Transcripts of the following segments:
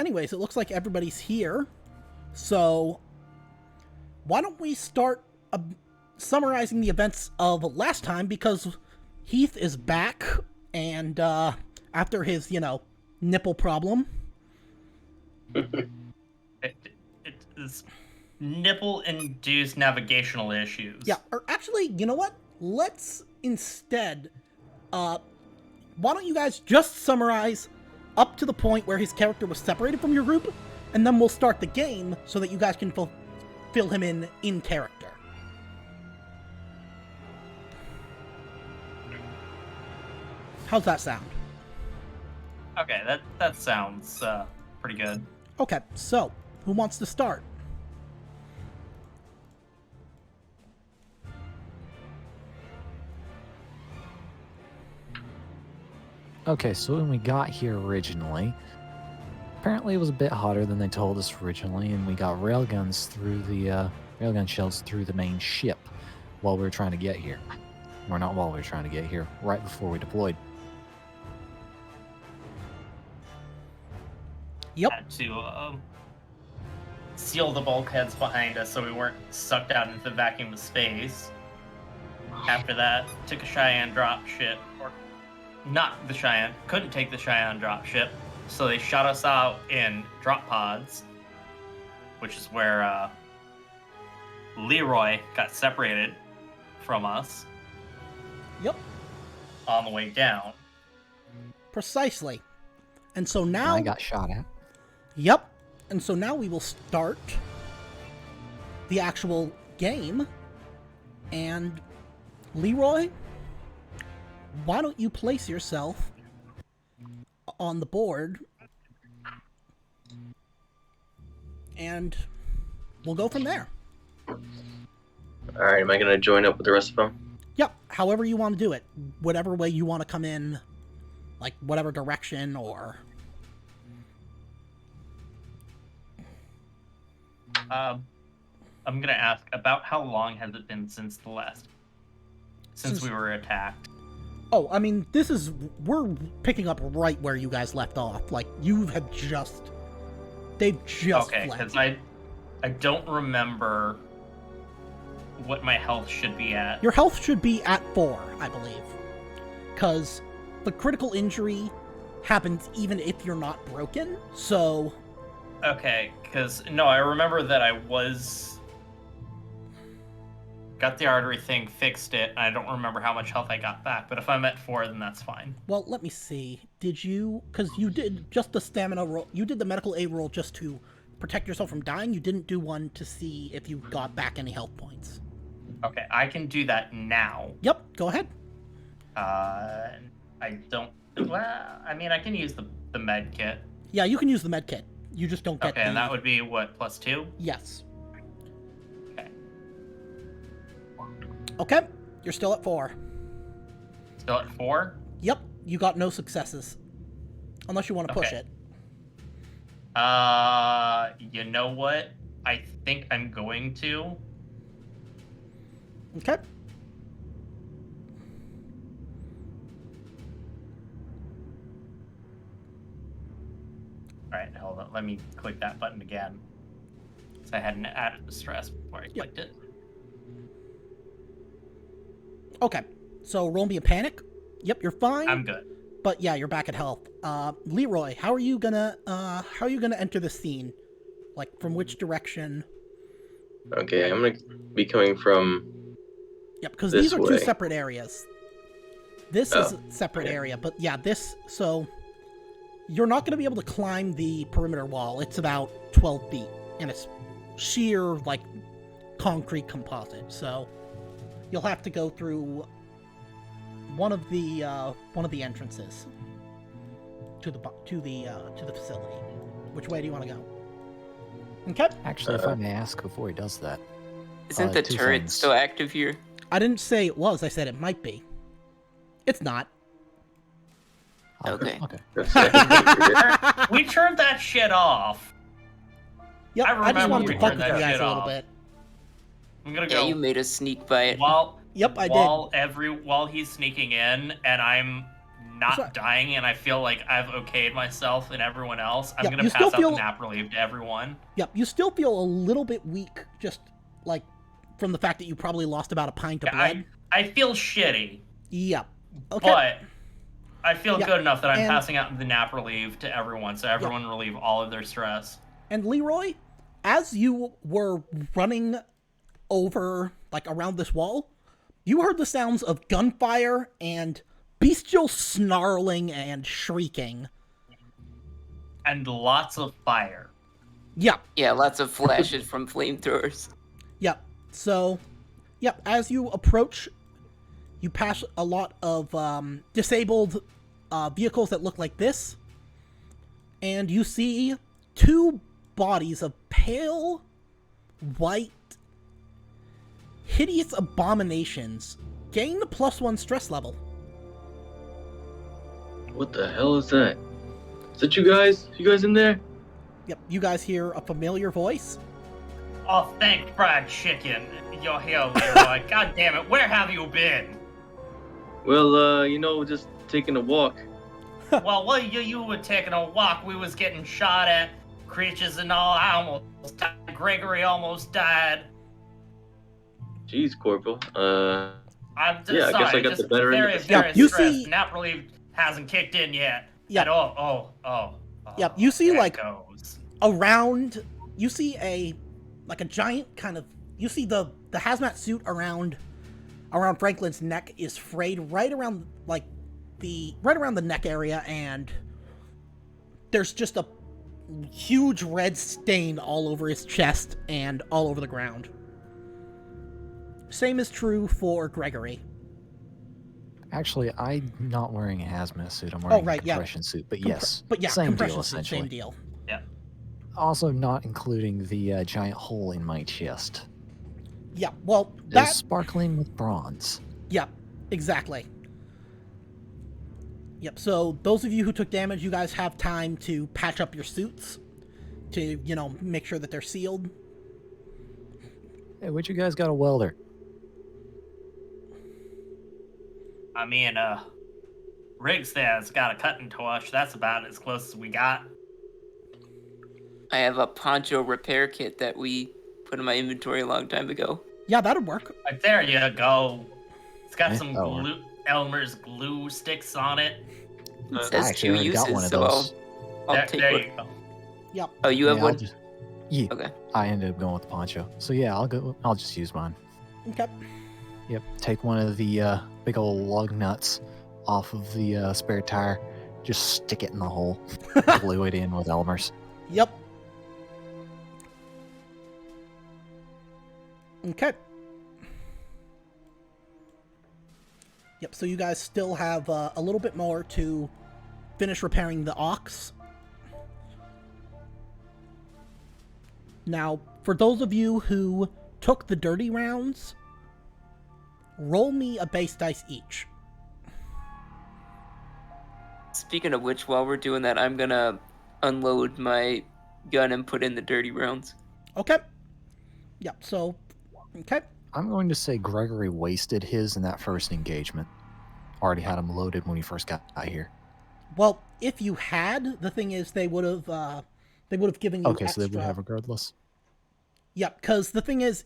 anyways, it looks like everybody's here. So, why don't we start summarizing the events of last time, because Heath is back, and after his, nipple problem. It is nipple-induced navigational issues. Yeah, or actually, you know what? Let's instead, why don't you guys just summarize up to the point where his character was separated from your group, and then we'll start the game so that you guys can fill him in character. How's that sound? Okay, that sounds pretty good. Okay, so who wants to start? Okay, so when we got here originally, apparently it was a bit hotter than they told us originally, and we got railguns through the railgun shells through the main ship while we were trying to get here. Or not while we were trying to get here, right before we deployed. Yep. Had to seal the bulkheads behind us so we weren't sucked out into the vacuum of space. After that, took a Cheyenne drop ship, or not the Cheyenne, couldn't take the Cheyenne drop ship, so they shot us out in drop pods, which is where Leroy got separated from us. Yep. On the way down. Precisely. And so now... I got shot at. Yep. And so now we will start the actual game. And Leroy, why don't you place yourself on the board, and we'll go from there. Alright, am I going to join up with the rest of them? Yep, however you want to do it. Whatever way you want to come in, like whatever direction, or... I'm going to ask, about how long has it been since since we were attacked? Oh, I mean, we're picking up right where you guys left off. Like, they've just okay, fled. because I don't remember what my health should be at. Your health should be at 4, I believe. Because the critical injury happens even if you're not broken, so... Okay, because, no, I remember that I got the artery thing, fixed it, and I don't remember how much health I got back, but if I'm at 4, then that's fine. Well, let me see. Did you... Because you did just the stamina roll. You did the medical aid roll just to protect yourself from dying. You didn't do one to see if you got back any health points. Okay, I can do that now. Yep, go ahead. I don't... Well, I mean, I can use the med kit. Yeah, you can use the med kit. You just don't get Okay, and that would be, what, +2? Yes. Okay. Okay, you're still at 4. Still at 4? Yep, you got no successes. Unless you want to push it. You know what? I think I'm going to. Okay. Alright, hold on. Let me click that button again. So I hadn't added the stress before I clicked it. Okay, so roll me a panic. Yep, you're fine. I'm good. But yeah, you're back at health. Leroy, how are you gonna enter the scene? Like, from which direction? Okay, I'm gonna be coming from... Yep, because these are way. 2 separate areas. This is a separate area, but yeah, so... You're not going to be able to climb the perimeter wall. It's about 12 feet, and it's sheer, like, concrete composite. So you'll have to go through one of the entrances to the facility. Which way do you want to go? Okay. Actually, if I may ask before he does that, Isn't the 2 turret things. still active here? I didn't say it was. I said it might be. It's not. Okay. Okay. We turned that shit off. Yep, I just wanted to fuck with you that guys shit a little off. bit. I'm gonna Yeah, go. you made us sneak by it. While Yep, I did. While he's sneaking in, and I'm not dying, and I feel like I've okayed myself and everyone else, I'm gonna you pass still feel... out the nap relief to everyone. Yep, you still feel a little bit weak, just like from the fact that you probably lost about a pint of blood. I feel shitty. Yep. Okay. But I feel good enough that I'm and... passing out the nap relief to everyone, so everyone relieve all of their stress. And Leroy, as you were running over, like, around this wall, you heard the sounds of gunfire and bestial snarling and shrieking. And lots of fire. Yep. Yeah, lots of flashes from flamethrowers. Yep. So, yep, as you approach, you pass a lot of disabled vehicles that look like this, and you see two bodies of pale, white, hideous abominations gain the +1 stress level. What the hell is that? Is that you guys? You guys in there? Yep, you guys hear a familiar voice. Oh, thank fried chicken. You're here, Leroy. God damn it, where have you been? Well, just taking a walk. Well, while you were taking a walk, we was getting shot at, creatures and all. I almost died. Gregory almost died. Jeez, Corporal. I'm just yeah, sorry. I guess I got the better end of the very you stressed. see... Nap relief hasn't kicked in yet. Yep. Yep, you see, like, around... You see a giant kind of... You see the hazmat suit around Franklin's neck is frayed right around, like, right around the neck area, and there's just a huge red stain all over his chest and all over the ground. Same is true for Gregory. Actually, I'm not wearing a hazmat suit. I'm wearing a compression suit. But yes, same deal, essentially. Same deal. Yeah. Also not including the giant hole in my chest. Yeah, well, It's sparkling with bronze. Yep, exactly. Yep, so those of you who took damage, you guys have time to patch up your suits to, make sure that they're sealed. Hey, what you guys got a welder? I mean, Riggs there's got a cutting torch. That's about as close as we got. I have a Poncho Repair Kit that we put in my inventory a long time ago. Yeah, that'd work. There you go. It's got some Elmer's glue sticks on it. It says 2 uses, so I'll take there one. you go. Yep. Oh, you have one? Yeah. Okay. I ended up going with the poncho. So yeah, I'll just use mine. Okay. Yep. Take one of the big old lug nuts off of the spare tire. Just stick it in the hole. Glue it in with Elmer's. Yep. Okay. Yep, so you guys still have a little bit more to finish repairing the ox. Now, for those of you who took the dirty rounds, roll me a base dice each. Speaking of which, while we're doing that, I'm gonna unload my gun and put in the dirty rounds. Okay. Yep, so, okay. I'm going to say Gregory wasted his in that first engagement. Already had him loaded when he first got here. Well, if you had, the thing is they would have given you extra. So they would have regardless. Yep, because the thing is,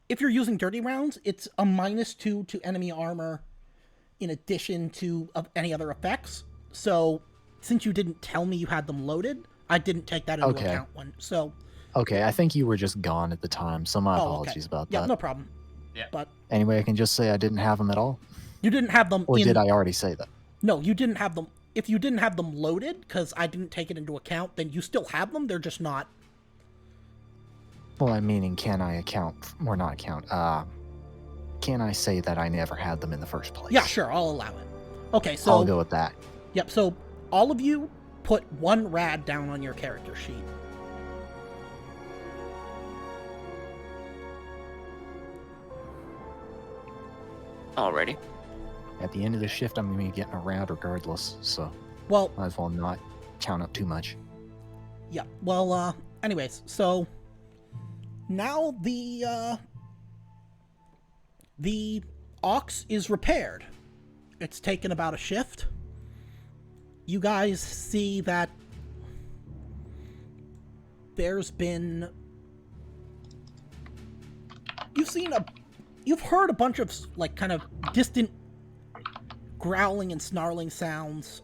if you're using dirty rounds, it's a -2 to enemy armor in addition to any other effects. So, since you didn't tell me you had them loaded, I didn't take that into account. Okay, I think you were just gone at the time, so my apologies about that. Yeah, no problem. Yeah. But anyway, I can just say I didn't have them at all? You didn't have them Or did I already say that? No, you didn't have them. If you didn't have them loaded, because I didn't take it into account, then you still have them, they're just not... Well, I'm meaning, can I say that I never had them in the first place? Yeah, sure, I'll allow it. Okay, so... I'll go with that. Yep, so all of you put 1 rad down on your character sheet. Alrighty. At the end of the shift, I'm going to be getting a rad regardless, so well, might as well not count up too much. Yeah, well, anyways, so now the ox is repaired. It's taken about a shift. you guys see that there's been... You've heard a bunch of, like, kind of distant growling and snarling sounds.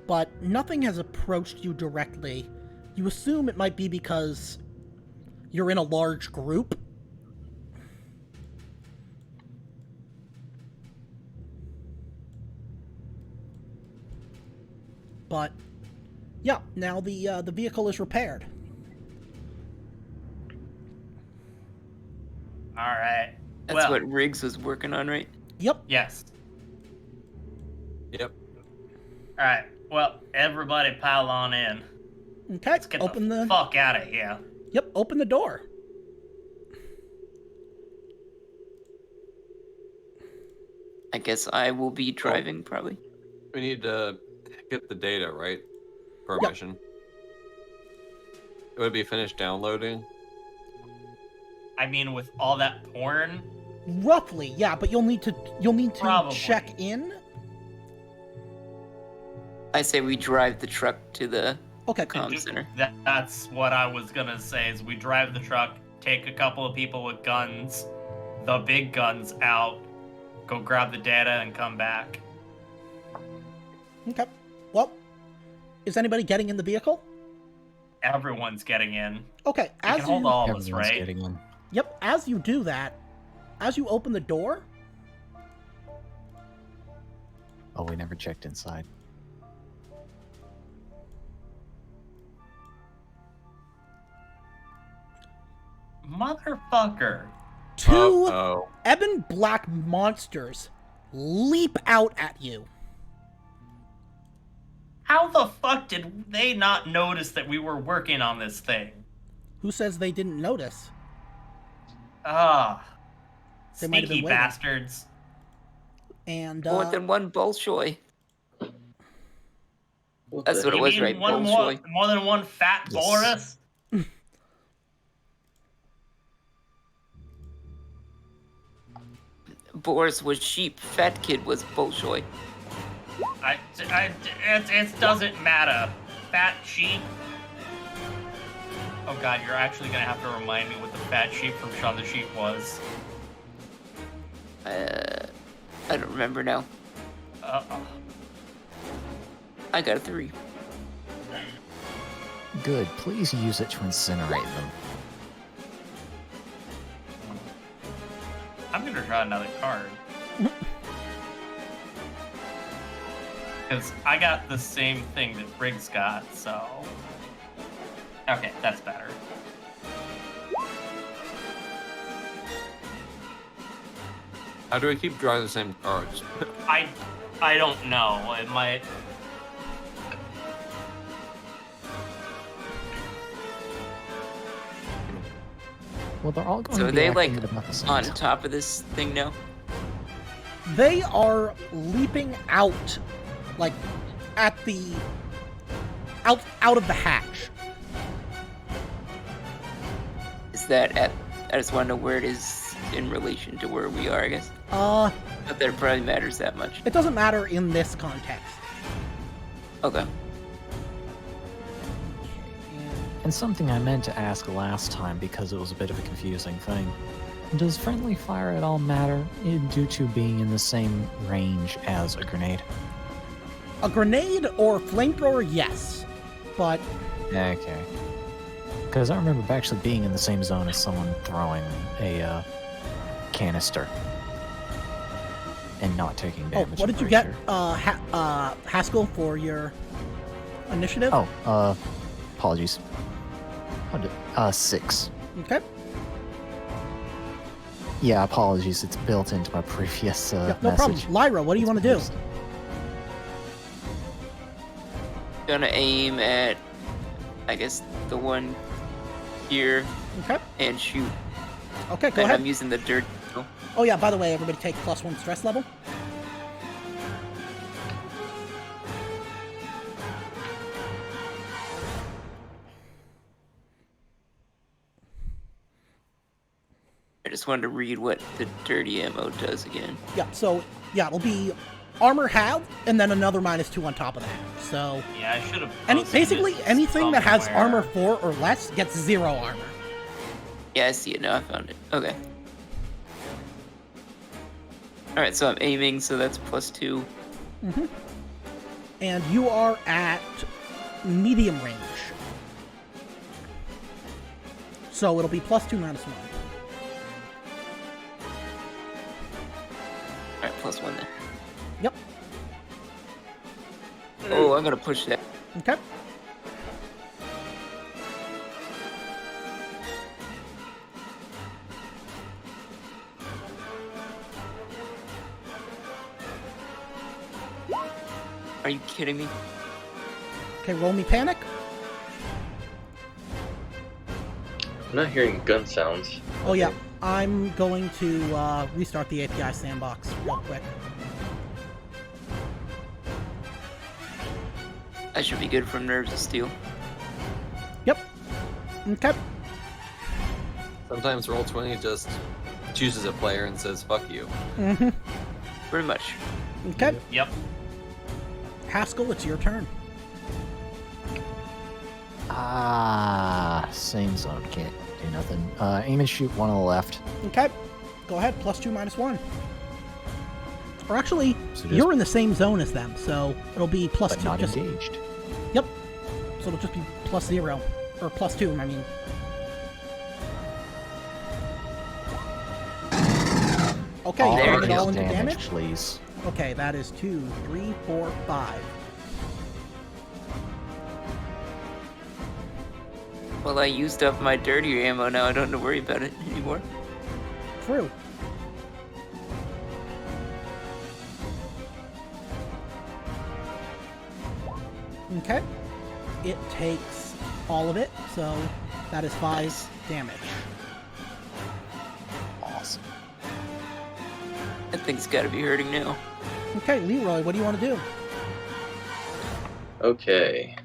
But nothing has approached you directly. You assume it might be because you're in a large group. But, yeah, now the vehicle is repaired. All right. That's what Riggs was working on, right? Yep. Yes. Yep. All right. Well, everybody pile on in. Okay, Let's get open the fuck out of here. Yep, open the door. I guess I will be driving, probably. We need to get the data, right? For our Yep. mission. It would be finished downloading. I mean, with all that porn, Roughly, yeah, but you'll need to Probably. check in. I say we drive the truck to the Okay, comm center. that's what I was gonna say. Is we drive the truck, take a couple of people with guns, the big guns out, go grab the data, and come back. okay. Well, is anybody getting in the vehicle? Everyone's getting in. Okay, We as can hold you all of us, Everyone's right? getting in. Yep, as you do that, as you open the door, Oh, we never checked inside. Motherfucker. two Oh. ebon black monsters leap out at you. How the fuck did they not notice that we were working on this thing? Who says they didn't notice? Ah. They might have been Sneaky waiting. bastards. And More than one Bolshoi. What That's the what it You was, mean right? one Bolshoi. more than one fat Yes. Boris? Boris was sheep. Fat kid was Bolshoi. It doesn't matter. Fat sheep. Oh god, you're actually gonna have to remind me what the fat sheep from Shaun the Sheep was. I don't remember now. Uh-oh. I got a 3. Good. Please use it to incinerate them. I'm gonna try another card. Because I got the same thing that Briggs got, so... Okay, that's better. How do we keep driving the same cars? I don't know. It might... Well, they're all going So to are be they, acting like, at about the same On time. top of this thing now? they are leaping out, like, at the... out of the hatch. Is that at... I just want to know where it is in relation to where we are, I guess. Not that it probably matters that much. It doesn't matter in this context. Okay. And something I meant to ask last time because it was a bit of a confusing thing. Does friendly fire at all matter due to being in the same range as a grenade? A grenade or flamethrower, yes. But Okay. Because I remember actually being in the same zone as someone throwing a canister and not taking damage. what I'm did you pretty get, sure. Haskell, for your initiative? Oh, apologies. 6. Okay. Yeah, apologies. It's built into my previous Yeah, no problem. message. Lyra, what do you want to do? Gonna aim at, I guess, the one here Okay. and shoot. Okay, go And ahead. I'm using the dirt. Oh yeah, by the way, everybody take +1 stress level. just wanted to read what the dirty ammo does again. Yeah, so, yeah, it'll be armor halved, and then another -2 on top of that. So, Yeah, I should have. basically, anything that has armor 4 or less gets 0 armor. Yeah, I see it now. I found it. Okay. Alright, so I'm aiming, so that's +2. Mm-hmm. And you are at medium range. So it'll be +2 -1. Alright, +1 then. Yep. Oh, I'm gonna push that. Okay. Are you kidding me? Okay, roll me panic. I'm not hearing gun sounds. Oh yeah, I'm going to restart the API sandbox real quick. I should be good from Nerves of Steel. Yep. Okay. Sometimes Roll20 just chooses a player and says, fuck you. Mm-hmm. Pretty much. Okay. Yep. Haskell, it's your turn. Same zone. Can't do nothing. Aim and shoot one on the left. Okay. Go ahead, +2 -1. Or actually, So you're in the same zone as them, so it'll be +2. But not just, engaged. Yep. So it'll just be +0. Or +2, I mean. Okay, All you there turn it it all is. into damage? please. Okay, that is 2, 3, 4, 5. Well, I used up my dirtier ammo now. I don't have to worry about it anymore. True. Okay. It takes all of it, so that is 5 damage. Awesome. That thing's gotta be hurting now. Okay, Leroy, what do you want to do? Okay.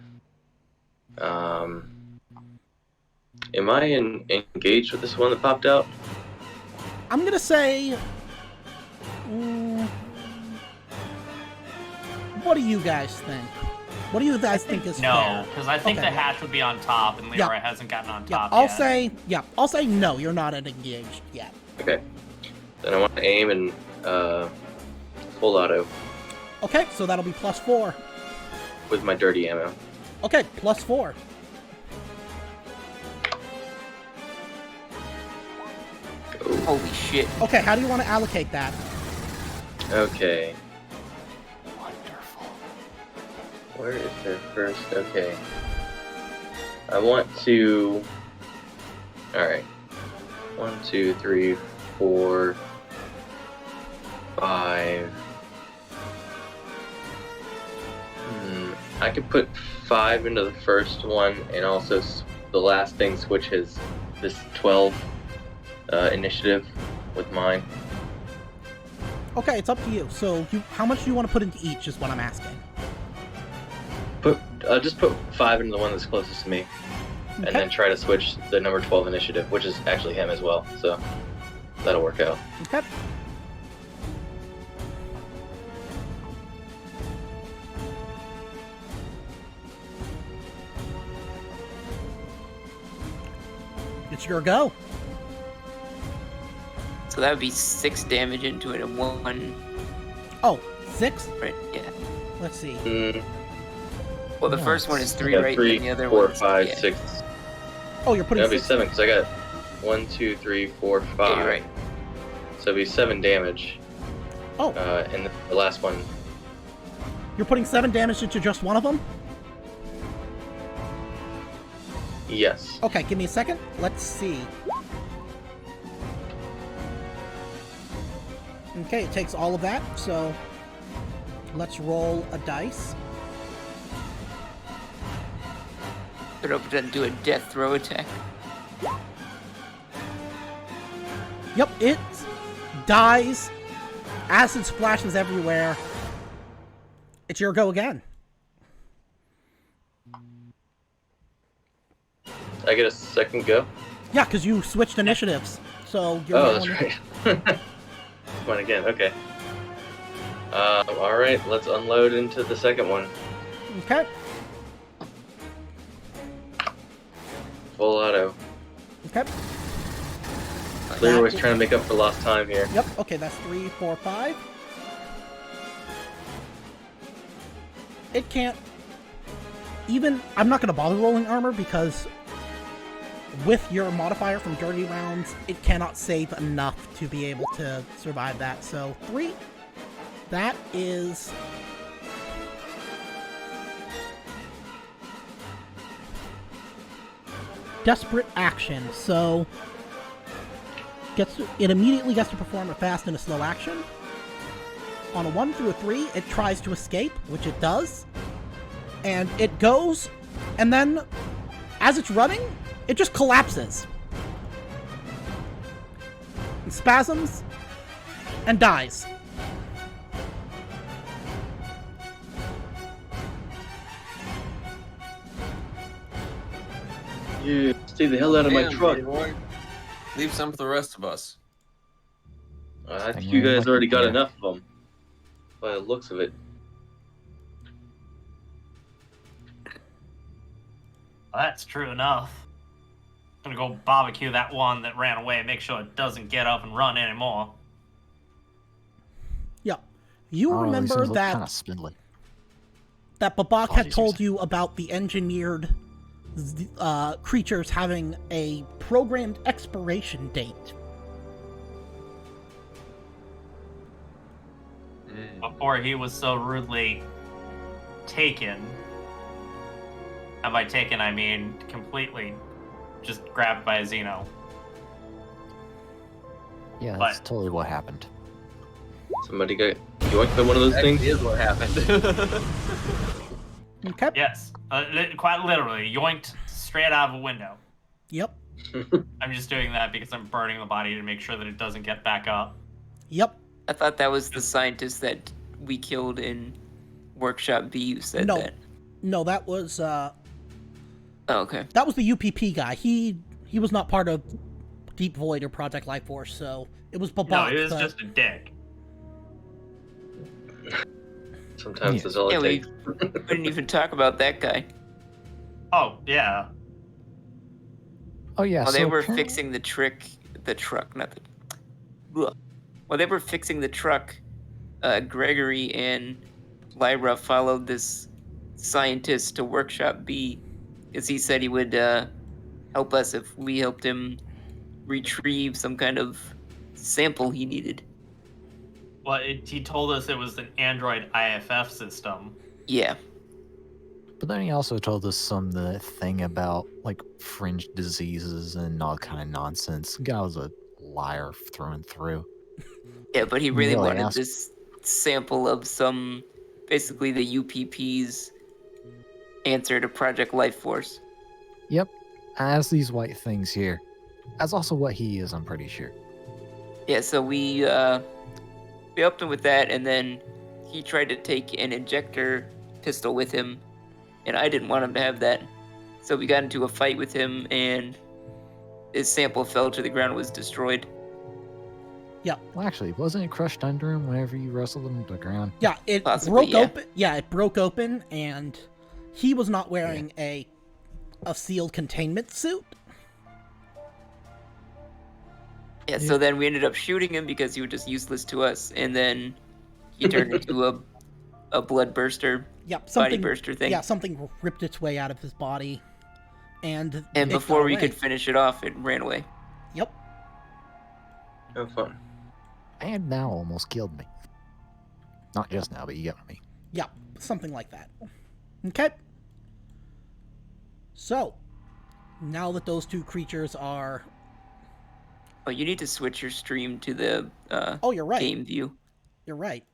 Am I engaged with this one that popped out? I'm gonna say... what do you guys think? What do you guys think is No, fair? because I think Okay. the hatch would be on top, and Leroy Yeah. hasn't gotten on Yeah, top I'll yet. say no, you're not engaged yet. Okay. Then I want to aim and full auto Okay, so that'll be +4. with my dirty ammo. Okay, +4. Go. Holy shit. Okay, how do you want to allocate that? Okay. Wonderful. Where is their first? Okay. I want to. Alright. 1, 2, 3, 4, 5. I could put 5 into the first one, and also the last thing switches this 12 initiative with mine. Okay, it's up to you. So, how much do you want to put into each is what I'm asking. Just put 5 into the one that's closest to me, and Okay. then try to switch the number 12 initiative, which is actually him as well. So that'll work out. Okay. It's your go. So that would be 6 damage into it and 1. Oh, 6? Right, yeah. Let's see. Well, the Yeah, first one is 3, Yeah, right? 3, And the other 4, one's 5, yeah. 6. Oh, you're putting That'd be 6. 7 because I got 1, 2, 3, 4, 5. Yeah, you're right. So it'd be 7 damage. Oh, And the last one. you're putting 7 damage into just one of them? Yes. Okay, give me a second. Let's see. Okay, it takes all of that, so let's roll a dice. But hope it doesn't do a death throw attack. Yep, it dies. Acid splashes everywhere. It's your go again. I get a second go. Yeah, because you switched initiatives. So you're Oh, down. that's right. One again. Okay. All right. Let's unload into the second one. Okay. Full auto. Okay. Leroy's trying to make up for lost time here. Yep. Okay, that's 3, 4, 5. It can't even. I'm not going to bother rolling armor because with your modifier from dirty rounds, it cannot save enough to be able to survive that. So 3. That is. Desperate action. So it immediately gets to perform a fast and a slow action. On a 1 through a 3, it tries to escape, which it does. And it goes, and then, as it's running, it just collapses. It spasms, and dies. Yeah, stay the hell out of my truck. Leroy. Leave some for the rest of us. I think you guys already got enough of them. By the looks of it. Well, that's true enough. Gonna go barbecue that one that ran away and make sure it doesn't get up and run anymore. Yeah. You remember that kind of spindly. That Babak had told you about the engineered creatures having a programmed expiration date. Before he was so rudely taken. And by taken, I mean completely just grabbed by a Xeno. Yeah, that's totally what happened. Somebody got yoinked by one of those things? That is what happened. Okay. Yes, quite literally, yoinked straight out of a window. Yep. I'm just doing that because I'm burning the body to make sure that it doesn't get back up. Yep. I thought that was the scientist that we killed in Workshop B who said that. No, that was Oh, okay. that was the UPP guy. He was not part of Deep Void or Project Life Force, so it was Babak. No, it was just a dick. Sometimes that's all it we takes. didn't even talk about that guy. Oh, yeah. Oh yeah. While so they were apparently- fixing the truck, not the. Ugh. While they were fixing the truck, Gregory and Lyra followed this scientist to Workshop B, because he said he would help us if we helped him retrieve some kind of sample he needed. Well, he told us it was an Android IFF system. Yeah. But then he also told us some the thing about like fringe diseases and all kind of nonsense. The guy was a liar through and through. Yeah, but he really Really wanted asked- this sample of some, basically the UPP's answer to Project Life Force. Yep, as these white things here. That's also what he is, I'm pretty sure. Yeah, so we helped him with that, and then he tried to take an injector pistol with him, and I didn't want him to have that. So we got into a fight with him, and his sample fell to the ground and was destroyed. Well, actually, wasn't it crushed under him whenever you wrestled him to the ground? Yeah, it Possibly, broke yeah. open. Yeah, it broke open, and he was not wearing a sealed containment suit. Yeah, so then we ended up shooting him because he was just useless to us, and then he turned into a blood burster, Yep, body something. burster thing. Yeah, something ripped its way out of his body, and And it before got we away. could finish it off, it ran away. Yep. No fun. And now almost killed me. Not just now, but you get what I mean. Yeah, something like that. Okay. So, now that those two creatures are... Oh, you need to switch your stream to the Oh, you're right. game view. You're right.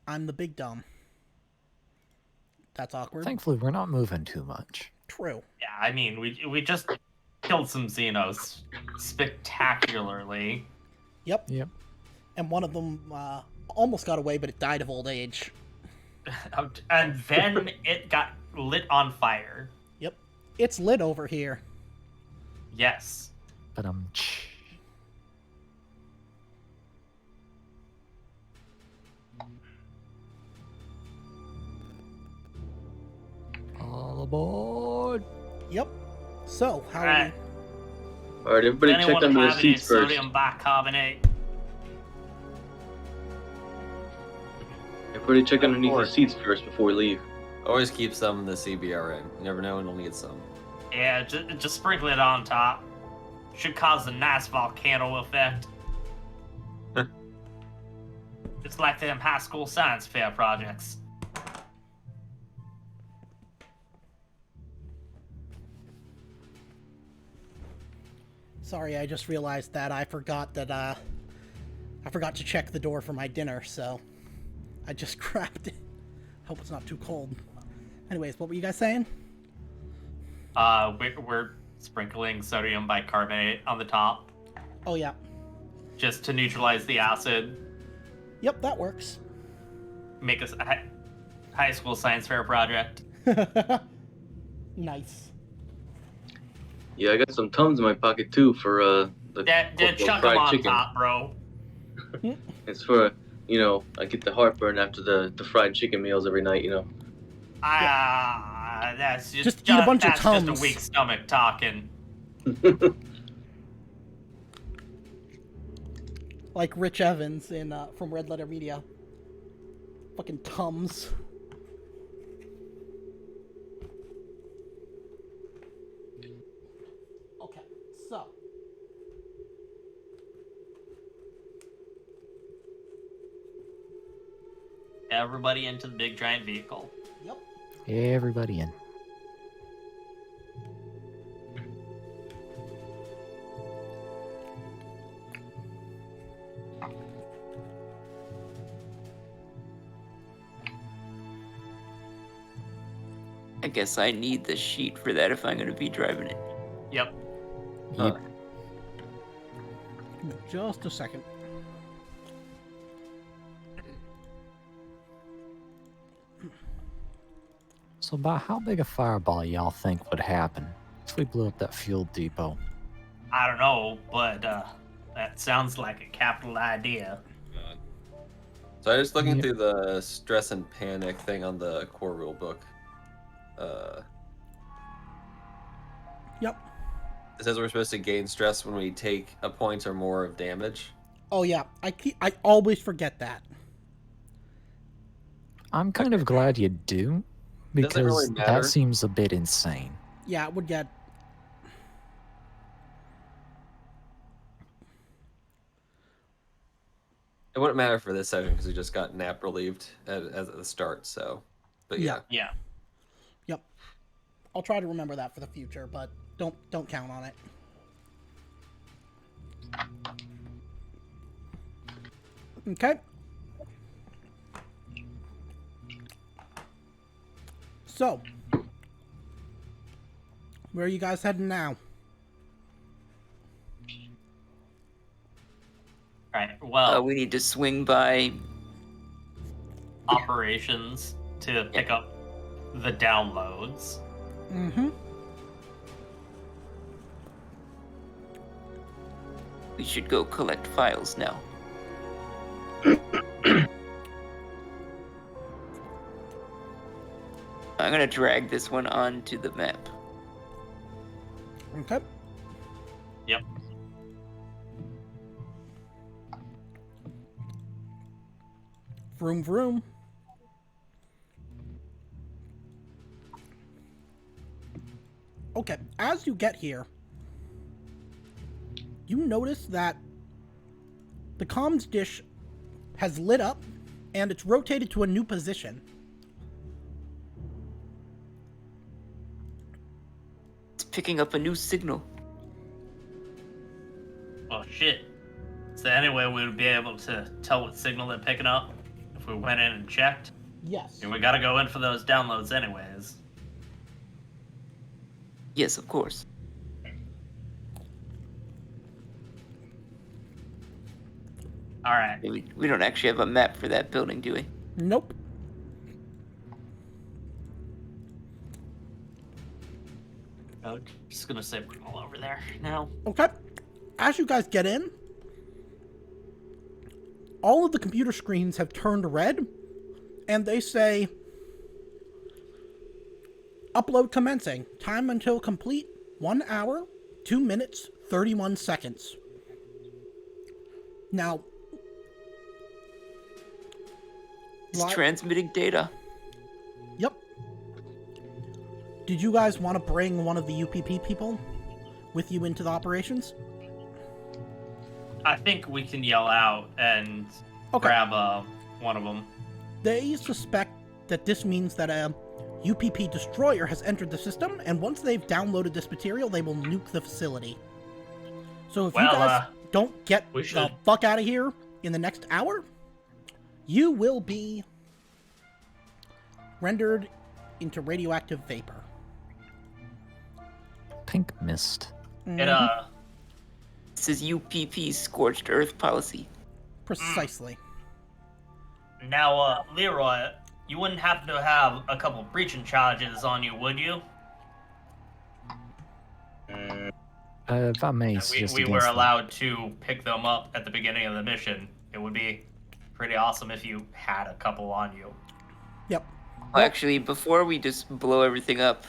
I'm the big dumb. That's awkward. Thankfully, we're not moving too much. True. Yeah, I mean, we just killed some Xenos spectacularly. Yep. Yep. And one of them almost got away, but it died of old age. And then it got lit on fire. Yep. It's lit over here. Yes. But aboard. Yep. So, how Alright. All right, everybody, Does check anyone under the have any seats first. sodium bicarbonate? Everybody, check underneath the course. seats first before we leave. Always keep some in the CBRN. You never know when you'll need some. Yeah, just sprinkle it on top. Should cause a nice volcano effect. It's like them high school science fair projects. Sorry, I just realized that I forgot to check the door for my dinner, so I just grabbed it. Hope it's not too cold. Anyways, what were you guys saying? We're sprinkling sodium bicarbonate on the top Oh yeah. just to neutralize the acid. Yep, that works. Make us a high school science fair project. Nice. Yeah, I got some Tums in my pocket too for the That corporal chunk them fried on chicken. top, bro. It's for, I get the heartburn after the fried chicken meals every night, That's Just eat a bunch of that's just Tums. a weak stomach talking. Like Rich Evans in from Red Letter Media. Fucking Tums. Okay, so Everybody into the big giant vehicle. yep. Everybody in. I guess I need the sheet for that if I'm going to be driving it. Yep. Yep. Just a second. So about how big a fireball y'all think would happen if we blew up that fuel depot? I don't know, but that sounds like a capital idea. So I was looking Yep. through the stress and panic thing on the core rule book. Yep. It says we're supposed to gain stress when we take a point or more of damage. Oh yeah, I always forget that. I'm kind of glad you do, Does it really because matter? that seems a bit insane. Yeah, it would get. It wouldn't matter for this session because we just got nap relieved at the start. So, but yeah. Yeah. Yep. I'll try to remember that for the future, but don't count on it. Okay. So, where are you guys heading now? Right. Well, We need to swing by. operations to pick up the downloads. Mm-hmm. We should go collect files now. I'm gonna drag this one onto the map. Okay. Yep. Vroom vroom. Okay, as you get here, you notice that the comms dish has lit up and it's rotated to a new position. It's picking up a new signal. Well, shit. So anyway, we would be able to tell what signal they're picking up if we went in and checked. Yes. And we gotta go in for those downloads anyways. Yes, of course. Alright. We don't actually have a map for that building, do we? Nope. I'm just gonna say we're all over there now. Okay. As you guys get in, all of the computer screens have turned red, and they say Upload commencing. Time until complete, 1 hour, 2 minutes, 31 seconds. Now, It's transmitting data. Yep. Did you guys want to bring one of the UPP people with you into the operations? I think we can yell out and Okay. grab one of them. They suspect that this means that a UPP destroyer has entered the system, and once they've downloaded this material, they will nuke the facility. So if you guys don't get we the should. fuck out of here in the next hour, you will be rendered into radioactive vapor. Pink mist. It This is UPP's scorched earth policy. Precisely. Now, Leroy, you wouldn't happen to have a couple breaching charges on you, would you? If I may We suggest were against that. allowed to pick them up at the beginning of the mission. It would be pretty awesome if you had a couple on you. Yep. Well, actually, before we just blow everything up,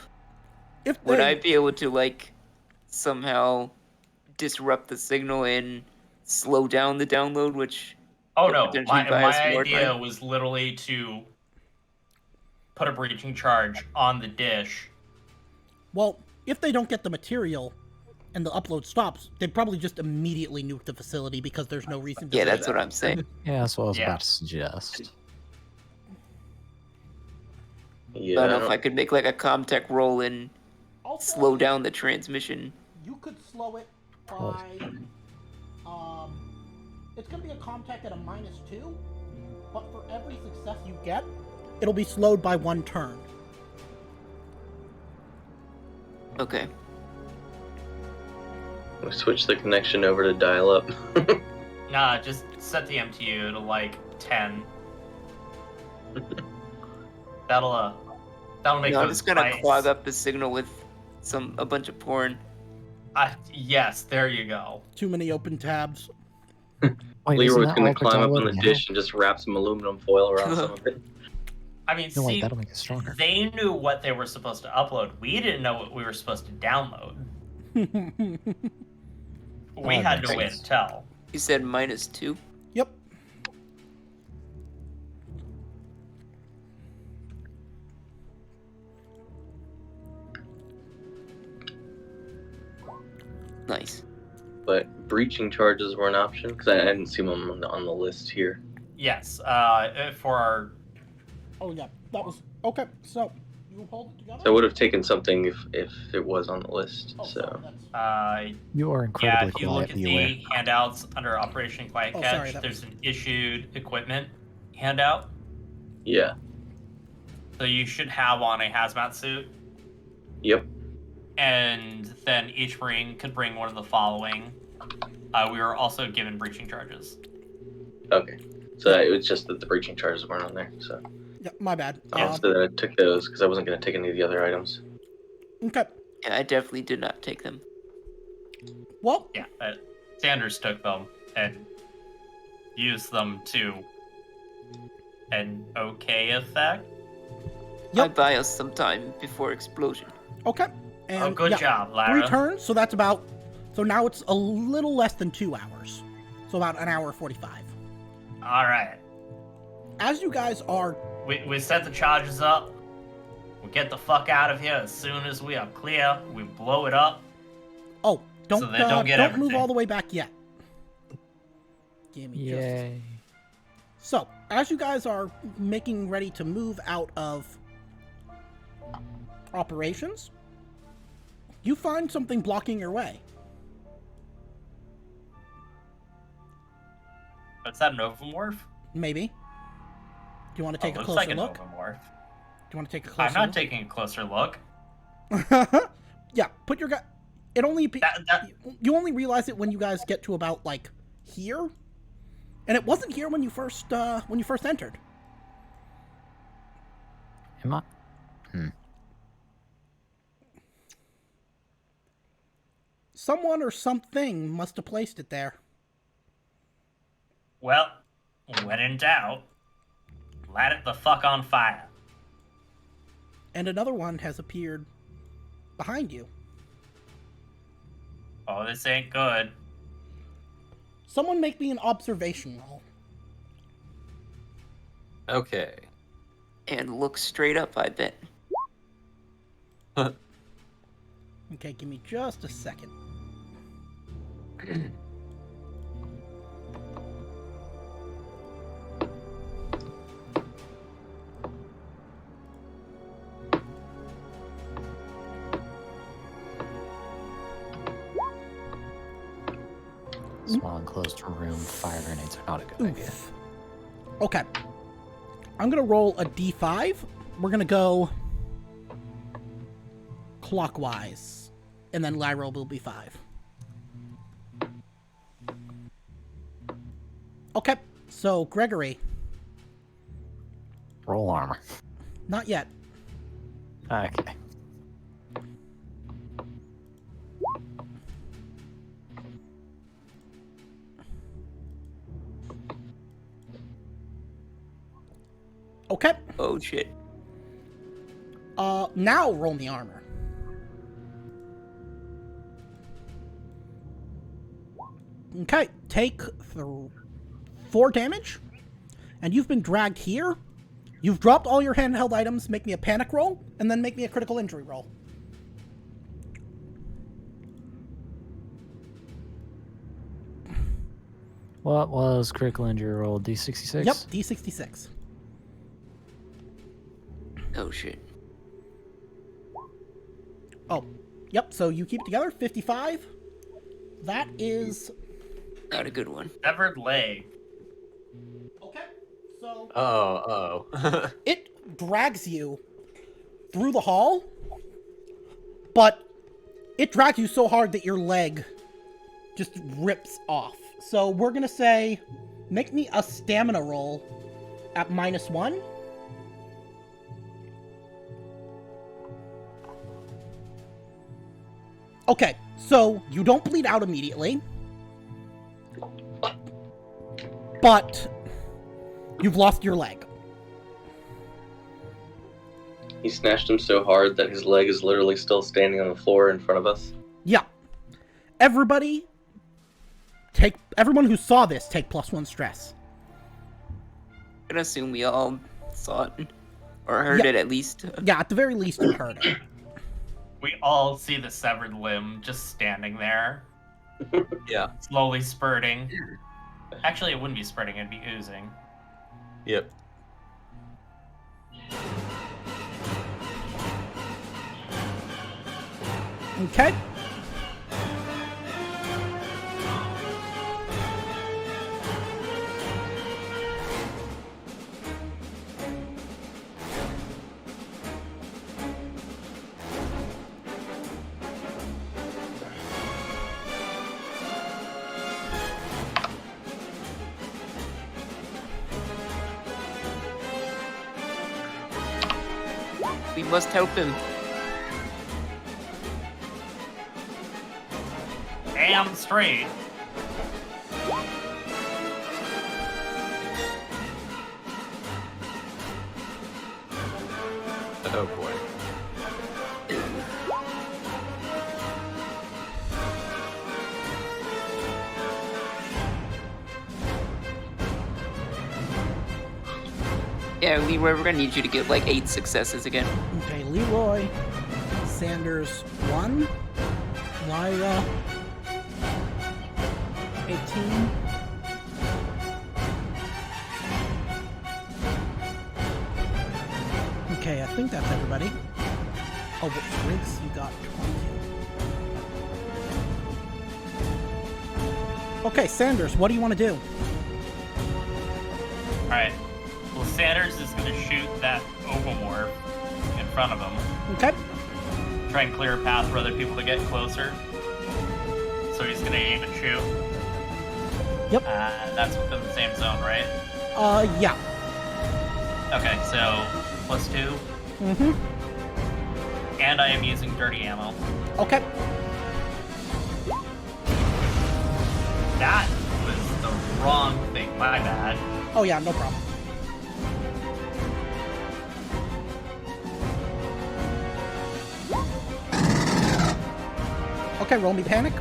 If would they, I be able to, like, somehow disrupt the signal and slow down the download, which... Oh could no, potentially my buy us more idea time? was literally to put a breaching charge on the dish. Well, if they don't get the material and the upload stops, they'd probably just immediately nuke the facility because there's no reason to Yeah, do that's that. what I'm saying. Yeah, that's what I was Yeah. about to suggest. Yeah, I don't know if I could make, like, a Comtech roll and Also, slow down the transmission. You could slow it by... it's going to be a Comtech at a -2, but for every success you get, it'll be slowed by 1 turn. Okay. we switch the connection over to dial-up. Nah, just set the MTU to like 10. That'll make No, I'm those just gonna bites. clog up the signal with a bunch of porn. Yes, there you go. Too many open tabs. Wait, Leroy's isn't that gonna all for climb up on the downloading now? dish and just wrap some aluminum foil around some of it. I mean, No, wait, see, that'll make it stronger. they knew what they were supposed to upload. We didn't know what we were supposed to download. We that had makes no way sense. to tell. You said -2? Yep. Nice. But breaching charges were an option because I didn't see them on the list here. Yes, for our... Oh, yeah. That was... Okay, so... You hold it together? So I would have taken something if it was on the list. Oh, So sorry, that's... You are Yeah, incredibly if you look quiet, at viewer. the handouts under Operation Quiet Oh, Catch, sorry, that there's an issued equipment handout. yeah, So you should have on a hazmat suit. yep. And then each Marine could bring one of the following. We were also given breaching charges. Okay. So it was just that the breaching charges weren't on there. So Yeah, my bad. Yeah. so I took those because I wasn't going to take any of the other items. Okay. Yeah, I definitely did not take them. Well, Yeah, Sanders took them and used them to an okay effect. I Yep. buy us some time before explosion. okay. And, Oh, good yeah, job, Lara. 3 turns, so that's about... So now it's a little less than 2 hours. So about an hour 45. All right. As you guys are... We set the charges up. We get the fuck out of here as soon as we are clear. We blow it up. Oh, don't, So they don't get don't move everything. all the way back yet. Give me just... Yay. So, as you guys are making ready to move out of operations, you find something blocking your way. Is that an ovomorph? Maybe. Do you want to take a looks closer like an look? Do ovomorph. you want to take a closer I'm not look? taking a closer look. Yeah, put your guy... It only... That- You only realize it when you guys get to about, like, here. And it wasn't here when you first entered. Am I? Someone or something must have placed it there. Well, when in doubt, light it the fuck on fire. And another one has appeared behind you. Oh, this ain't good. Someone make me an observation roll. Okay. And look straight up, I bet. Okay, give me just a second. Small enclosed room, fire grenades are not a good idea. Oof. Okay. I'm going to roll a d5. We're going to go clockwise. And then Lyra will be 5. Okay. So, Gregory. Roll armor. Not yet. Okay. Okay. Oh shit. Now roll the armor. Okay, take 4 damage. And you've been dragged here. You've dropped all your handheld items. Make me a panic roll, and then make me a critical injury roll. What was critical injury roll? D66? Yep, D66. Oh shit. Oh, yep, so you keep it together, 55. That is... Not a good one. Severed leg. Okay, so... Oh. It drags you through the hall, but it drags you so hard that your leg just rips off. So we're gonna say, make me a stamina roll at -1. Okay, so you don't bleed out immediately, but you've lost your leg. He snatched him so hard that his leg is literally still standing on the floor in front of us. Yeah. Everyone who saw this, take +1 stress. I'm gonna assume we all saw it. Or heard Yeah. it at least. Yeah, at the very least you heard it. We all see the severed limb just standing there, Yeah. slowly spurting. Actually, it wouldn't be spurting, it'd be oozing. Yep. Okay. We must help him. Damn straight. Oh boy. Yeah, Leroy, we're gonna need you to get like 8 successes again. Okay, Leroy, Sanders 1, Lyra 18. Okay, I think that's everybody. Oh, but Riggs, you got 20. Okay, Sanders, what do you want to do? Alright. Well, Sanders is going to shoot that Ogomorph in front of him. Okay. Try and clear a path for other people to get closer. So he's going to aim and shoot. Yep. That's within the same zone, right? Yeah. Okay, so +2. Mm-hmm. And I am using dirty ammo. Okay. That was the wrong thing, my bad. Oh yeah, no problem. Okay, roll me panic.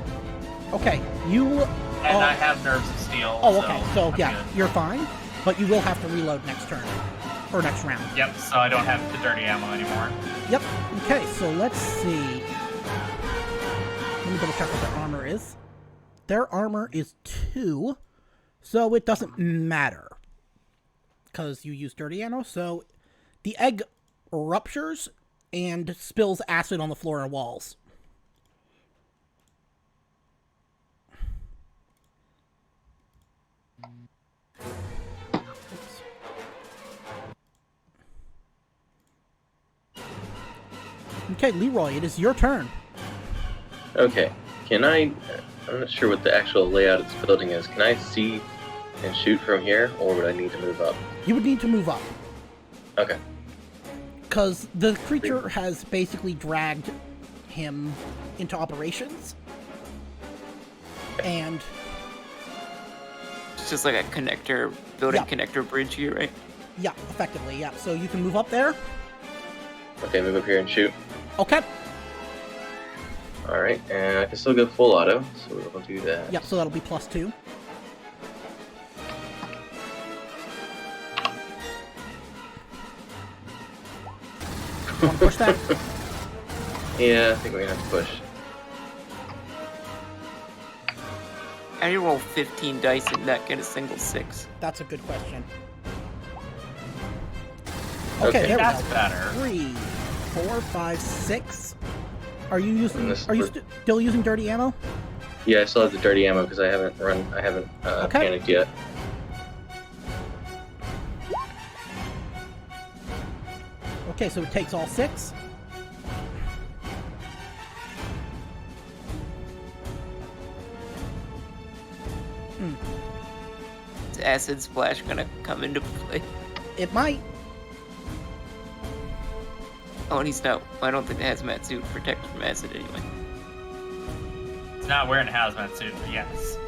Okay, you... And I have Nerves of Steel. Oh, okay. So, I'm yeah, good. you're fine. But you will have to reload next turn. Or next round. Yep, so I don't have the dirty ammo anymore. Yep. Okay, so let's see. Let me double check what their armor is. Their armor is 2, so it doesn't matter. Because you use dirty ammo, so the egg ruptures and spills acid on the floor and walls. Okay, Leroy, it is your turn. Okay. Can I... I'm not sure what the actual layout of this building is. Can I see and shoot from here, or would I need to move up? You would need to move up. Okay. Because the creature has basically dragged him into operations. And... It's just like a connector, building Yeah. connector bridge here, right? yeah, effectively, yeah. So you can move up there. Okay, move up here and shoot. Okay. Alright, and I can still go full auto, so we'll do that. Yep, so that'll be +2. You want to push that? Yeah, I think we're gonna have to push. How do you roll 15 dice and not get a single 6? That's a good question. Okay, there we That's go. better. 3, 4, 5, 6. Are you using? And this Are you would- still using dirty ammo? Yeah, I still have the dirty ammo because I haven't Okay. panicked yet. Okay, so it takes all 6. Is acid splash gonna come into play? It might. Oh, and he's not. I don't think the hazmat suit protects from acid anyway. It's not wearing a hazmat suit, but yes.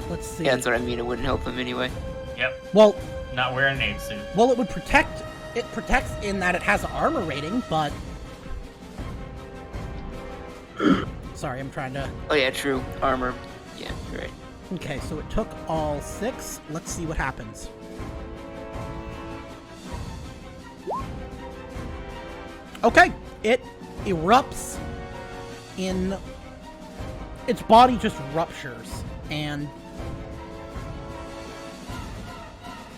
Let's see. Yeah, that's what I mean. It wouldn't help him anyway. Yep, Well, not wearing a name suit. it would protect. It protects in that it has an armor rating, but. Sorry, I'm trying to. Oh yeah, true. Armor. Yeah, you're right. Okay, so it took all 6. Let's see what happens. Okay, it erupts in... Its body just ruptures, and...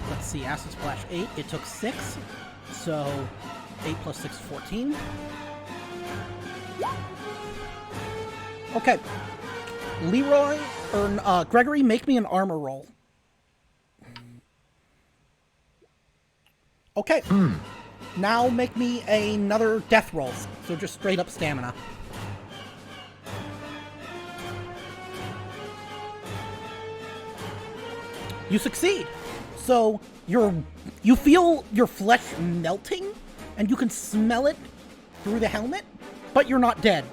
Let's see, Acid Splash 8, it took 6, so 8 plus 6 is 14. Okay. Leroy, or Gregory, make me an armor roll. Okay. Now make me another death roll. So just straight up stamina. You succeed. So you feel your flesh melting, and you can smell it through the helmet, but you're not dead.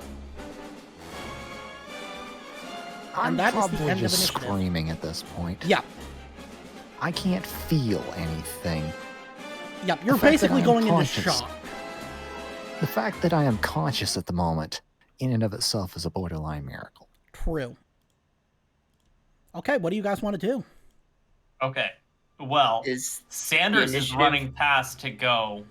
I'm that is the probably end of just initiative. screaming at this point. Yeah. I can't feel anything. Yep, you're The fact that basically I am going into conscious. shock. The fact that I am conscious at the moment, in and of itself, is a borderline miracle. True. Okay, what do you guys want to do? Okay, well, Is Sanders the is initiative- running past to go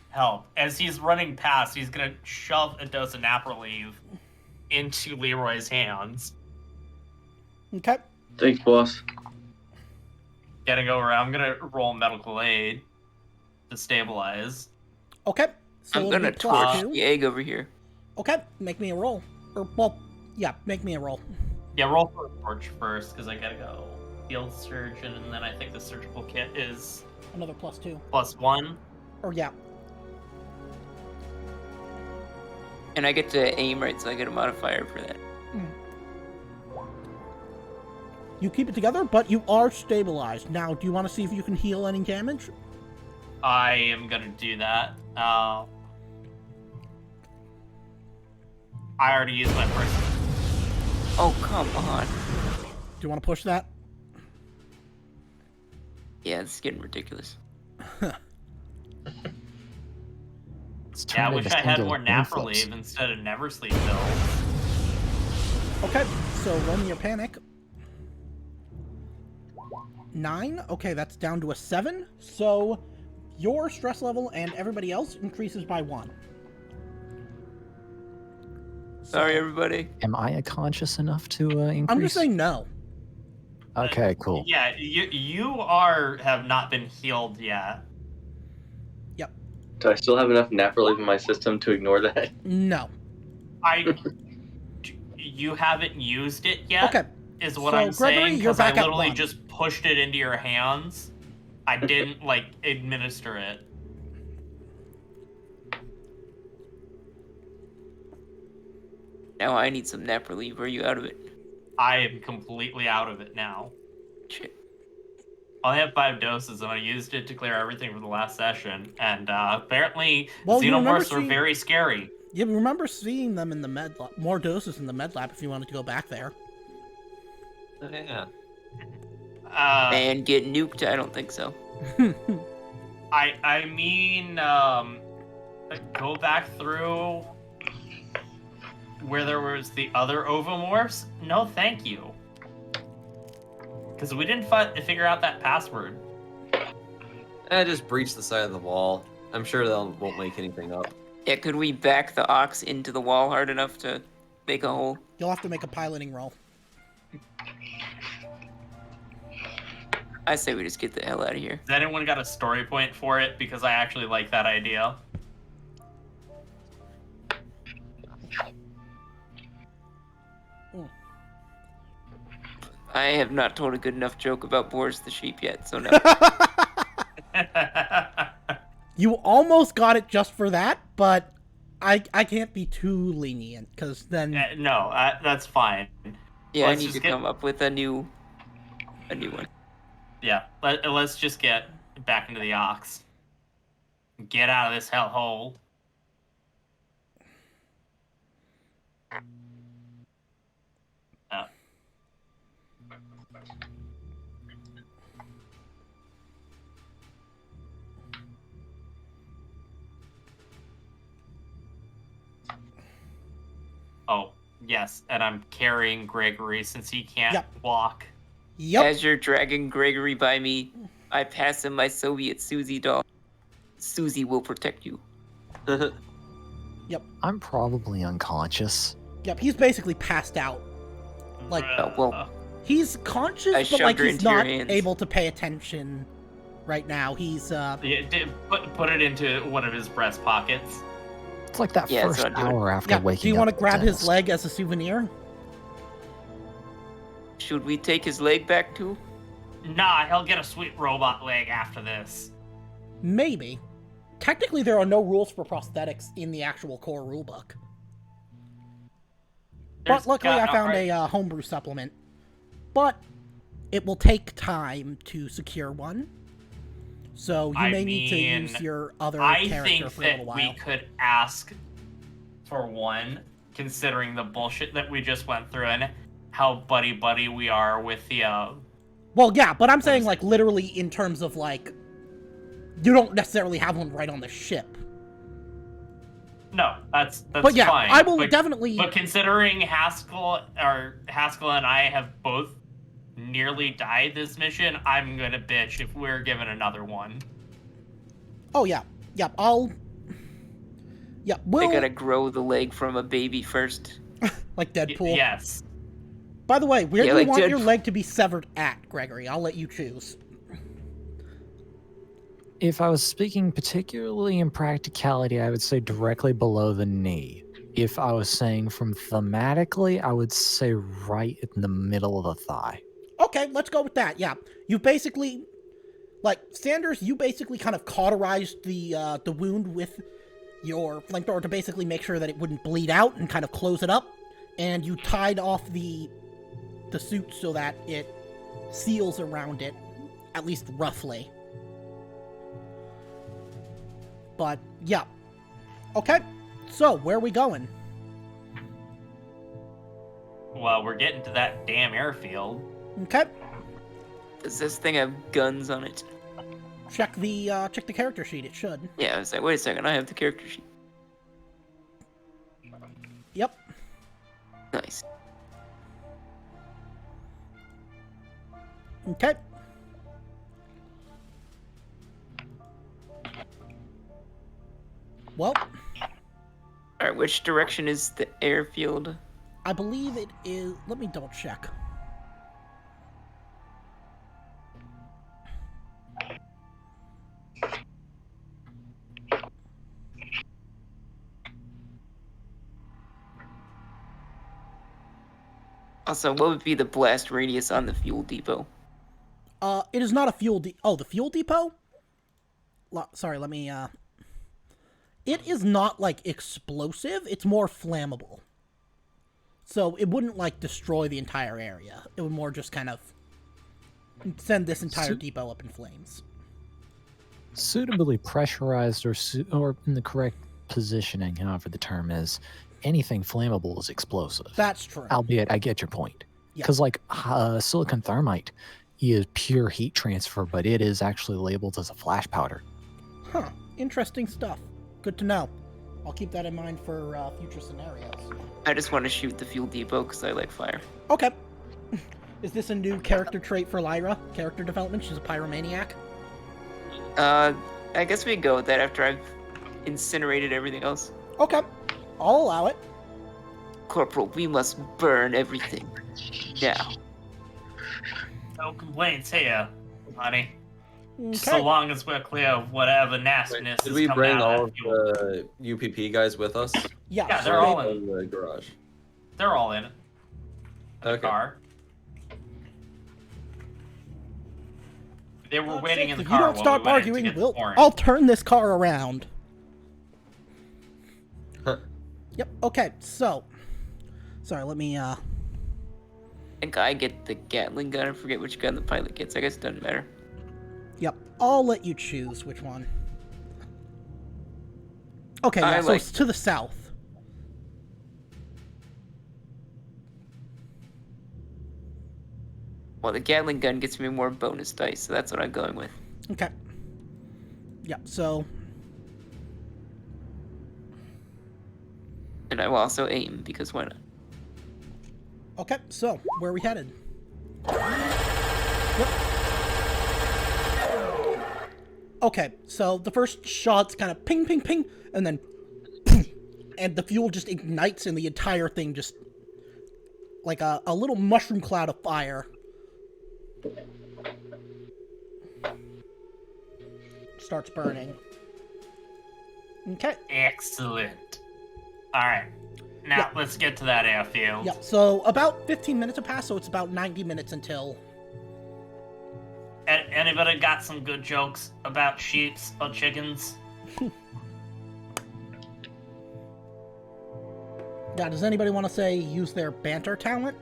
help. As he's running past, he's gonna shove a dose of nap relief into Leroy's hands. Okay. Thanks, boss. Getting over, I'm gonna roll medical aid to stabilize. Okay. So I'm it'll gonna be plus torch 2. the egg over here. Okay, make me a roll. Or, well, yeah, make me a roll. Yeah, roll for a torch first, because I gotta go field surgeon, and then I think the surgical kit is Another plus 2. +1. Or, yeah. And I get to aim right, so I get a modifier for that. You keep it together, but you are stabilized. Now, do you want to see if you can heal any damage? I am gonna do that. I already used my first. Oh, come on. Do you want to push that? Yeah, it's getting ridiculous. It's Yeah, I turned wish into I had single more nap influx. relief instead of never sleep pills. Okay, so roll me your panic. 9. Okay, that's down to a 7. So your stress level and everybody else increases by 1. Sorry, everybody. Am I conscious enough to increase? I'm just saying no. Okay, cool. Yeah, you have not been healed yet. Yep. Do I still have enough nap relief in my system to ignore that? No. You haven't used it yet. Okay. Is what So, I'm Gregory, saying, you're because I back at literally 1. just pushed it into your hands. I didn't administer it. Now I need some nap relief. Are you out of it? I am completely out of it now. Shit. I only have 5 doses, and I used it to clear everything from the last session. And apparently, Well, you remember xenomorphs are seeing- very scary. You remember seeing them in the med lab, more doses in the med lab if you wanted to go back there. Oh, yeah. And get nuked? I don't think so. I mean, go back through where there was the other ovomorphs? No, thank you. Because we didn't figure out that password. Just breach the side of the wall. I'm sure they won't make anything up. Yeah, could we back the ox into the wall hard enough to make a hole? You'll have to make a piloting roll. I say we just get the hell out of here. Has anyone got a story point for it? Because I actually like that idea. I have not told a good enough joke about Boris the sheep yet, so no. You almost got it just for that, but I can't be too lenient, because then... No, that's fine. Yeah, Let's I need just to get- come up with a new one. Yeah, let's just get back into the ox. Get out of this hellhole. Oh. Oh, yes, and I'm carrying Gregory since he can't Yep. walk. Yep. As you're dragging Gregory by me, I pass him my Soviet Susie doll. Susie will protect you. I'm probably unconscious. Yep, he's basically passed out. Like, Oh, well. he's conscious, I but shoved like her he's into your not hands. able to pay attention right now. He's, Yeah, put it into one of his breast pockets. It's like that Yeah, that's first what I'm doing. hour after yeah, waking up. do you want to at the grab his dentist. leg as a souvenir? Should we take his leg back too? Nah, he'll get a sweet robot leg after this. Maybe. Technically, there are no rules for prosthetics in the actual core rulebook. But luckily, I found a homebrew supplement. But it will take time to secure one. So you may need to use your other I character think for a little that while. we could ask for one, considering the bullshit that we just went through and how buddy we are with the. Well, yeah, but I'm saying, is like, literally in terms of, like, you don't necessarily have one right on the ship. No, that's But yeah, fine. I will but, definitely... But considering Haskell and I have both nearly died this mission, I'm gonna bitch if we're given another one. Oh, yeah. Yep, I'll... Yep, They we'll... gotta grow the leg from a baby first. Like Deadpool. Yes. By the way, where Yeah, do you like want your Deadpool. leg to be severed at, Gregory? I'll let you choose. If I was speaking particularly in practicality, I would say directly below the knee. If I was saying from thematically, I would say right in the middle of the thigh. Okay, let's go with that, yeah. You basically... Like, Sanders, you basically kind of cauterized the wound with your flamethrower to basically make sure that it wouldn't bleed out and kind of close it up. And you tied off the suit so that it seals around it, at least roughly. But, yeah. Okay, so, where are we going? Well, we're getting to that damn airfield. Okay, Does this thing have guns on it? check the character sheet, it should. Yeah, I was like, wait a second, I have the character sheet. Yep. Nice. Okay. Well, All right, which direction is the airfield? I believe it is. Let me double check. Also, what would be the blast radius on the fuel depot? It is not a fuel the fuel depot? Sorry, let me, It is not, like, explosive. It's more flammable. So it wouldn't, like, destroy the entire area. It would more just kind of send this entire depot up in flames. Suitably pressurized or in the correct positioning, however the term is, anything flammable is explosive. That's true. Albeit, I get your point. Yeah. Because, like, silicon thermite is pure heat transfer, but it is actually labeled as a flash powder. Huh. Interesting stuff. Good to know. I'll keep that in mind for future scenarios. I just want to shoot the fuel depot because I like fire. Okay. Is this a new character trait for Lyra? Character development? She's a pyromaniac? I guess we can go with that after I've incinerated everything else. Okay. I'll allow it. Corporal, we must burn everything. Now. No complaints here, honey. Okay. So long as we're clear of whatever nastiness Did is we coming bring out all of of that fuel. the UPP guys with us? Yeah, they're all in. the garage. They're all in the Okay. car. They were waiting in the If car. you don't while stop we went in to arguing, get the orange. I'll turn this car around. Huh. Yep, okay, so... Sorry, let me, I think I get the Gatling gun. I forget which gun the pilot gets. I guess it doesn't matter. Yep, I'll let you choose which one. Okay, yeah, so it's to the south. Well, the Gatling gun gets me more bonus dice, so that's what I'm going with. Okay. Yep, so... And I will also aim, because why not? Okay, so, where are we headed? Yep. Okay, so the first shot's kind of ping, ping, ping, and then boom, and the fuel just ignites and the entire thing just, like a little mushroom cloud of fire. Starts burning. Okay. Excellent. Alright. Now, let's get to that airfield. Yeah, so about 15 minutes have passed, so it's about 90 minutes until... Anybody got some good jokes about sheeps or chickens? Yeah, does anybody want to say use their banter talent?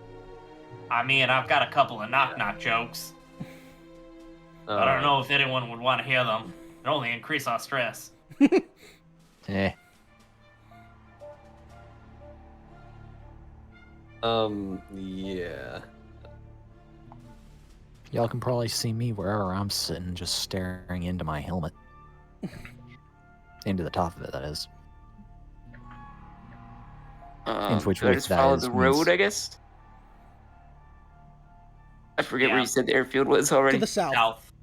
I mean, I've got a couple of knock-knock jokes. I don't know if anyone would want to hear them. It only increase our stress. Eh. Yeah. Y'all can probably see me wherever I'm sitting, just staring into my helmet. Into the top of it, that is. Which should I just follow the road, means- I guess? I forget where Yeah. you said the airfield was already. To the south. South.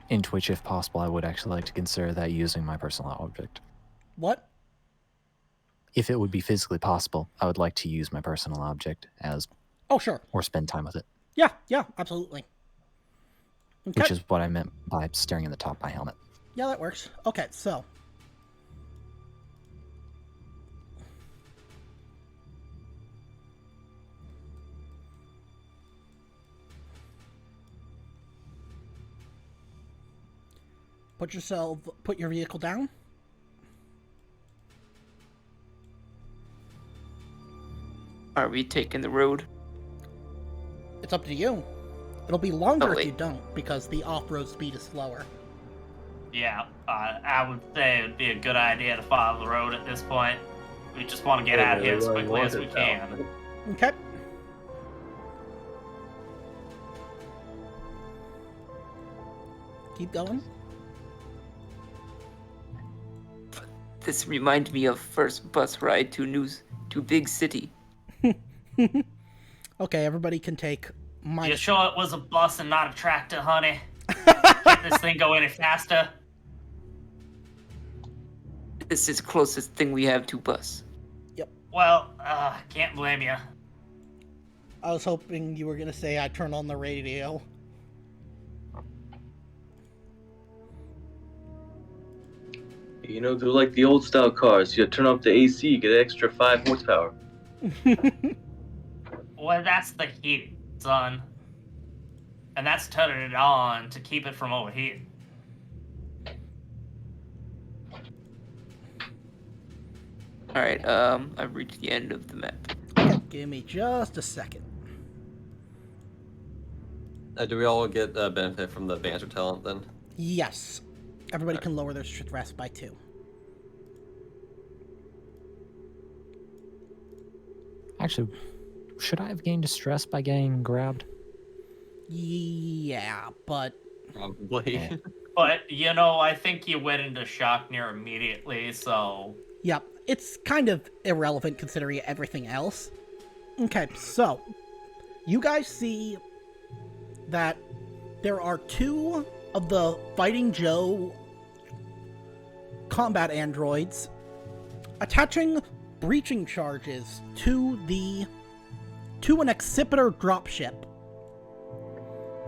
In which, if possible, I would actually like to consider that using my personal object. What? If it would be physically possible, I would like to use my personal object as, Oh, sure. or spend time with it. Yeah, absolutely. Okay. Which is what I meant by staring in the top of my helmet. Yeah, that works. Okay, so... Put your vehicle down. Are we taking the road? It's up to you. It'll be longer if wait. you don't, because the off-road speed is slower. Yeah, I would say it'd be a good idea to follow the road at this point. We just want to get out of here as quickly as we can. Okay. Keep going. This reminds me of first bus ride to big city. Okay, everybody can take You minus. sure it was a bus and not a tractor, honey? Can't this thing go any faster? This is closest thing we have to bus. Well, can't blame you. I was hoping you were gonna say I turned on the radio. You know, they're like the old style cars. You turn off the AC, you get an extra 5 horsepower. Well, that's the heat, son. And that's turning it on to keep it from overheating. Alright, I've reached the end of the map. Give me just a second. Do we all get benefit from the banter talent then? Yes. Everybody can lower their stress by 2. Actually, should I have gained distress by getting grabbed? Yeah, but Probably. Yeah. But, you know, I think you went into shock near immediately, so... yeah, it's kind of irrelevant considering everything else. Okay, so you guys see that there are 2 of the Fighting Joe combat androids attaching breaching charges to an accipiter dropship,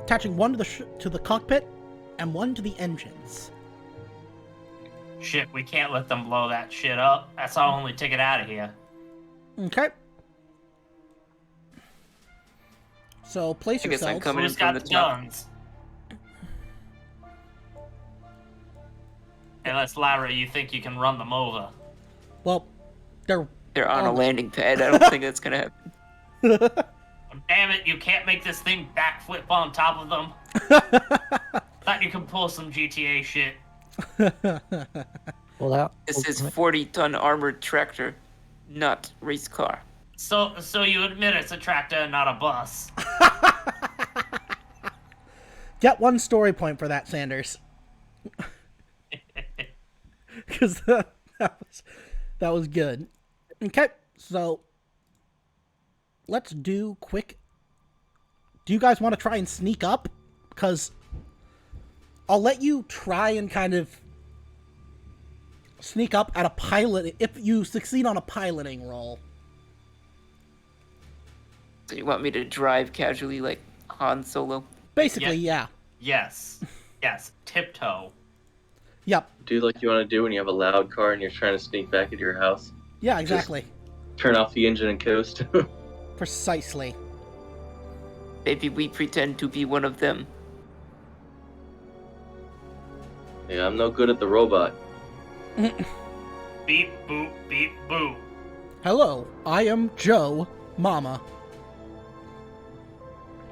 attaching one to the cockpit and one to the engines. Shit, we can't let them blow that shit up. That's our only ticket out of here. Okay. So place I guess I'm yourselves. coming in Who's from got the the top. guns? Unless, Lyra, you think you can run them over. Well, they're They're on a Oh. landing pad. I don't think that's gonna happen. Damn it, you can't make this thing backflip on top of them. Thought you could pull some GTA shit. Well, that This is 40-ton armored tractor, not race car. So you admit it's a tractor, not a bus. Get 1 story point for that, Sanders. Because that was good. Okay, so let's do quick. Do you guys want to try and sneak up? Because I'll let you try and kind of sneak up at a pilot if you succeed on a piloting roll. So you want me to drive casually like Han Solo? Basically, yeah. Yes. Yes. Tiptoe. Yep. Do like you want to do when you have a loud car and you're trying to sneak back into your house. Yeah, exactly. Turn off the engine and coast. Precisely. Maybe we pretend to be one of them. Yeah, I'm no good at the robot. Beep boop beep boop. Hello, I am Joe Mama.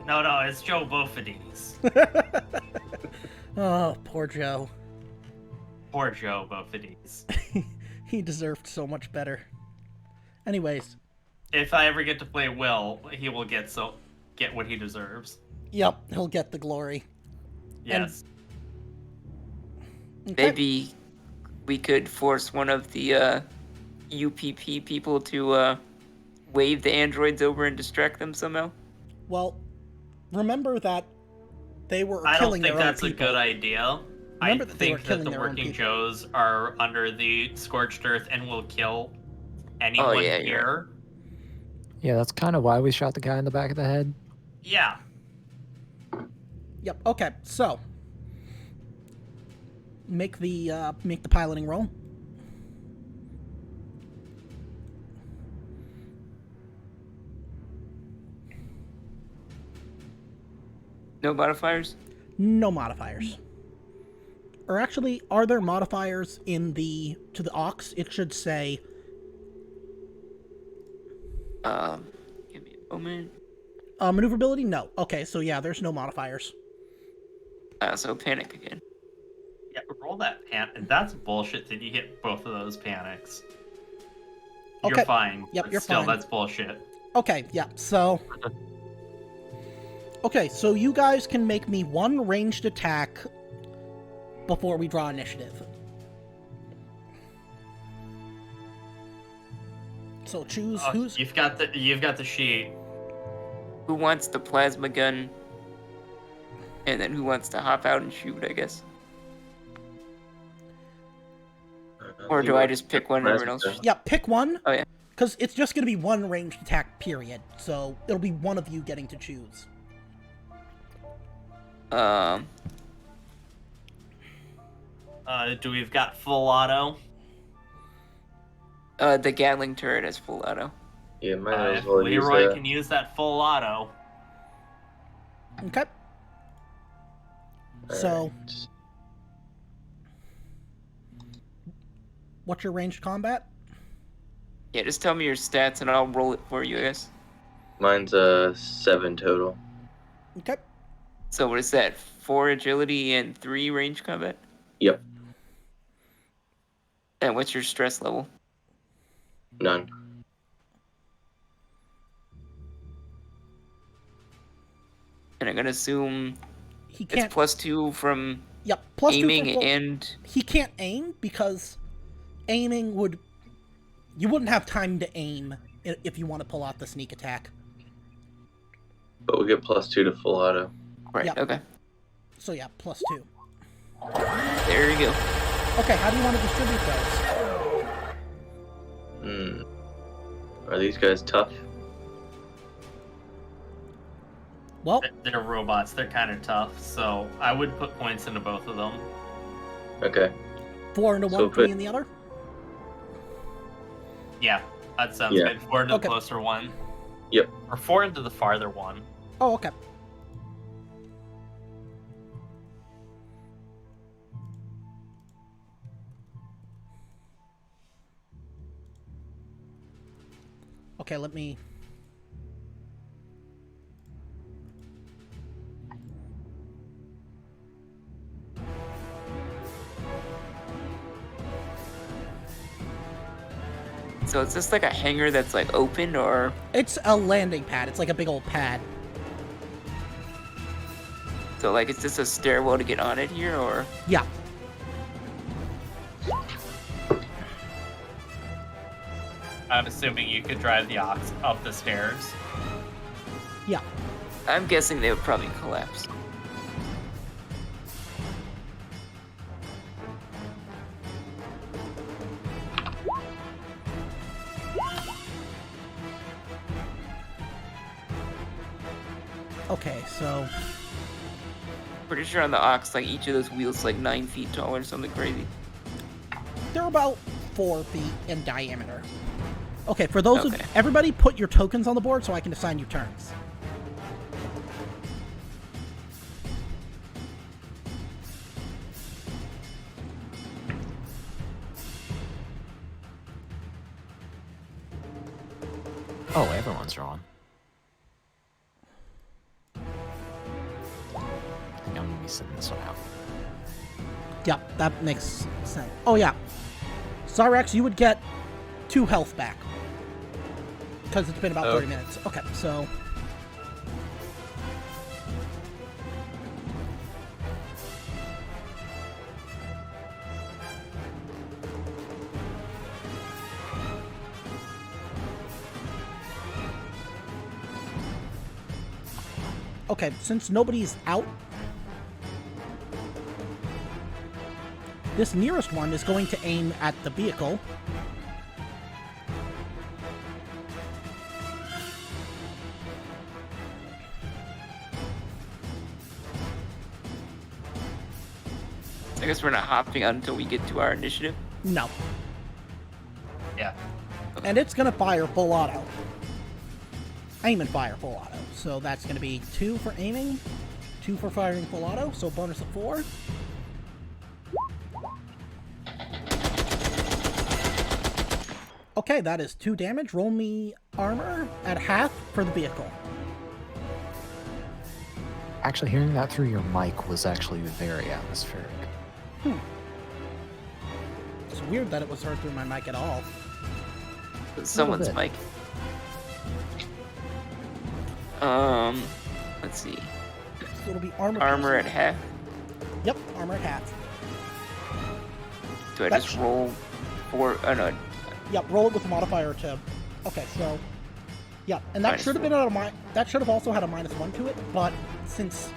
No, it's Joe Bofides. Oh, poor Joe. Poor Joe Bofides. He deserved so much better. Anyways, If I ever get to play Will, he will get what he deserves. yep, he'll get the glory. Yes. Okay. Maybe we could force one of the UPP people to wave the androids over and distract them somehow. Well, remember that they were I don't killing think their that's own a people. good idea. Remember I that they were think that killing the their own working people. Joes are under the scorched earth and will kill anyone yeah, you're here. yeah, that's kind of why we shot the guy in the back of the head. Yeah. Yep. Okay. So make the piloting roll. No modifiers? No modifiers. Or actually, are there modifiers to the aux? It should say Give me a moment. maneuverability. No. Okay. So yeah, there's no modifiers. So panic again. Yeah, roll that panic. That's bullshit that you hit both of those panics. Okay. You're fine. Yep, but you're still, fine. that's bullshit. Okay, yeah, so... Okay, so you guys can make me 1 ranged attack before we draw initiative. So choose Oh, who's. you've got the sheet. Who wants the plasma gun? And then who wants to hop out and shoot, I guess. Or do I just pick one and everyone else? Yeah, pick one. Oh, yeah. Because it's just going to be one ranged attack, period. So it'll be one of you getting to choose. Do we've got full auto? The Gatling turret has full auto. Yeah, might as If well use Leroy that. can use that full auto. Okay. So, Alright. what's your ranged combat? Yeah, just tell me your stats and I'll roll it for you, I guess. Mine's 7 total. Okay. So what is that? 4 agility and 3 range combat? Yep, And what's your stress level? none. And I'm gonna assume He it's can't. +2 from Yep, plus aiming 2 for full. and He can't aim because aiming would. You wouldn't have time to aim if you want to pull out the sneak attack. But we get +2 to full auto. right. Yep. Okay, So yeah, plus 2. there you go. Okay, how do you want to distribute those? Are these guys tough? Well, They're robots. They're kind of tough. So I would put points into both of them. Okay. 4 into So 1, 3 put- in the other. Yeah, that sounds Yeah. good. 4 into Okay. the closer one. Yep. Or 4 into the farther one. Oh, okay. Okay, let me. So is this like a hangar that's like open or? It's a landing pad. It's like a big old pad. So like, is this a stairwell to get on it here or? Yeah. I'm assuming you could drive the ox up the stairs. Yeah. I'm guessing they would probably collapse. Okay, so Pretty sure on the Ox, like each of those wheels is like 9 feet tall or something crazy. they're about 4 feet in diameter. Okay, for those Okay. of everybody, put your tokens on the board so I can assign you turns. Oh, everyone's drawn. I think I'm gonna be sending this one out. Yep, that makes sense. Oh yeah, Cyrex, you would get 2 health back because it's been about 30 minutes. Okay, so okay, since nobody's out, this nearest one is going to aim at the vehicle. I guess we're not hopping on until we get to our initiative. No. Yeah. And it's going to fire full auto. Aim and fire full auto. So that's going to be 2 for aiming, 2 for firing full auto, so bonus of 4. Okay, that is 2 damage. Roll me armor at half for the vehicle. Actually, hearing that through your mic was actually very atmospheric. It's weird that it was heard through my mic at all. Someone's bit. mic. Let's see. So it'll be armor. Armor at half. Yep, armor at half. Do I That's- just roll 4? Oh no. Yep, roll it with the modifier to Okay, so yeah, and that should have been at a that should have also had a -1 to it, but since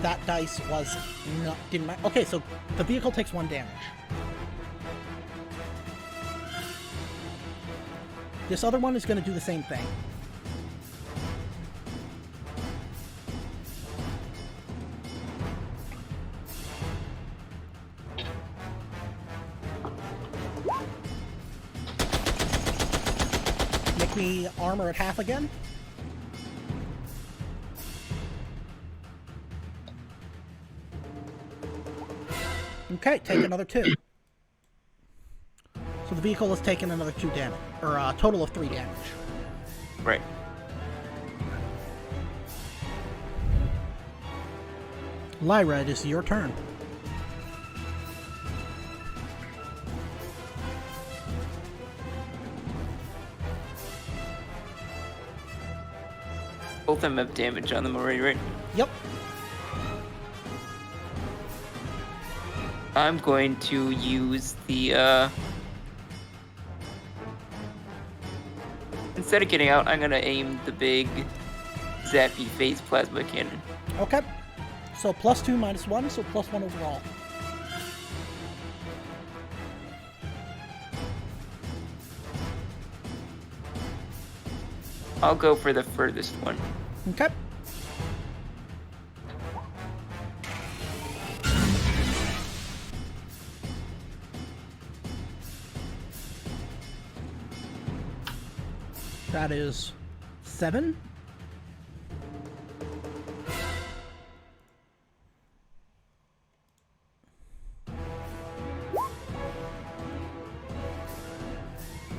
that dice was didn't matter. Okay, so the vehicle takes 1 damage. This other one is going to do the same thing. Make me armor at half again. Okay, take another 2. So the vehicle has taken another 2 damage, or a total of 3 damage. Right. Lyra, it is your turn. Both of them have damage on them already, right? Yep. I'm going to use the, instead of getting out, I'm gonna aim the big zappy phase plasma cannon. Okay. So +2 -1, so +1 overall. I'll go for the furthest one. Okay. That is 7.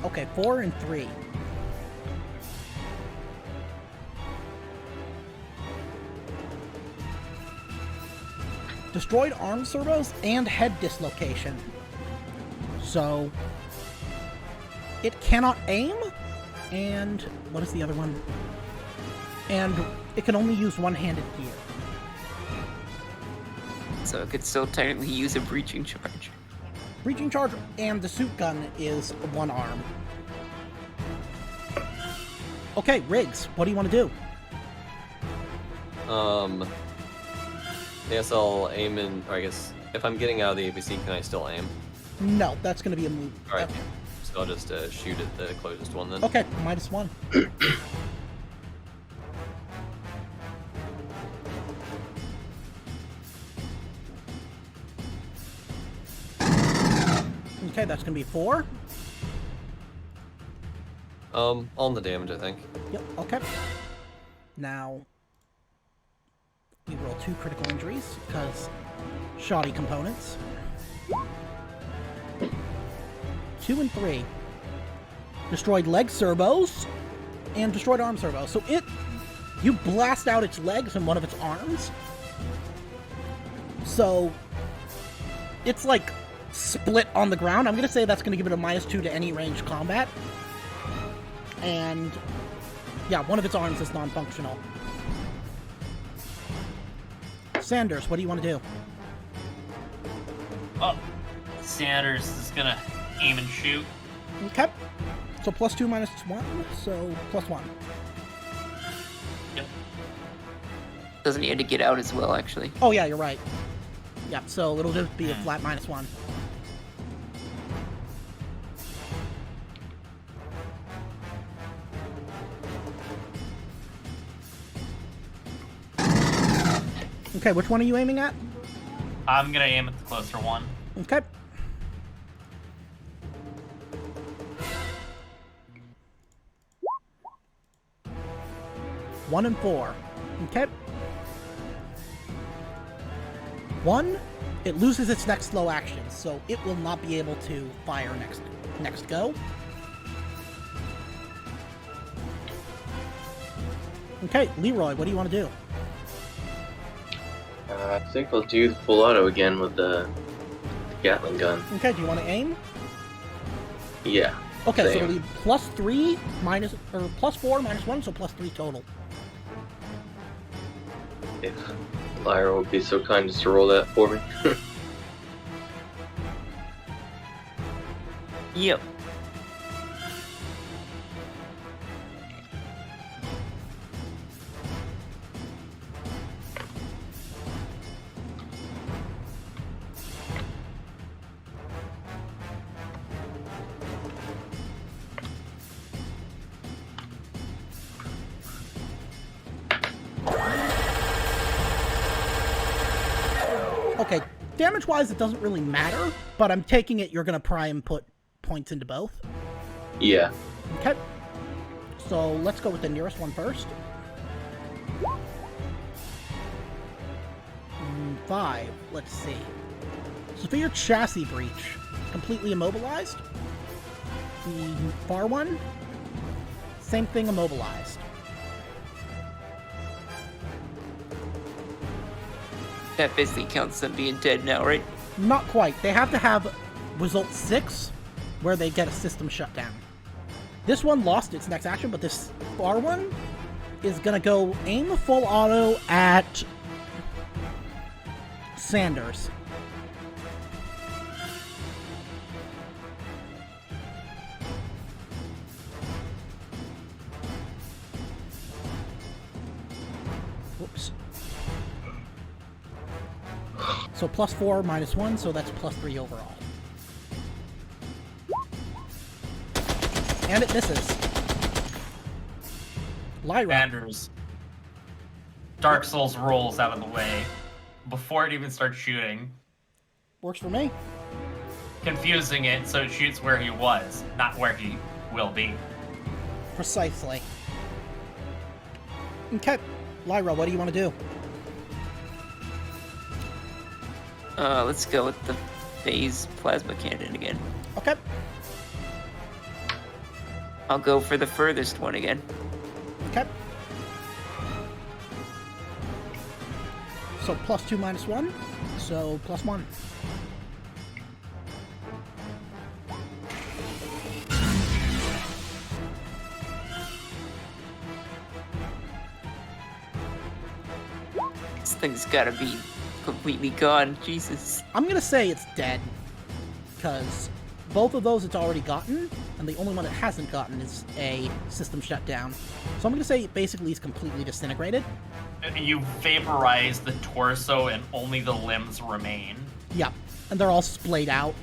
Okay, 4 and 3. Destroyed arm servos and head dislocation. So it cannot aim, and what is the other one? And it can only use one-handed gear. So it could still technically use a breaching charge. Breaching charge, and the suit gun is 1 arm. Okay, Riggs, what do you want to do? I guess I'll aim in, or I guess if I'm getting out of the ABC, can I still aim? No, that's going to be a move. Alright, so I'll just shoot at the closest one then. Okay, -1. Okay, that's going to be 4. On the damage, I think. Yep, okay. Now, we roll 2 critical injuries, because shoddy components. 2 and 3. Destroyed leg servos, and destroyed arm servos. So you blast out its legs and one of its arms. So, it's like split on the ground. I'm going to say that's going to give it a -2 to any range combat. And yeah, one of its arms is non-functional. Sanders, what do you want to do? Oh, Sanders is gonna aim and shoot. Okay. So +2 -1, so +1. Yep. Doesn't he have to get out as well, actually? Oh yeah, you're right. Yeah, so it'll just be a flat -1. Okay, which one are you aiming at? I'm gonna aim at the closer one. Okay. One and 4. Okay. 1, it loses its next slow action, so it will not be able to fire next go. Okay, Leroy, what do you want to do? I think I'll do the full auto again with the Gatling gun. Okay, do you want to aim? Yeah. Okay, so same. it'll be +3 minus, or +4 -1, so +3 total. If Lyra would be so kind as to roll that for me. Yep. Okay, damage-wise, it doesn't really matter, but I'm taking it you're going to try and put points into both. Yeah. Okay. So let's go with the nearest one first. 5. Let's see. Severe chassis breach. Completely immobilized. The far one. Same thing, immobilized. That basically counts them being dead now, right? Not quite. They have to have result 6, where they get a system shutdown. This one lost its next action, but this far one is gonna go aim full auto at Sanders. Whoops. So +4 -1, so that's +3 overall. And it misses. Lyra. Anders. Dark Souls rolls out of the way before it even starts shooting, Works for me. confusing it so it shoots where he was, not where he will be. Precisely. Okay. Lyra, what do you want to do? Let's go with the phase plasma cannon again. Okay. I'll go for the furthest one again. Okay. So +2 -1, so +1. This thing's gotta be completely gone. Jesus. I'm gonna say it's dead, because both of those it's already gotten, and the only one it hasn't gotten is a system shutdown. So I'm gonna say basically it's completely disintegrated. You vaporize the torso and only the limbs remain. Yeah, and they're all splayed out.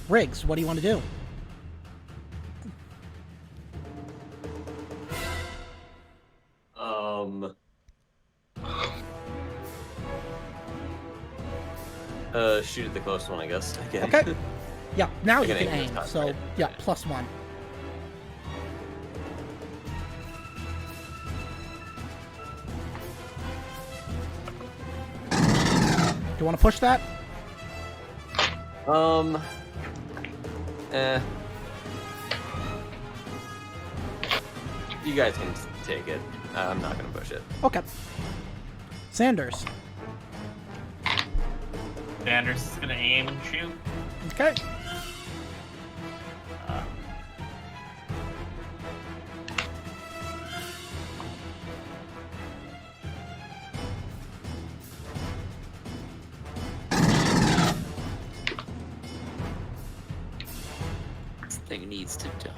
Riggs, what do you want to do? Shoot at the closest one, I guess. Again. Okay. Yeah, now I you can can aim aim. this time, So, right? yeah, +1. Do you want to push that? You guys can take it. I'm not gonna push it. Okay. Sanders. Anders is gonna aim and shoot. Okay. This thing needs to die.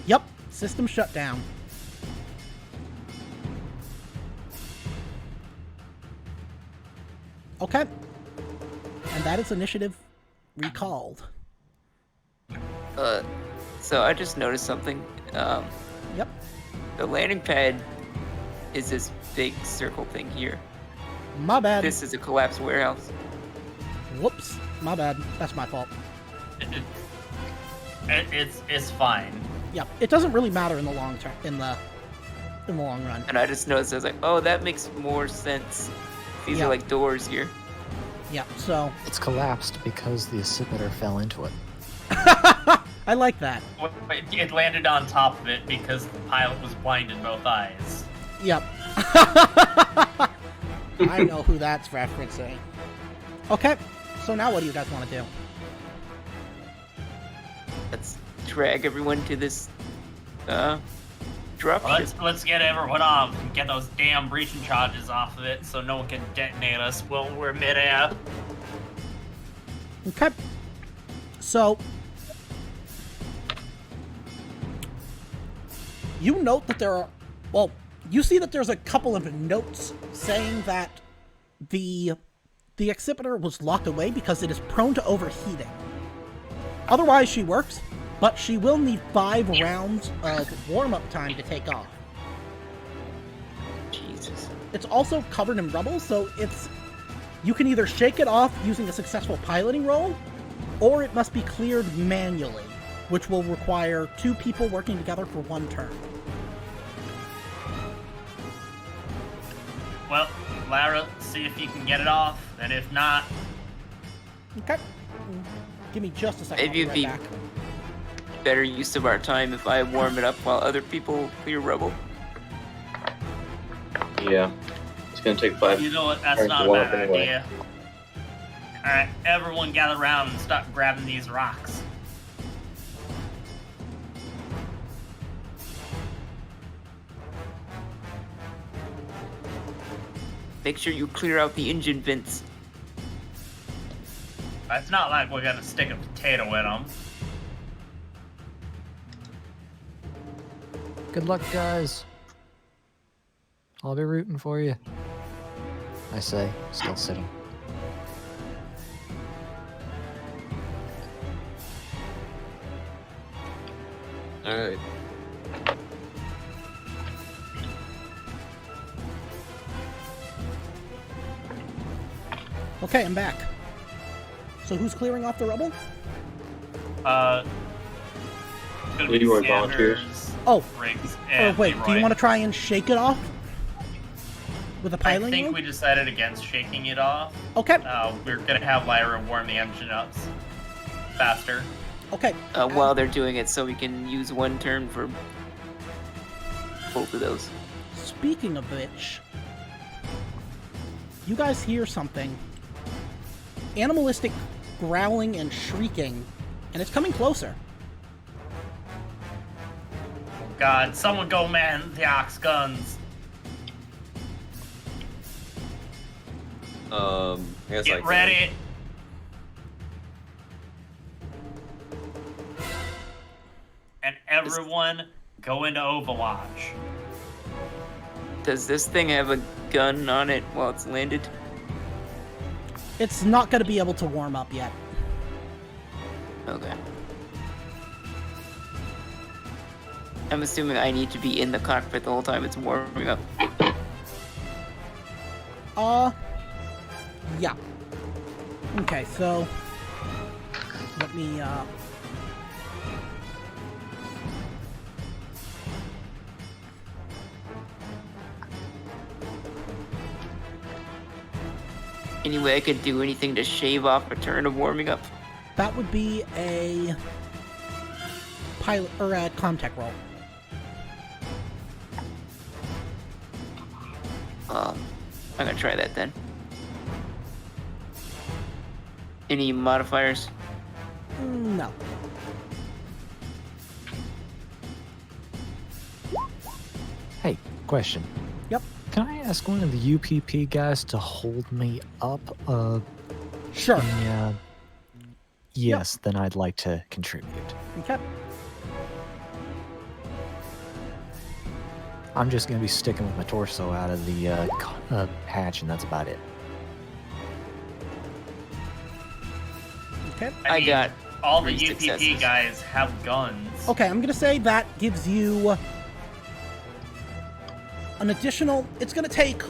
Yep, system shut down. Okay. And that is initiative recalled. So I just noticed something. Yep. The landing pad is this big circle thing here. My bad. This is a collapsed warehouse. Whoops. My bad. That's my fault. It's fine. Yep. It doesn't really matter in the long term, in the long run. And I just noticed, I was like, oh, that makes more sense. These Yeah. are like doors here. Yep. So It's collapsed because the accipiter fell into it. I like that. It landed on top of it because the pilot was blind in both eyes. Yep. I know who that's referencing. Okay. So now what do you guys want to do? Let's drag everyone to this drop Well, ship. let's get everyone off and get those damn breaching charges off of it so no one can detonate us while we're midair. Okay. So you note that there are, well, you see that there's a couple of notes saying that the accipiter was locked away because it is prone to overheating. Otherwise, she works, but she will need 5 rounds of warm-up time to take off. it's also covered in rubble, so you can either shake it off using a successful piloting roll, or it must be cleared manually, which will require 2 people working together for 1 turn. Well, Lara, see if you can get it off, and if not... Okay. Give me just a second. Maybe I'll it'd be right be back. better use of our time if I warm it up while other people clear rubble. Yeah. It's gonna take 5. You know what? That's turns not to a warm bad up anyway. idea. Alright, everyone gather around and start grabbing these rocks. Make sure you clear out the engine vents. It's not like we're gonna stick a potato in them. Good luck, guys. I'll be rooting for you. I say, still sitting. All right. Okay, I'm back. So who's clearing off the rubble? It's gonna be Leroy Sanders, volunteers. Oh, Riggs, oh and wait, do Leroy. you want to try and shake it off? With a I piling think roll? we decided against shaking it off. Okay, We're gonna have Lyra warm the engine up faster. okay. While they're doing it, so we can use 1 turn for both of those. Speaking of which, you guys hear something. Animalistic growling and shrieking, and it's coming closer. God, someone go man the ox guns. I guess I Get can. ready. And everyone go into Overwatch. Does this thing have a gun on it while it's landed? It's not going to be able to warm up yet. Okay. I'm assuming I need to be in the cockpit the whole time it's warming up. Yeah. Okay, so let me Any way I could do anything to shave off a turn of warming up? that would be a pilot or a contact roll. I'm gonna try that then. Any modifiers? No. Hey, question. Yep. Can I ask one of the UPP guys to hold me up? Sure. Yeah. Yes, then I'd like to contribute. Okay. I'm just going to be sticking with my torso out of the hatch, and that's about it. Okay. I mean, got all the 3 UPP successes. guys have guns. Okay, I'm gonna say that gives you an additional. It's gonna take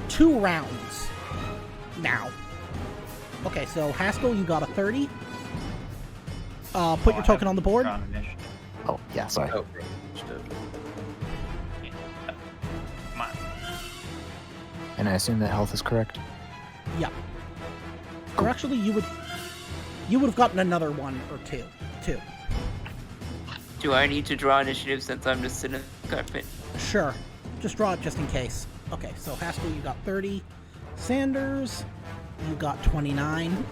2 rounds now. Okay, so Haskell, you got a 30. Put your token on the board. On initiative. Oh, yeah, sorry. Oh, understood. Come on. And I assume that health is correct? Yeah. Or actually, you would have gotten another 1 or 2. Do I need to draw initiative since I'm just sitting in the cockpit? Sure. Just draw it just in case. Okay, so Haskell, you got 30. Sanders, you got 29.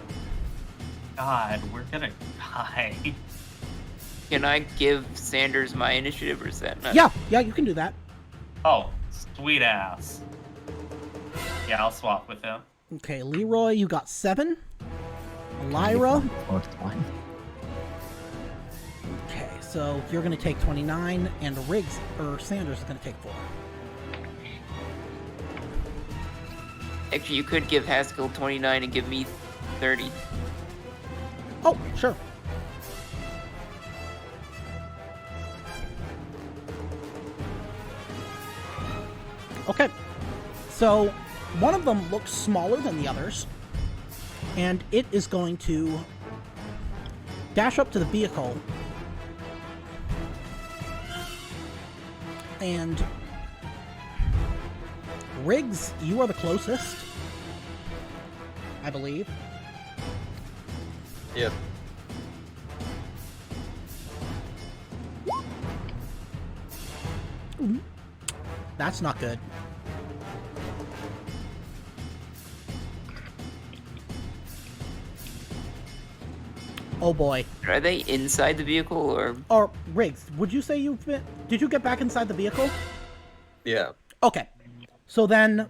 God, we're gonna die. Can I give Sanders my initiative, or is that not? Yeah, you can do that. Oh, sweet ass. Yeah, I'll swap with him. Okay, Leroy, you got 7. Lyra. Oh, it's fine. Okay, so you're going to take 29, and Sanders is going to take 4. Actually, you could give Haskell 29 and give me 30. Oh, sure. Okay. So, one of them looks smaller than the others, and it is going to dash up to the vehicle and Riggs, you are the closest, I believe. Yep. That's not good. Oh boy. Are they inside the vehicle or? Or Riggs, would you say you've been? Did you get back inside the vehicle? Yeah. Okay. So then,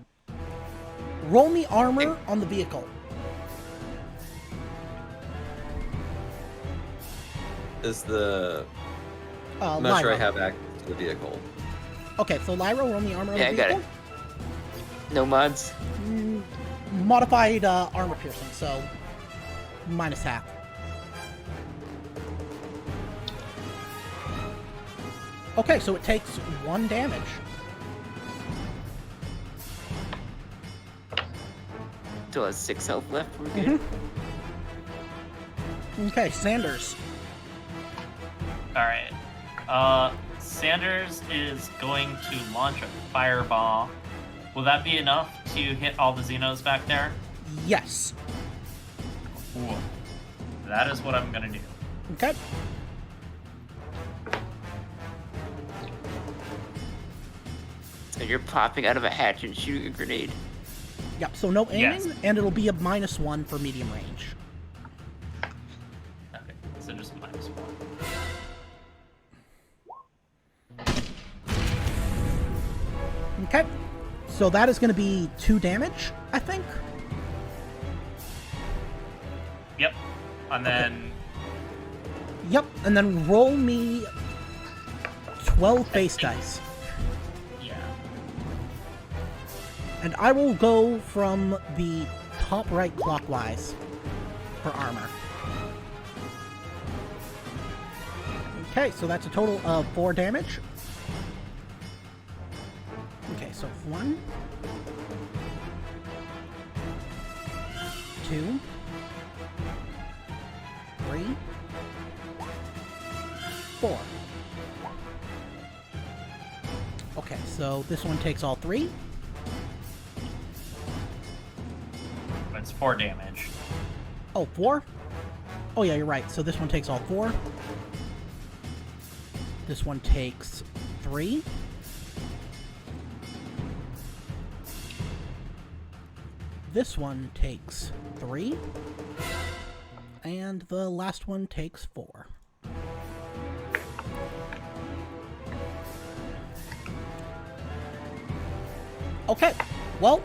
roll me armor on the vehicle. Is the... I'm not sure I have access to the vehicle. Okay, so Lyra, roll me armor on Yeah, the I got vehicle. it. No mods. Modified armor piercing, so minus half. Okay, so it takes 1 damage. Still has 6 health left. We're good. Okay, Sanders. Alright. Sanders is going to launch a fireball. Will that be enough to hit all the Xenos back there? Yes. Cool. That is what I'm gonna do. Okay. So you're popping out of a hatch and shooting a grenade. Yep, so no aiming, Yes. and it'll be a -1 for medium range. Okay, so just -1. Okay. So that is going to be 2 damage, I think. Yep. And then Yep, and then roll me 12 face dice. yeah. And I will go from the top right clockwise for armor. Okay, so that's a total of 4 damage. Okay, so 1, 2, 3, 4. Okay, so this one takes all 3. It's 4 damage. Oh, 4? Oh yeah, you're right. So this one takes all 4. This one takes 3. This one takes 3. And the last one takes 4. Okay, well,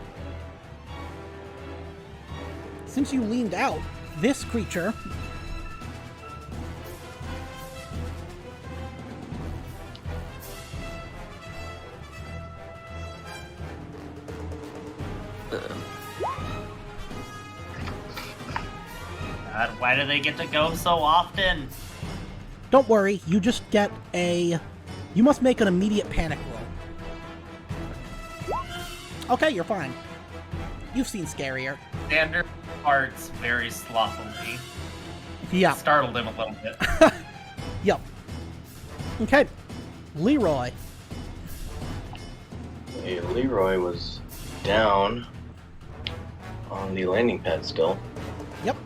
since you leaned out, this creature God, why do they get to go so often? don't worry, you just get a... You must make an immediate panic roll. Okay, you're fine. You've seen scarier. Xander farts very slothfully. Yeah. Startled him a little bit. Yep. Okay. Leroy. Hey, Leroy was down on the landing pad still. Yep.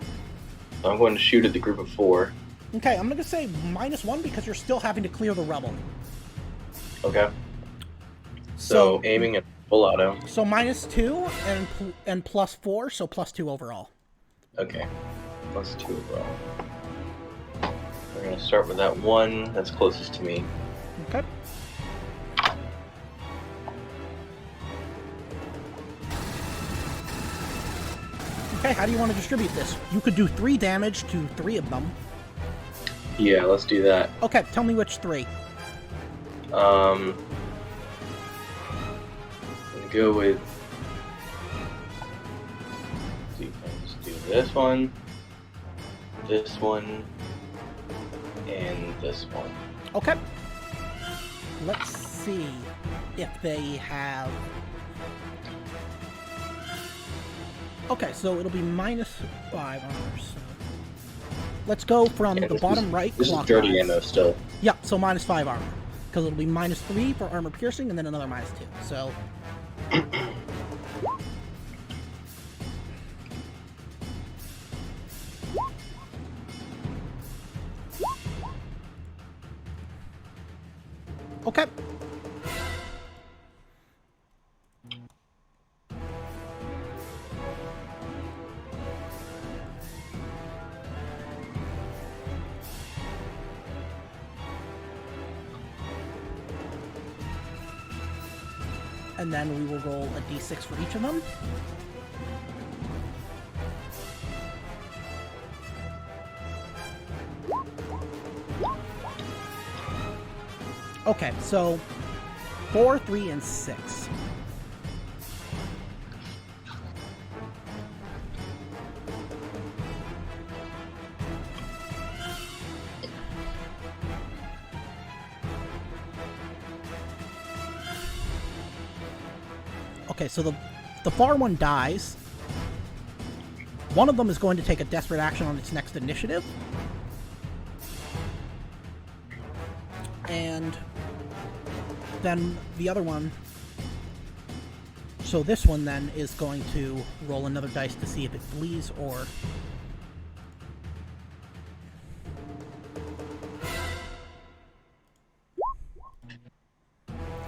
So I'm going to shoot at the group of 4. Okay, I'm gonna say -1 because you're still having to clear the rubble. Okay. So aiming at full auto. So -2 and +4, so +2 overall. Okay. +2 overall. We're going to start with that 1 that's closest to me. Okay. Okay, how do you want to distribute this? You could do 3 damage to 3 of them. Yeah, let's do that. Okay, tell me which 3. I'm gonna go with. Let's see if I can just do this one, and this one. Okay. Let's see if they have... Okay, so it'll be -5 armor. So let's go from the bottom right This is clockwise. dirty ammo still. Yep, so -5 armor. Because it'll be -3 for armor piercing and then another -2. So. Okay. And then we will roll a d6 for each of them. Okay, so 4, 3, and 6. Okay, so the far one dies. One of them is going to take a desperate action on its next initiative. And then the other one, so this one then is going to roll another dice to see if it bleeds or...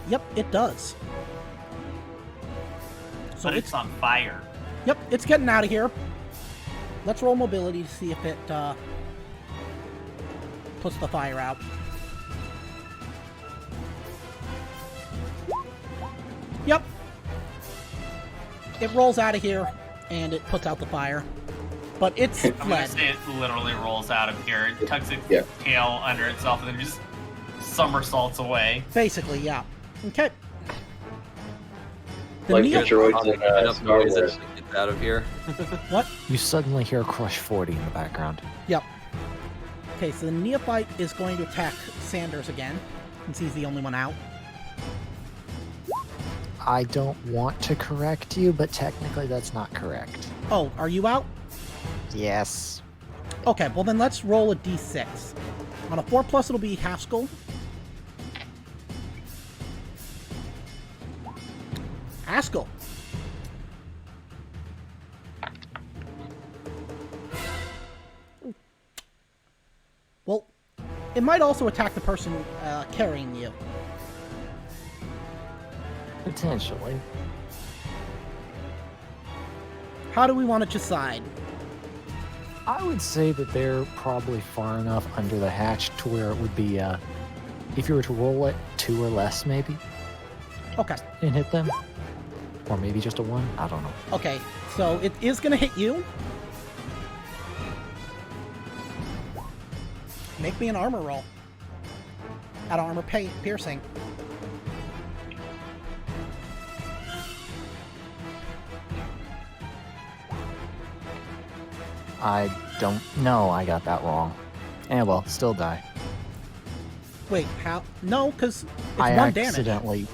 Yep, it does. So But it's on fire. Yep, it's getting out of here. Let's roll mobility to see if it puts the fire out. Yep. It rolls out of here, and it puts out the fire. But it's I'm gonna fled. say it literally rolls out of here. It tucks its tail under itself and then just somersaults away. Basically, yeah. Okay. The Like Neo- the droids in Enough Star noise Wars. to get out of here. What? You suddenly hear Crush 40 in the background. Yep. Okay, so the Neophyte is going to attack Sanders again, since he's the only one out. I don't want to correct you, but technically that's not correct. Oh, are you out? Yes. Okay, well then let's roll a d6. On a 4+, it'll be Haskell. Haskell. Well, it might also attack the person carrying you. Potentially. How do we want to decide? I would say that they're probably far enough under the hatch to where it would be, if you were to roll it, 2 or less maybe, Okay. and hit them. Or maybe just a 1, I don't know. Okay, so it is going to hit you. Make me an armor roll. At armor piercing. I don't know, I got that wrong. And well, still die. Wait, how? No, because it's I 1 damage. accidentally...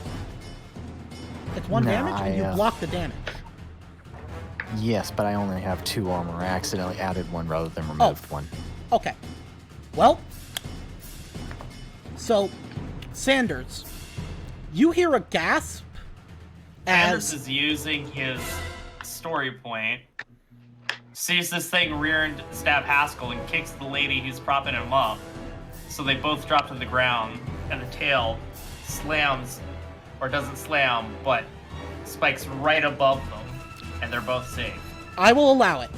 It's 1 No, damage, and you I, block the damage. Yes, but I only have 2 armor. I accidentally added 1 rather than removed 1. Okay. Well, so, Sanders, you hear a gasp Anders as... is using his story point, sees this thing rear end stab Haskell and kicks the lady who's propping him up. So they both drop to the ground, and the tail slams, or doesn't slam, but spikes right above them, and they're both safe. I will allow it.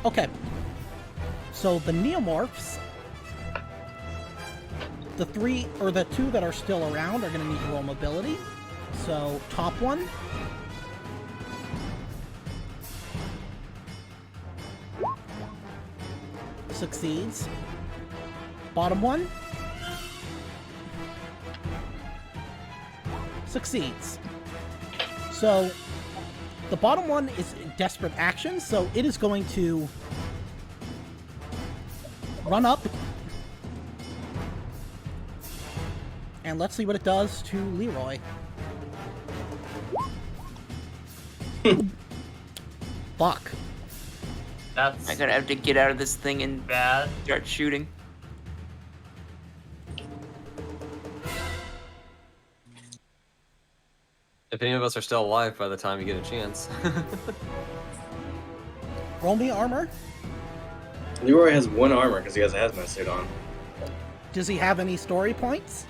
Okay. So the Neomorphs, the 3 or the 2 that are still around are going to need to roll mobility. So top one. Succeeds. Bottom one. Succeeds. So the bottom one is desperate action, so it is going to run up. And let's see what it does to Leroy. Fuck. That's I'm gonna have to get out of this thing and bad. start shooting. If any of us are still alive by the time you get a chance. Roll me armor. Leroy has 1 armor because he has a hazmat suit on. Does he have any story points?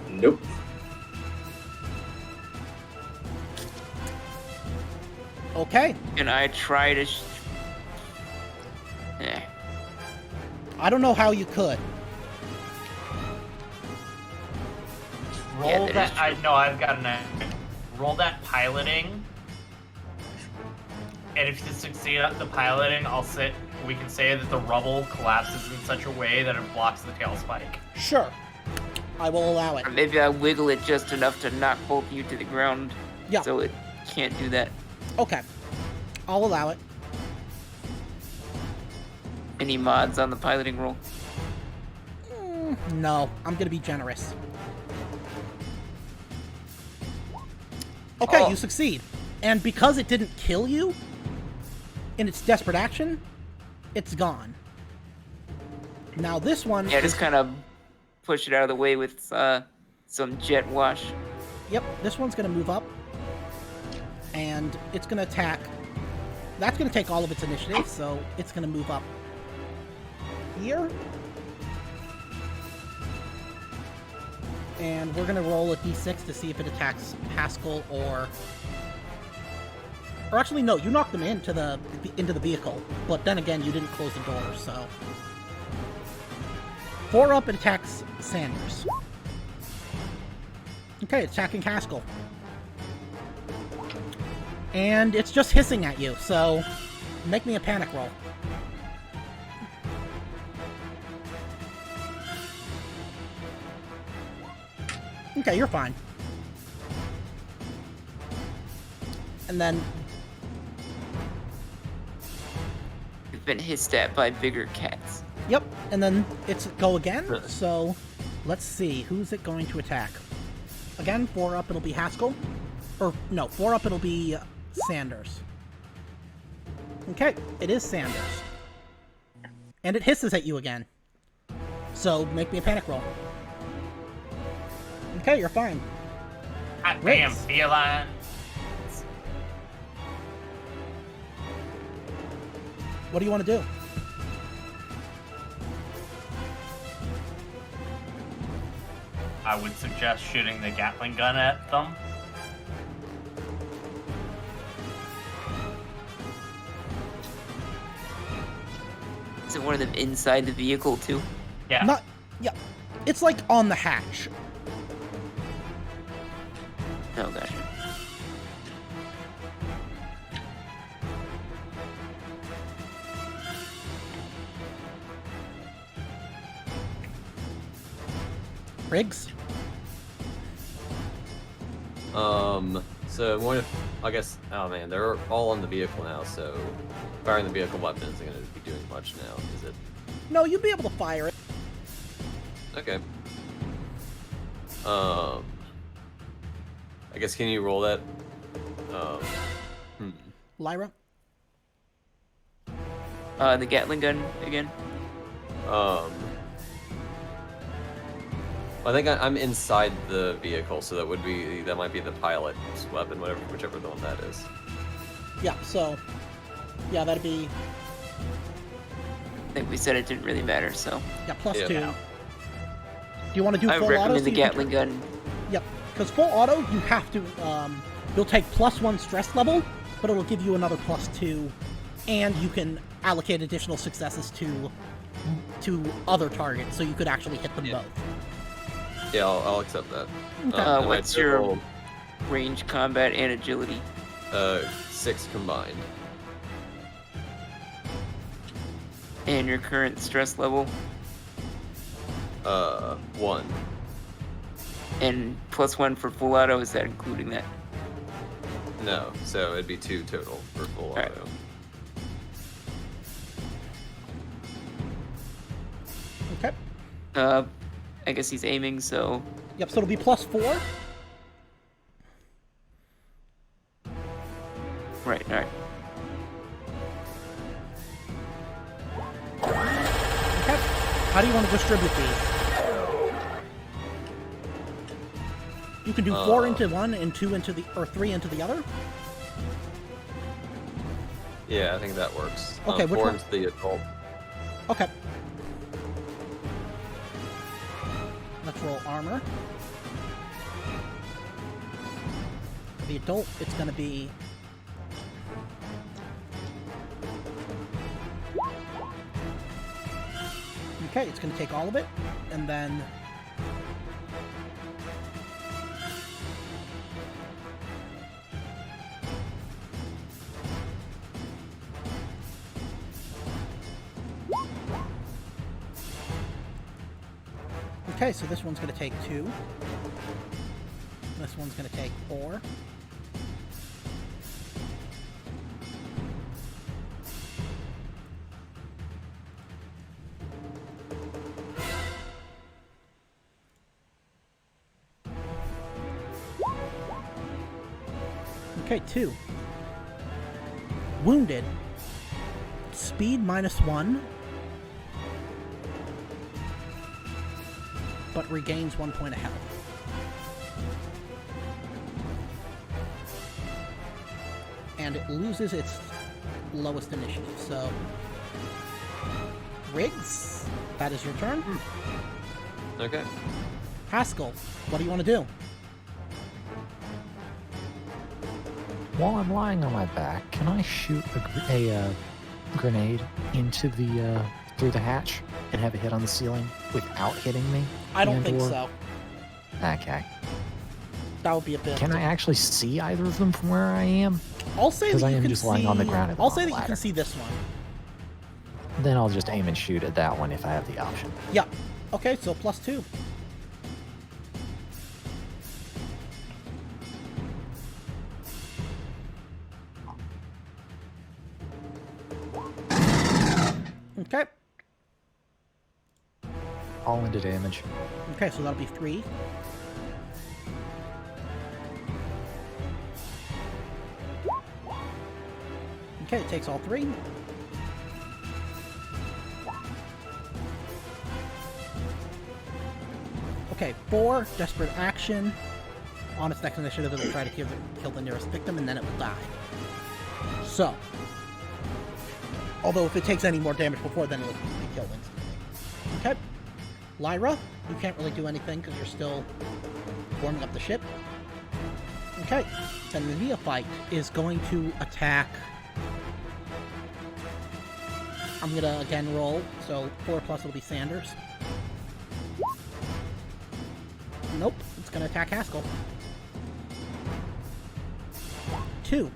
Nope. Okay. And I try to. I don't know how you could. Roll Yeah, that that. is I true. know. I've got an. Roll that piloting. And if you succeed at the piloting, we can say that the rubble collapses in such a way that it blocks the tail spike. Sure. I will allow it. Or maybe I wiggle it just enough to knock both of you to the ground. Yeah. So it can't do that. Okay. I'll allow it. Any mods on the piloting roll? No, I'm gonna be generous. Okay, Oh. you succeed. And because it didn't kill you in its desperate action, it's gone. Now this one Yeah, is... just kind of push it out of the way with some jet wash. Yep, this one's gonna move up. And it's gonna attack. That's gonna take all of its initiative, so it's gonna move up here. And we're gonna roll a d6 to see if it attacks Haskell or actually no, you knocked them into the vehicle, but then again you didn't close the door, so 4 up, it attacks Sanders. Okay, it's attacking Haskell. And it's just hissing at you, so make me a panic roll. Okay, you're fine. And then, It's been hissed at by bigger cats. yep, and then it's go again, so let's see, who's it going to attack? Again, 4 up, it'll be Haskell. Or, no, 4 up, it'll be Sanders. Okay, it is Sanders. And it hisses at you again. So, make me a panic roll. Okay, you're fine. Hot Great. damn feline. What do you want to do? I would suggest shooting the Gatling gun at them. Is it one of them inside the vehicle too? Yeah. Not, yeah, it's like on the hatch. Oh, gotcha. Riggs? So what if, I guess, oh man, they're all on the vehicle now, so firing the vehicle weapon isn't going to be doing much now, is it? No, you'd be able to fire it. Okay. I guess, can you roll that? Lyra? The Gatling gun again. I think I'm inside the vehicle, so that might be the pilot's weapon, whichever the one that is. Yeah, so, yeah, that'd be, I think we said it didn't really matter, so yeah, plus Yeah. 2. Do you want to do I full auto? recommend so the you can Gatling gun. Yep, because full auto, you have to, you'll take +1 stress level, but it'll give you another +2, and you can allocate additional successes to other targets, so you could actually hit them Yeah. both. Yeah, I'll accept that. Okay. And my What's your total, range, combat, and agility? 6 combined. And your current stress level? 1. And +1 for full auto, is that including that? No, so it'd be 2 total for full Alright. auto. Okay. I guess he's aiming, so Yep, so it'll be +4. Right, alright. Okay. How do you want to distribute these? You can do 4 into one and 2 into the, or 3 into the other. Yeah, I think that works. Okay, which 4 one? into the adult. Okay. Let's roll armor. For the adult, it's going to be... Okay, it's going to take all of it, and then... Okay, so this one's going to take 2. This one's going to take 4. Okay, 2. Wounded. Speed -1. But regains 1 point of health. And it loses its lowest initiative, so... Riggs, that is your turn. Okay. Haskell, what do you want to do? While I'm lying on my back, can I shoot a grenade into the through the hatch and have it hit on the ceiling without hitting me? I don't think and/or- so. Okay. That would be a bit... Can I actually see either of them from where I am? I'll say Because that I you am can just see... lying on the ground at the I'll say bottom that you ladder. can see this one. Then I'll just aim and shoot at that one if I have the option. Yeah. Okay, so +2. Okay. All into damage. Okay, so that'll be 3. Okay, it takes all 3. Okay, 4, desperate action. On its next initiative, it will try to kill the nearest victim, and then it will die. So, although if it takes any more damage before, then it will be killed instantly. Okay. Lyra, you can't really do anything because you're still warming up the ship. Okay. Then the neophyte is going to attack. I'm gonna again roll, so 4+ will be Sanders. Nope, it's gonna attack Haskell. 2.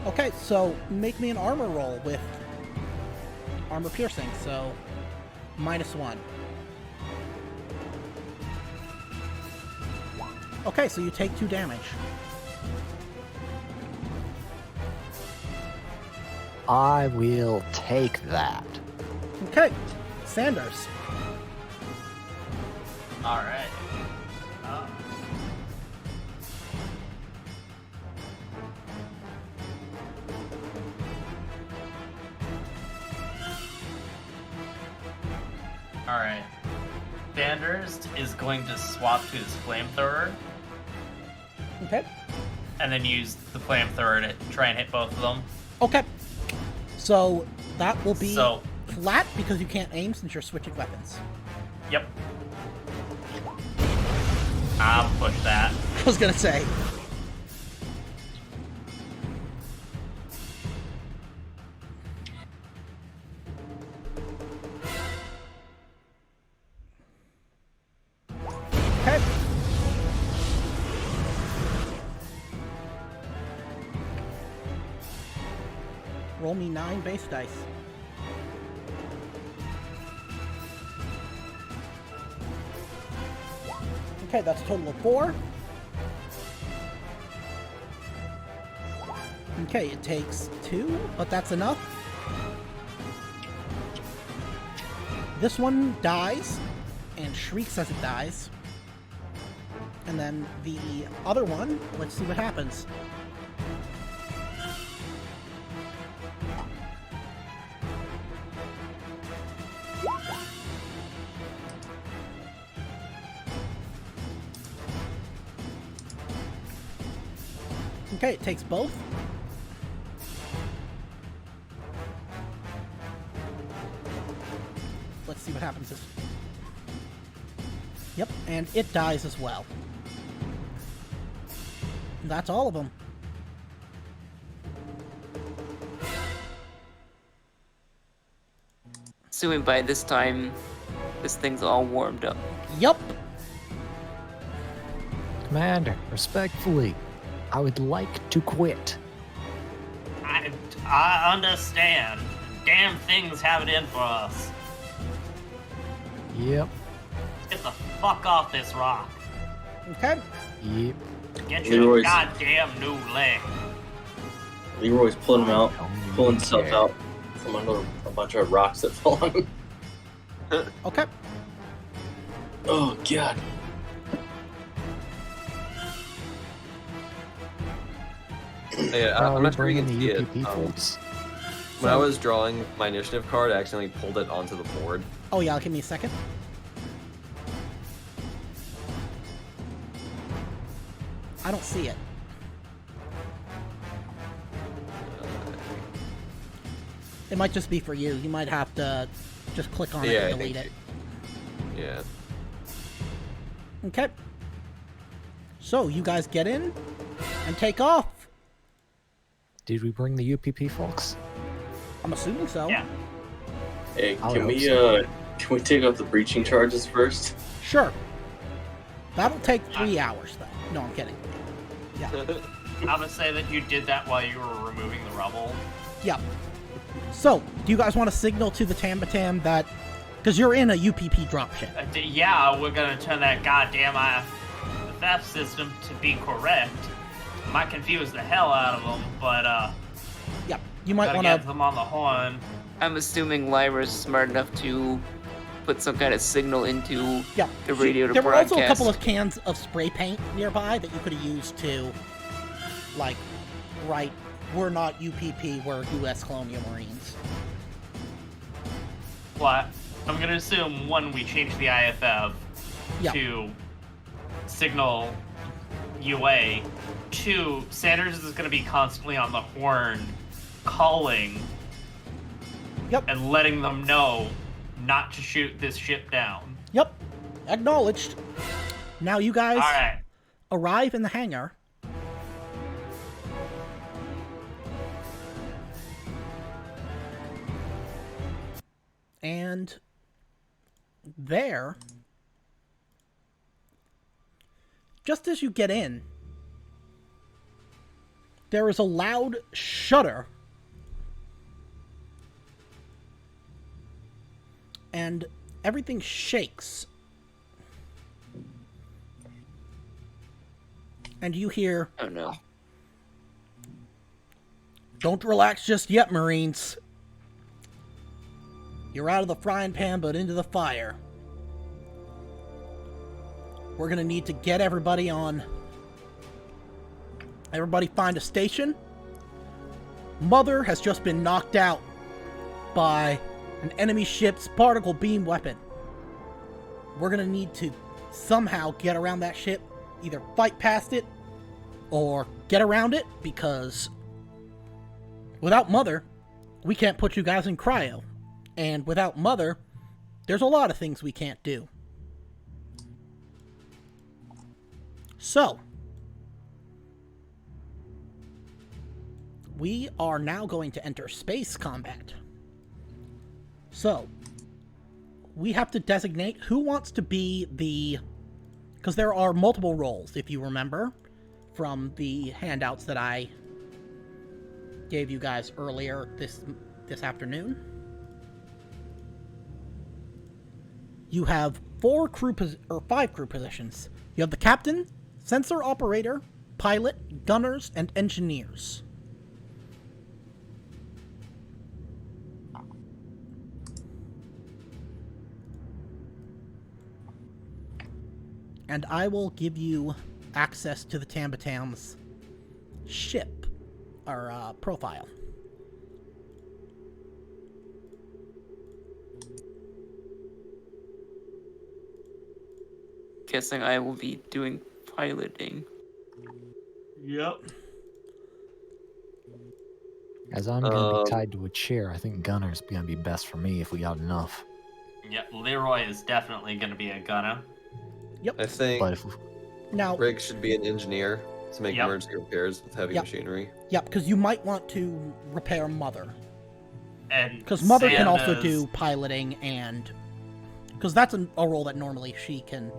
Okay, so make me an armor roll with armor piercing, so -1. Okay, so you take 2 damage. I will take that. Okay, Sanders. Alright. Alright. Sanders is going to swap to his flamethrower Okay. and then use the flamethrower to try and hit both of them. Okay. So that will be So- flat because you can't aim since you're switching weapons. Yep. I'll push that. I was gonna say. Okay. Roll me 9 base dice. Okay, that's a total of 4. Okay, it takes 2, but that's enough. This one dies and shrieks as it dies. And then the other one, let's see what happens. Okay, it takes both. Let's see what happens. Yep, and it dies as well. That's all of them. Assuming by this time, this thing's all warmed up. Yep. Commander, respectfully, I would like to quit. I understand. Damn things have it in for us. Yep. Get the fuck off this rock. Okay. Yep. Get your Leroy's- goddamn new leg. Leroy's pulling him out, Don't pulling even himself care. out from under a bunch of rocks that fall on him. Okay. Oh, God. Yeah, Are I'm we not sure you bringing can the see it. UPP folks? When I was drawing my initiative card, I accidentally pulled it onto the board. Oh yeah, give me a second. I don't see it. It might just be for you. You might have to just click on it Yeah, and I delete think it. Yeah. Okay. So, you guys get in and take off. Did we bring the UPP folks? I'm assuming so. Yeah. Hey, I would can hope we so. can we take off the breaching charges first? Sure. That'll take 3 hours, though. No, I'm kidding. Yeah. I'm gonna say that you did that while you were removing the rubble. Yeah. So, do you guys want to signal to the Tambatam that... Because you're in a UPP dropship. Yeah, we're gonna turn that goddamn theft system to be correct. Might confuse the hell out of them, but Yeah. You might gotta want get to... them on the horn. I'm assuming Lyra's smart enough to put some kind of signal into Yeah. the radio to There were broadcast. also a couple of cans of spray paint nearby that you could have used to, like, write, we're not UPP, we're U.S. Colonial Marines. What? I'm gonna assume one, we change the IFF Yeah. to signal UA. 2, Sanders is gonna be constantly on the horn calling Yep. and letting them know not to shoot this ship down. Yep. Acknowledged. Now you guys Alright. arrive in the hangar. And there, just as you get in, there is a loud shudder. And everything shakes. And you hear, Oh no. "Don't relax just yet, Marines. You're out of the frying pan, but into the fire. We're gonna need to get everybody on. Everybody find a station. Mother has just been knocked out by an enemy ship's particle beam weapon. We're gonna need to somehow get around that ship, either fight past it or get around it, because without Mother, we can't put you guys in cryo. And without Mother, there's a lot of things we can't do. So, we are now going to enter space combat. So, we have to designate who wants to be the... Because there are multiple roles, if you remember, from the handouts that I gave you guys earlier this afternoon. You have 5 crew positions. You have the captain, sensor operator, pilot, gunners, and engineers. And I will give you access to the Tambatam's ship, or profile. Guessing I will be doing piloting. Yep. As I'm gonna be tied to a chair, I think gunner's gonna be best for me if we got enough. Yep, Leroy is definitely going to be a gunner. I think But if Now, Rig should be an engineer to make Yep. emergency repairs with heavy Yep. machinery. yeah, because you might want to repair Mother. And Because Mother can also Santa's- do piloting and... Because that's a role that normally she can...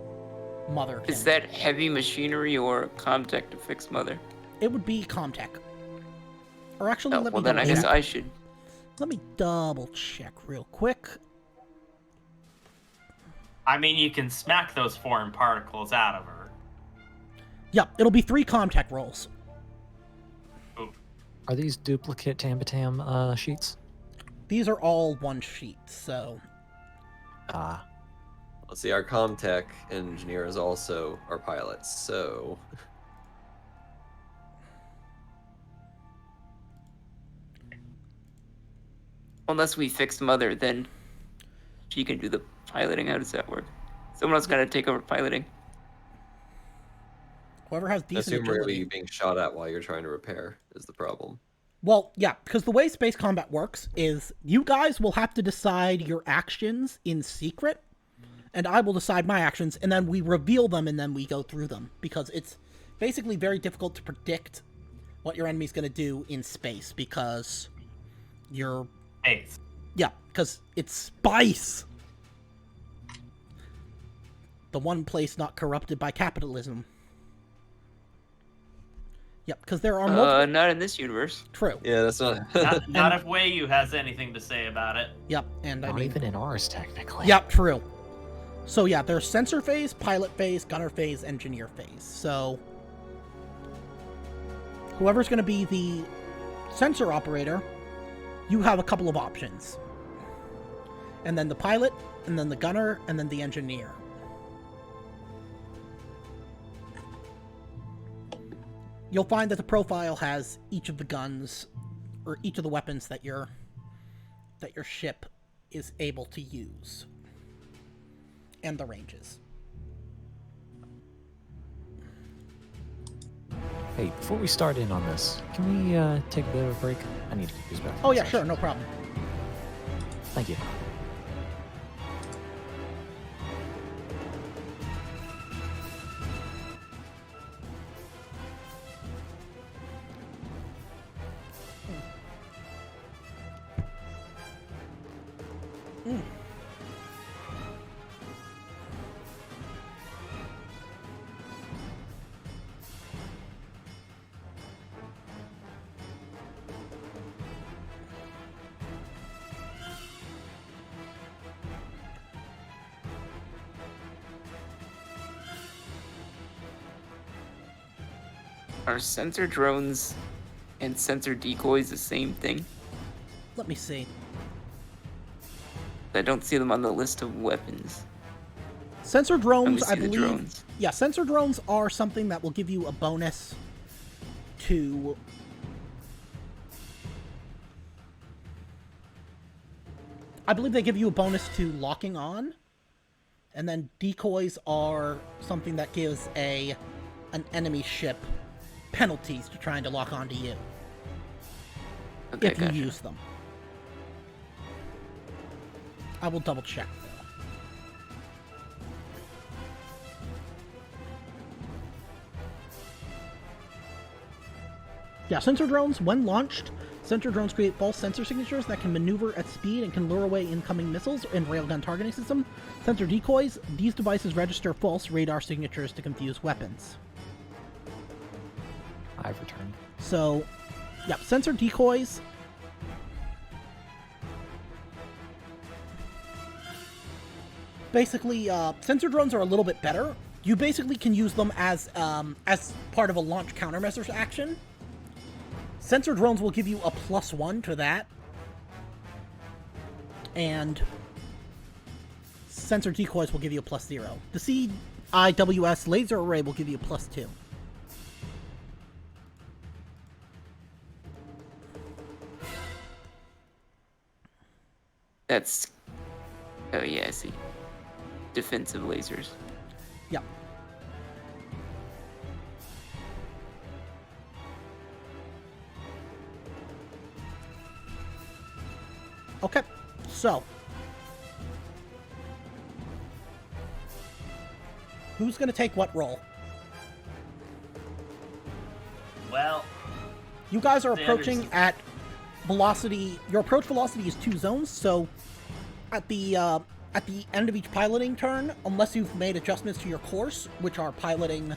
Mother can. Is that heavy machinery or Comtech to fix Mother? It would be Comtech. Or actually, Oh, let well me then I double guess check. I should. Let me double check real quick. I mean, you can smack those foreign particles out of her. Yeah, it'll be 3 Comtech roles. are these duplicate Tambatam sheets? These are all one sheet, so... Ah, Let's see, our Comtech engineer is also our pilot, so Unless we fix Mother, then she can do the piloting. How does that work? Someone else got to take over piloting. Whoever has I decent assume we're gonna agility... be being shot at while you're trying to repair is the problem. Well, yeah, because the way space combat works is you guys will have to decide your actions in secret, and I will decide my actions, and then we reveal them, and then we go through them, because it's basically very difficult to predict what your enemy's going to do in space, because you're... Eighth. Yeah, because it's spice! The one place not corrupted by capitalism. Yep, because there are multiple... Not in this universe. True. Yeah, that's not. Not if Wayu has anything to say about it. Yep, and I not mean... even in ours, technically. Yep, true. So yeah, there's sensor phase, pilot phase, gunner phase, engineer phase. So whoever's going to be the sensor operator, you have a couple of options. And then the pilot, and then the gunner, and then the engineer. You'll find that the profile has each of the guns, or each of the weapons that your ship is able to use. And the ranges. Hey, before we start in on this, can we take a bit of a break? I need to use bathroom. Oh yeah, sure, no problem. Thank you. Are sensor drones and sensor decoys the same thing? Let me see. I don't see them on the list of weapons. Sensor I drones, only I see the believe. drones. Yeah, sensor drones are something that will give you a bonus to... I believe they give you a bonus to locking on. And then decoys are something that gives an enemy ship penalties to trying to lock onto you. Okay, If you gotcha. use them. I will double check though. Yeah, sensor drones, when launched, sensor drones create false sensor signatures that can maneuver at speed and can lure away incoming missiles and railgun targeting system. Sensor decoys, these devices register false radar signatures to confuse weapons. I've returned. So, yeah, sensor decoys. basically, sensor drones are a little bit better. You basically can use them as part of a launch countermeasures action. Sensor drones will give you a +1 to that. And sensor decoys will give you a +0. The CIWS laser array will give you a +2. That's... Oh yeah, I see. Defensive lasers. Yeah. Okay, so who's gonna take what role? Well, You guys are Sanders. approaching at velocity. Your approach velocity is 2 zones, so at the end of each piloting turn, unless you've made adjustments to your course, which are piloting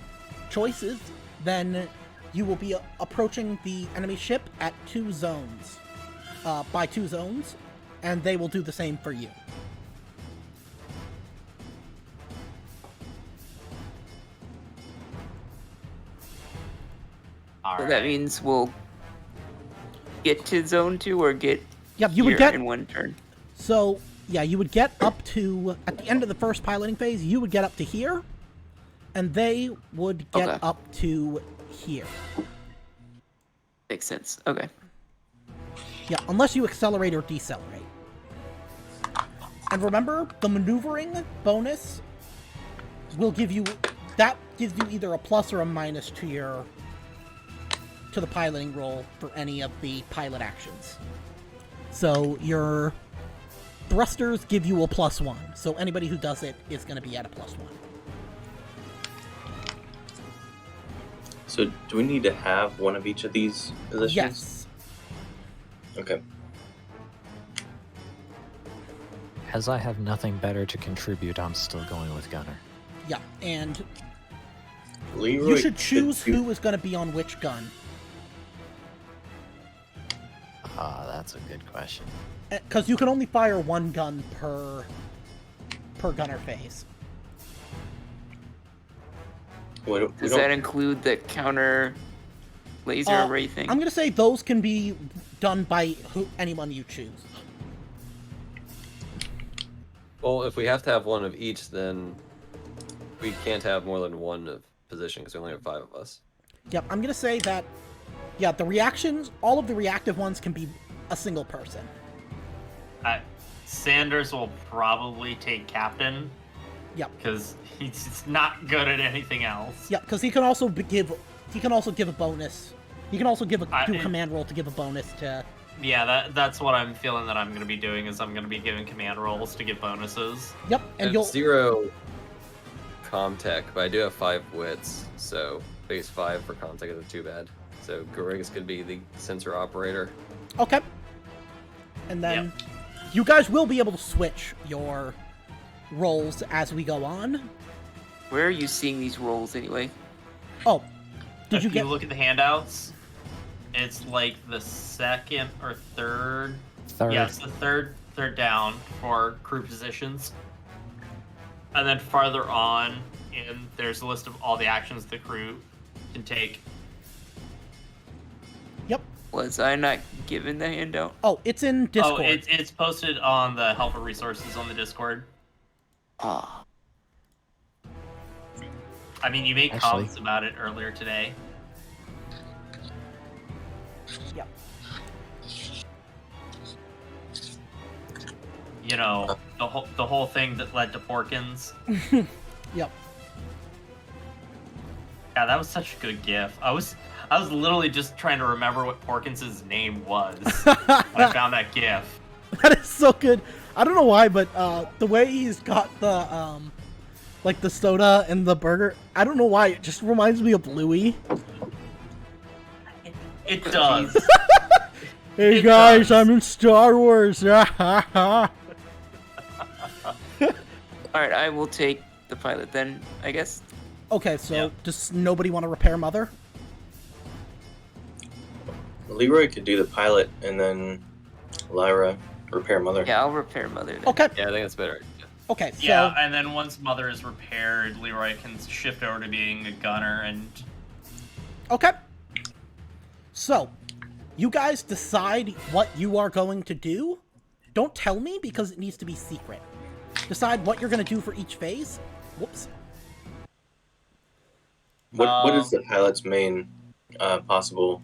choices, then you will be approaching the enemy ship at 2 zones, by 2 zones, and they will do the same for you. So that means we'll get to zone 2 or get Yep, you here would get in one turn. So, yeah, you would get up to, at the end of the first piloting phase, you would get up to here, and they would get Okay. up to here. Makes sense. Okay. Yeah, unless you accelerate or decelerate. And remember, the maneuvering bonus will give you, that gives you either a plus or a minus to your, to the piloting roll for any of the pilot actions. So your thrusters give you a +1, so anybody who does it is going to be at a +1. So do we need to have one of each of these positions? Yes. Okay. As I have nothing better to contribute, I'm still going with Gunner. Yeah, and Leroy you should choose could do- who is going to be on which gun. That's a good question. Because you can only fire 1 gun per gunner phase. Does that include the counter laser array thing? I'm going to say those can be done by anyone you choose. Well, if we have to have one of each, then we can't have more than one of position because we only have 5 of us. Yep, I'm going to say that, yeah, the reactions, all of the reactive ones can be a single person. Sanders will probably take captain. Yep. Because he's not good at anything else. Yeah, because he can also give a bonus. He can also do a command roll to give a bonus to. Yeah, that's what I'm feeling that I'm going to be doing is I'm going to be giving command rolls to get bonuses. Yep, and you'll 0 Comtech, but I do have 5 wits, so base 5 for Comtech isn't too bad. So Gorigis could be the sensor operator. Okay. And then you guys will be able to switch your rolls as we go on. Where are you seeing these rolls anyway? Oh, did you If get? you look at the handouts, it's like the second or third. Third. Yeah, it's the third down for crew positions. And then farther on, there's a list of all the actions the crew can take. Yep. Was I not given the handout? Oh, it's in Discord. Oh, it's posted on the helper resources on the Discord. Ah. I mean, you made Actually- comments about it earlier today. Yep. You know, the whole thing that led to Porkins. Yep. Yeah, that was such a good gif. I was literally just trying to remember what Porkins' name was when I found that gif. That is so good. I don't know why, but the way he's got the like the soda and the burger, I don't know why, it just reminds me of Bluey. It does. Hey It guys, does. I'm in Star Wars. Alright, I will take the pilot then, I guess. Okay, so Yeah. does nobody want to repair Mother? Leroy could do the pilot, and then Lyra repair Mother. Yeah, I'll repair Mother then. Okay, Yeah, I think that's better. Okay, so Yeah, and then once Mother is repaired, Leroy can shift over to being a gunner and... okay. So, you guys decide what you are going to do. Don't tell me because it needs to be secret. Decide what you're going to do for each phase. Whoops. What is the pilot's main possible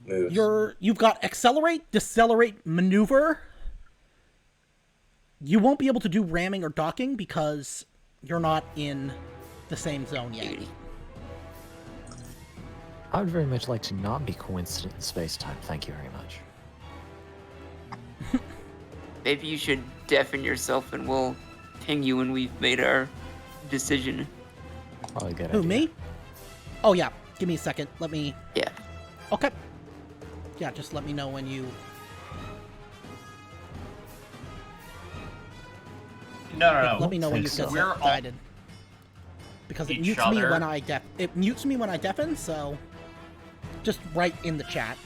moves? You've got accelerate, decelerate, maneuver. You won't be able to do ramming or docking because you're not in the same zone yet. I would very much like to not be coincident in space-time. Thank you very much. Maybe you should deafen yourself and we'll ping you when we've made our decision. Probably a good Who, idea. me? Oh, yeah. Give me a second. Let me... Yeah. Okay. Yeah, just let me know when you... No. Let me know when think you've so. We're all- decided. Because it Each mutes me other. when I it mutes me when I deafen, so just write in the chat.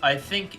I think...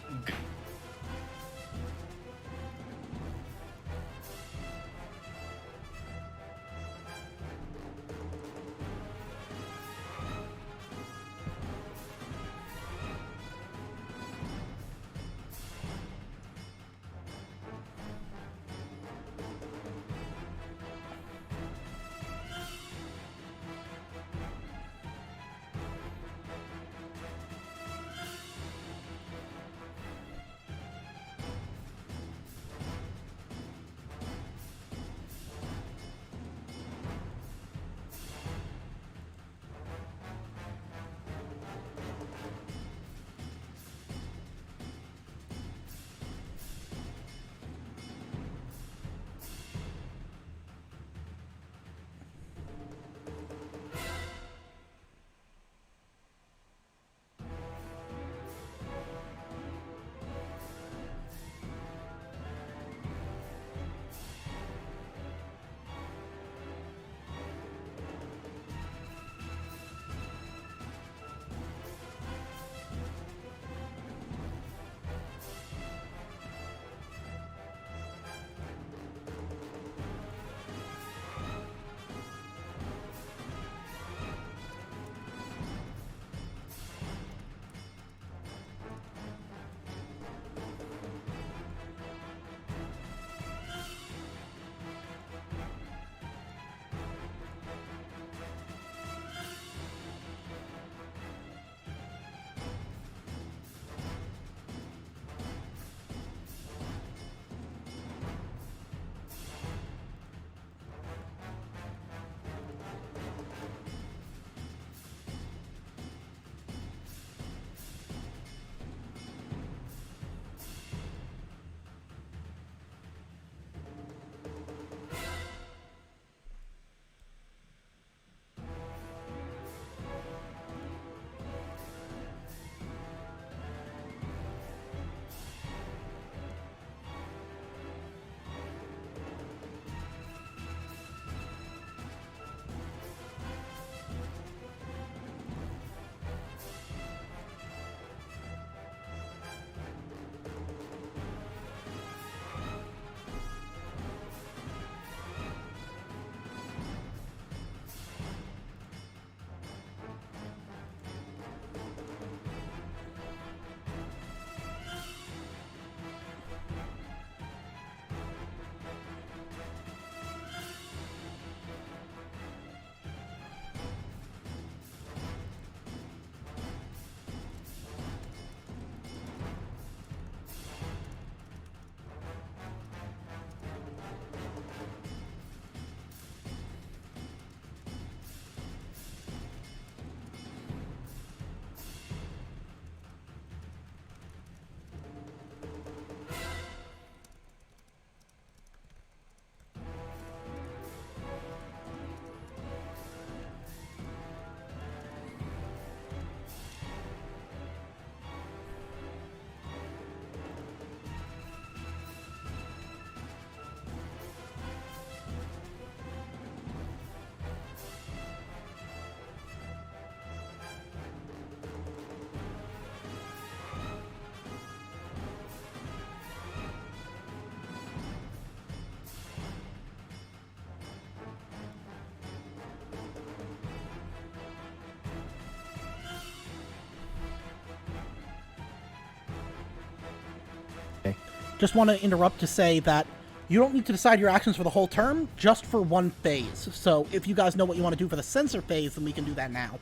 just want to interrupt to say that you don't need to decide your actions for the whole turn, just for one phase. So if you guys know what you want to do for the sensor phase, then we can do that now.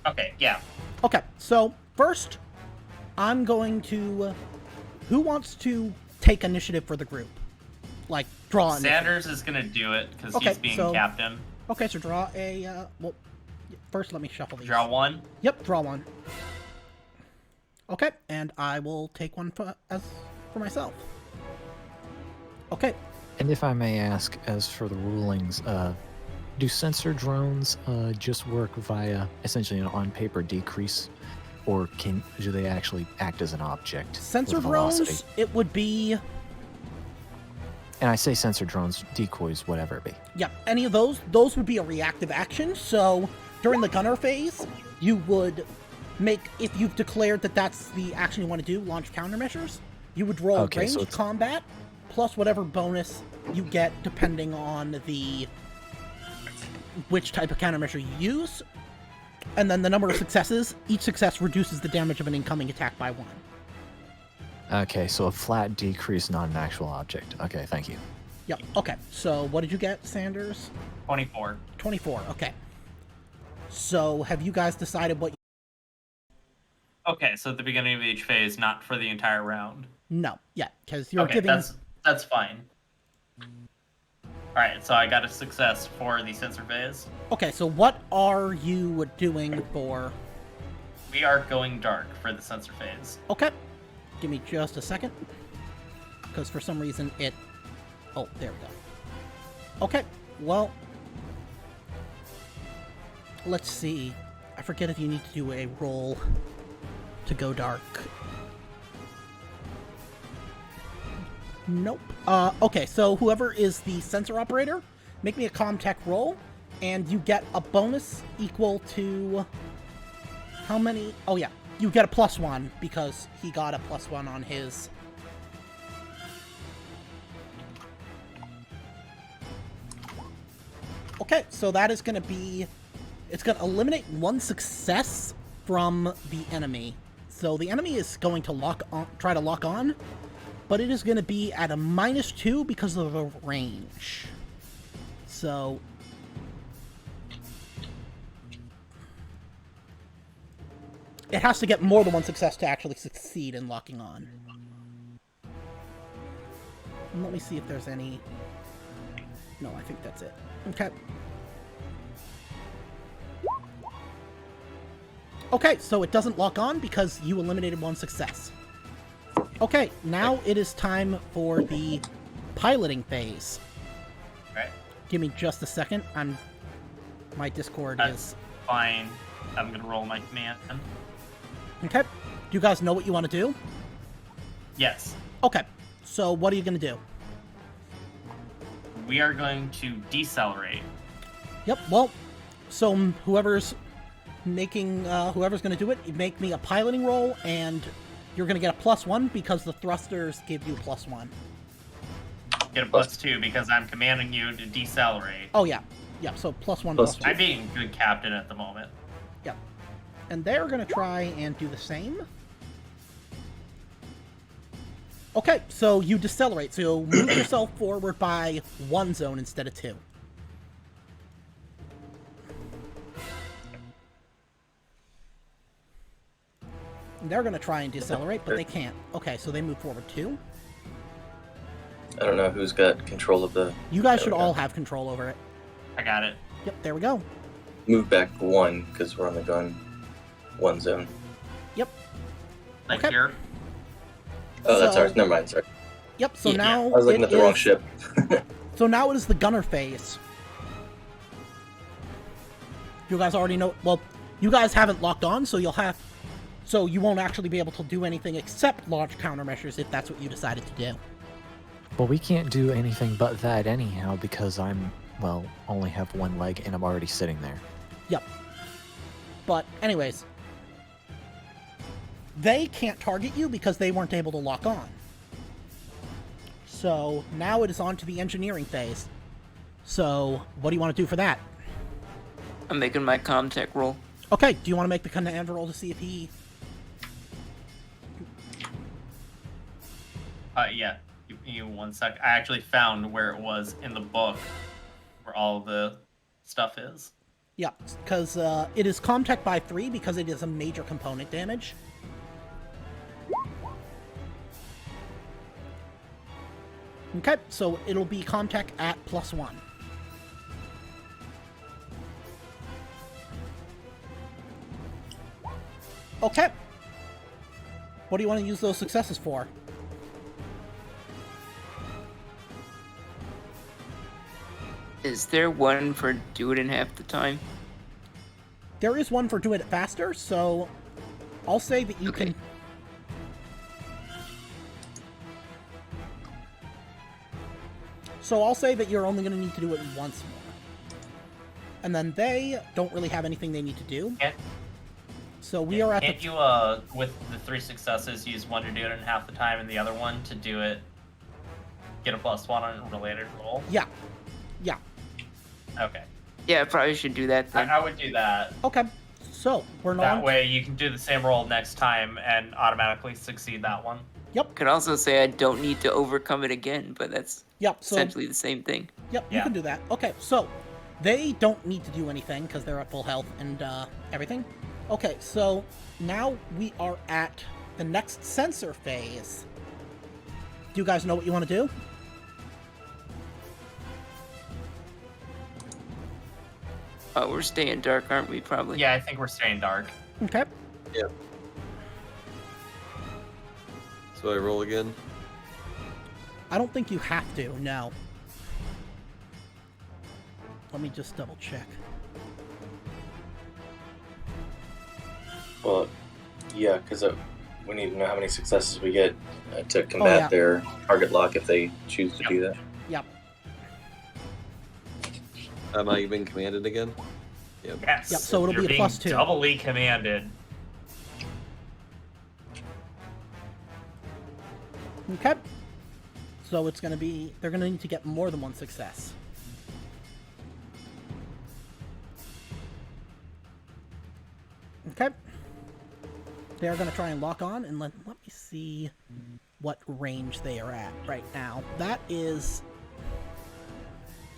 Okay, yeah. Okay, so first, I'm going to... who wants to take initiative for the group? Like, draw initiative. Sanders is gonna do it, because Okay, he's being so- captain. Okay, so draw a... well, first let me shuffle these. Draw one. Yep, draw one. Okay, and I will take one for myself. Okay. And if I may ask, as for the rulings, do sensor drones just work via essentially an on-paper decrease, or do they actually act as an object? Sensor with velocity? drones, it would be... And I say sensor drones, decoys, whatever it be. Yeah, any of those would be a reactive action. So during the gunner phase, you would make, if you've declared that that's the action you want to do, launch countermeasures, you would roll Okay, so ranged it's- combat plus whatever bonus you get depending on which type of countermeasure you use. And then the number of successes, each success reduces the damage of an incoming attack by 1. Okay, so a flat decrease, not an actual object. Okay, thank you. Yep, okay. So what did you get, Sanders? 24. 24, okay. So have you guys decided what... Okay, so at the beginning of each phase, not for the entire round. No, yeah, because you're Okay, giving... that's fine. Alright, so I got a success for the sensor phase. Okay, so what are you doing for... We are going dark for the sensor phase. Okay, give me just a second. Because for some reason it... Oh, there we go. Okay, well... Let's see. I forget if you need to do a roll to go dark. Nope. Okay, so whoever is the sensor operator, make me a comm-tech roll, and you get a bonus equal to... How many? Oh, yeah. You get a +1, because he got a +1 on his... Okay, so that is going to be... It's going to eliminate 1 success from the enemy. So the enemy is going to try to lock on, but it is going to be at a -2 because of the range. So... It has to get more than 1 success to actually succeed in locking on. And let me see if there's any... No, I think that's it. Okay. Okay, so it doesn't lock on because you eliminated 1 success. Okay, now it is time for the piloting phase. Right. Give me just a second. My Discord is... Fine. I'm gonna roll my command. Okay. Do you guys know what you want to do? Yes. Okay. So what are you going to do? We are going to decelerate. Yep, well, so whoever's making, whoever's going to do it, you make me a piloting roll, and you're going to get a +1 because the thrusters give you +1. Get a +2 because I'm commanding you to decelerate. Oh, yeah. Yeah, so +1, Plus +1. I'm being good captain at the moment. Yep. And they're going to try and do the same. Okay, so you decelerate, so you'll move yourself forward by 1 zone instead of 2. And they're going to try and decelerate, but they can't. Okay, so they move forward 2. I don't know who's got control of the... You guys There should we go. all have control over it. I got it. Yep, there we go. Move back 1, because we're only going 1 zone. Yep. Like Okay. here. Oh, that's So- ours. Never mind, sorry. Yep, so Yeah. now I was looking it at the wrong is- ship. So now it is the gunner phase. You guys already know... Well, you guys haven't locked on, so you'll have... So you won't actually be able to do anything except launch countermeasures if that's what you decided to do. Well, we can't do anything but that anyhow because only have 1 leg and I'm already sitting there. Yep. But, anyways. They can't target you because they weren't able to lock on. So, now it is on to the engineering phase. So, what do you want to do for that? I'm making my comm-tech roll. Okay, do you want to make the command roll to see if he... Yeah. Give me 1 sec. I actually found where it was in the book, where all the stuff is. Yeah, because it is Comtech by 3 because it is a major component damage. Okay, so it'll be Comtech at +1. Okay. What do you want to use those successes for? Is there one for do it in half the time? There is one for doing it faster, so I'll say that you Okay. can... So I'll say that you're only going to need to do it once more. And then they don't really have anything they need to do. Can't, So we are at can't the... you, with the 3 successes, use one to do it in half the time and the other one to do it, get a +1 on a related roll? Yeah. Yeah. Okay. Yeah, I probably should do that then. I would do that. Okay. So, we're not... That way you can do the same roll next time and automatically succeed that one. Yep. Could also say I don't need to overcome it again, but that's Yep. So, essentially the same thing. yep, you Yeah. can do that. Okay, so they don't need to do anything because they're at full health and everything. Okay, so now we are at the next sensor phase. Do you guys know what you want to do? Oh, we're staying dark, aren't we? Probably. Yeah, I think we're staying dark. Okay. So I roll again. I don't think you have to, no. Let me just double check. Well, yeah, because we need to know how many successes we get to combat yeah. their target lock if they choose to do that. Yep. Am I being commanded again? Yep. Yes. Yep, so it'll You're be a being +2. Doubly commanded. Okay. So it's going to be... They're going to need to get more than one success. Okay. They are going to try and lock on, and let me see what range they are at right now. That is,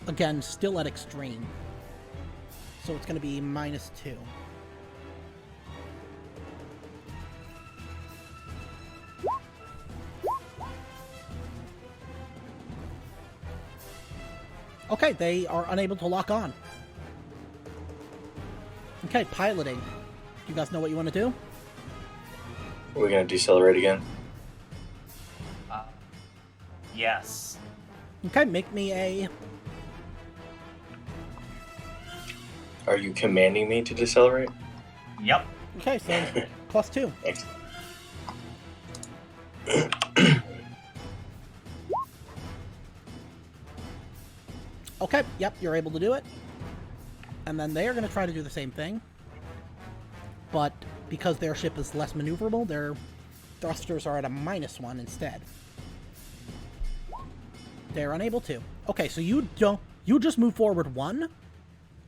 again, still at extreme. So it's going to be -2. Okay, they are unable to lock on. Okay, piloting. Do you guys know what you want to do? We're going to decelerate again. Yes. Okay, make me a... Are you commanding me to decelerate? Yep. Okay, so +2. Thanks. Okay, yep, you're able to do it. And then they are going to try to do the same thing. But because their ship is less maneuverable, their thrusters are at a -1 instead. They're unable to. Okay, so you just move forward 1.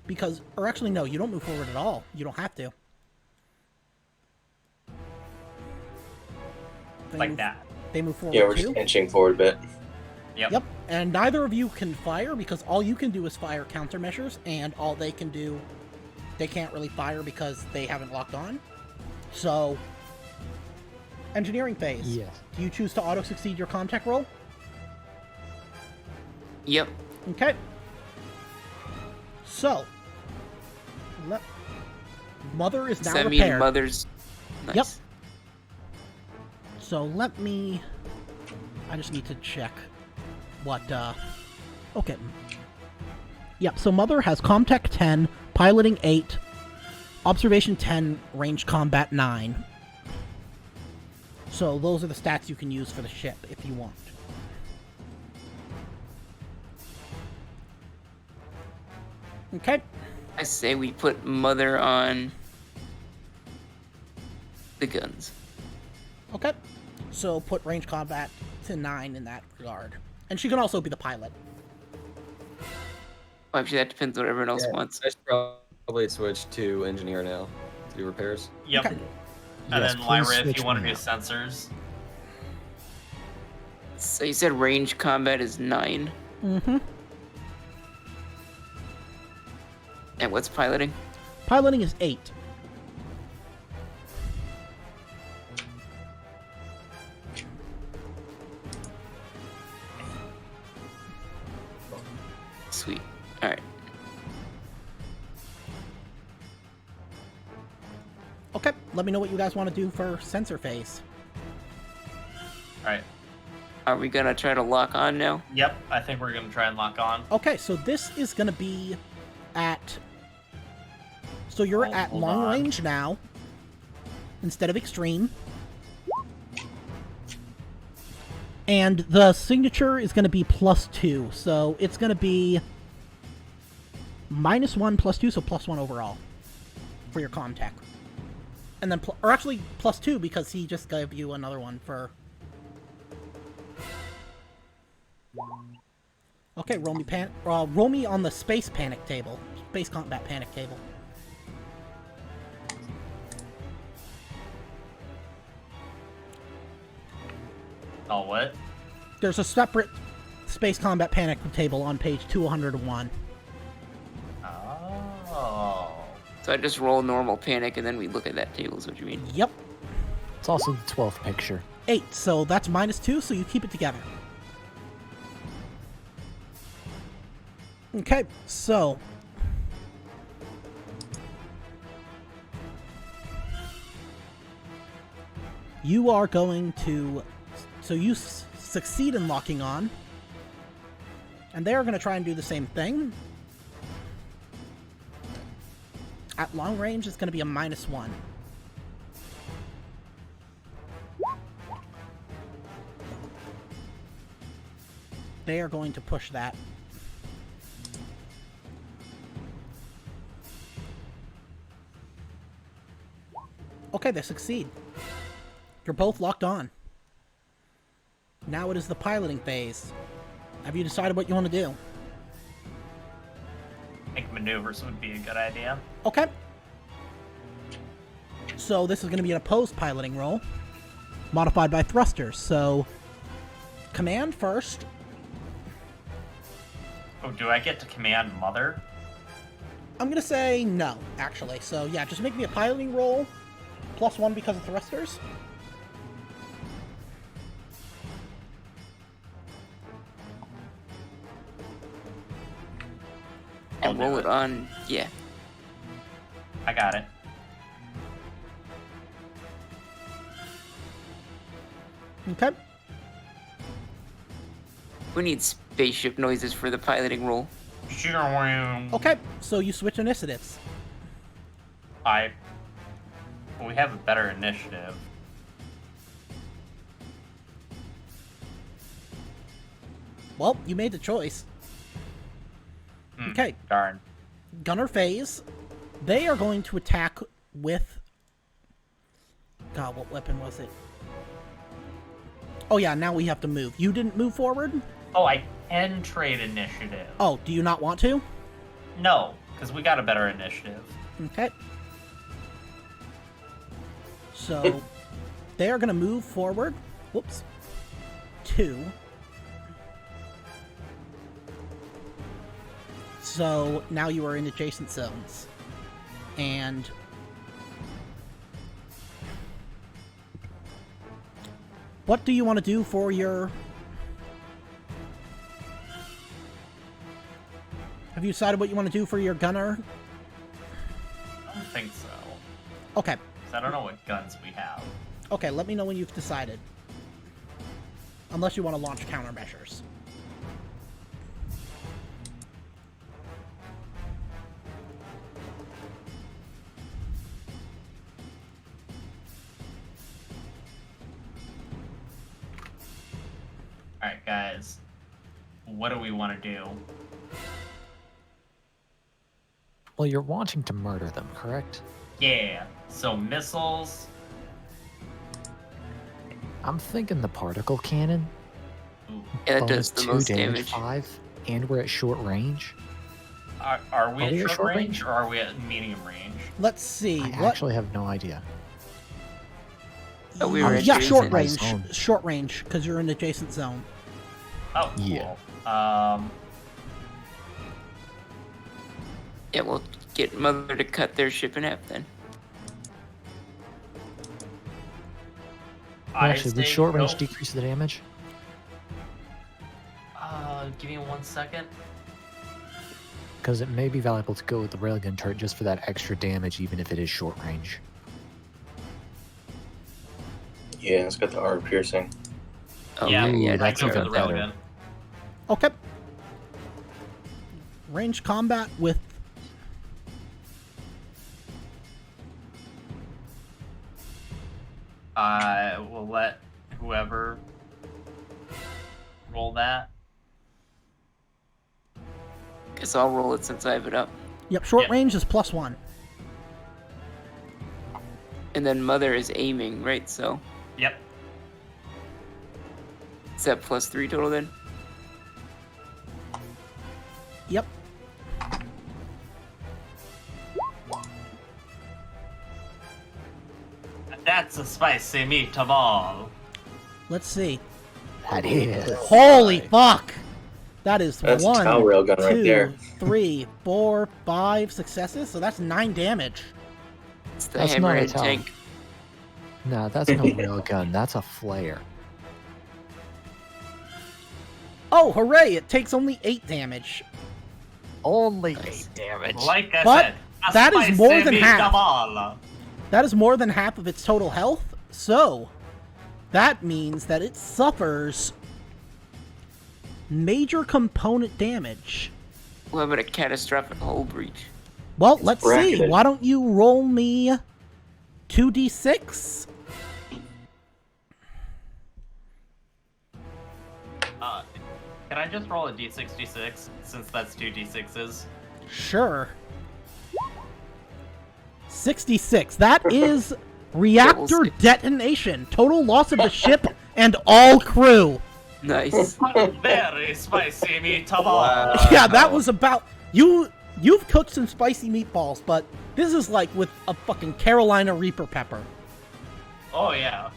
Because, or actually no, you don't move forward at all. You don't have to. Like that. They move forward Yeah, we're 2. just inching forward a bit. Yep. Yep, and neither of you can fire because all you can do is fire countermeasures, and all they can do, they can't really fire because they haven't locked on. So, engineering phase. Yes. Do you choose to auto-succeed your contact roll? Yep. Okay. So, Mother is Does now that mean repaired. Mother's... Nice. Yep. So let me... I just need to check what, okay. Yep, so Mother has Comtech 10, Piloting 8, Observation 10, Range Combat 9. So those are the stats you can use for the ship, if you want. Okay. I say we put Mother on the guns. Okay. So put Range Combat to 9 in that regard. And she can also be the pilot. Well, actually, that depends on what everyone else Yeah, wants. I should probably switch to engineer now to do repairs. Yep. Okay. And Yes, then please Lyra, if switch you want to me do out. sensors. So you said range combat is 9. Mm-hmm. And what's piloting? Piloting is 8. Sweet. Alright. Okay, let me know what you guys want to do for sensor phase. Alright. Are we gonna try to lock on now? Yep, I think we're gonna try and lock on. Okay, so this is going to be at... So you're at Hold long on. range now, instead of extreme. And the signature is going to be +2, so it's going to be -1 +2, so +1 overall for your contact. And then, or actually +2 because he just gave you another one for... Okay, roll me on the space panic table. Space combat panic table. Oh, what? There's a separate space combat panic table on page 201. Oh. So I just roll normal panic and then we look at that table, is what you mean? Yep. It's also the 12th picture. 8, so that's -2, so you keep it together. Okay, so... You are going to... So you succeed in locking on. And they are going to try and do the same thing. At long range, it's going to be a -1. They are going to push that. Okay, they succeed. You're both locked on. Now it is the piloting phase. Have you decided what you want to do? I think maneuvers would be a good idea. Okay. So this is going to be an opposed piloting roll, modified by thrusters. So, command first. Oh, do I get to command Mother? I'm going to say no, actually. So yeah, just make me a piloting roll, +1 because of thrusters. And roll it on, yeah. I got it. Okay. We need spaceship noises for the piloting roll. Okay, so you switch initiatives. We have a better initiative. Well, you made the choice. Okay. Darn. Gunner phase. They are going to attack with... God, what weapon was it? Oh yeah, now we have to move. You didn't move forward? Oh, I can trade initiative. Oh, do you not want to? No, because we got a better initiative. Okay. So, they are going to move forward. Whoops. 2. So, now you are in adjacent zones. And... What do you want to do for your... Have you decided what you want to do for your gunner? I don't think so. Okay. 'Cause I don't know what guns we have. Okay, let me know when you've decided. Unless you want to launch countermeasures. Alright, guys. What do we want to do? Well, you're wanting to murder them, correct? Yeah. So missiles. I'm thinking the particle cannon. Ooh. Yeah, that bonus does the 2 most damage, damage. 5, and we're at short range. Are we at short range or are we at medium range? Let's see. I What? actually have no idea. Oh, we were Yeah, adjacent. short range. Zone. Short range, because you're in adjacent zone. Oh, cool. Yeah. Yeah, we'll get Mother to cut their ship in half then. Actually, would say short range go. decrease the damage? Give me 1 second. Because it may be valuable to go with the railgun turret just for that extra damage, even if it is short range. Yeah, it's got the armor piercing. Oh, Yeah, yeah, I that's go for even the better. railgun. Okay. Range combat with. I will let whoever roll that. Guess I'll roll it since I have it up. Yep, short Yep. range is +1. And then Mother is aiming, right? So Yep. is that +3 total then? Yep. That's a spicy meatball. Let's see. That is. Holy fuck! That is That's a 1, Tau railgun 2, right there. 3, 4, 5 successes, so that's 9 damage. It's the That's not a hammerhead towel. tank. No, that's no railgun. That's a flare. Oh, hooray! It takes only 8 damage. Only Nice. 8 damage. Like I But said, a that is spicy more than half. meatball. That is more than half of its total health, so that means that it suffers major component damage. What about a catastrophic hull breach? Well, let's see. bracketed. Why don't you roll me 2d6? Can I just roll a d66 since that's 2 d6s? Sure. 66. That is reactor six. detonation. Total loss of the ship and all crew. Nice. Very spicy meatball. Wow. Yeah, that was about... You've cooked some spicy meatballs, but this is like with a fucking Carolina Reaper pepper. Oh yeah.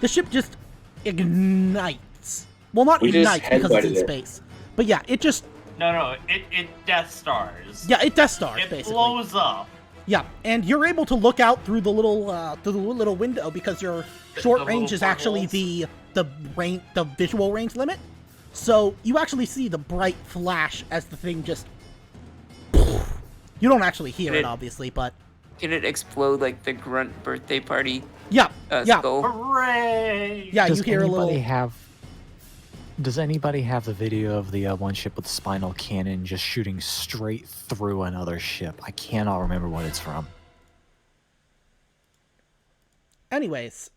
The ship just ignites. Well, not We just ignites because it's in headbutted it. space. But yeah, it just... No, it Death Stars. Yeah, it Death Stars, It basically. blows up. Yeah, and you're able to look out through the little window because your short The range little is actually portholes. the visual range limit. So you actually see the bright flash as the thing just... You don't actually hear it, obviously, but... Can it explode like the grunt birthday party Yeah, yeah, skull? Hooray! yeah, Does you hear a anybody little... have? Does anybody have the video of the one ship with the spinal cannon just shooting straight through another ship? I cannot remember what it's from. Anyways,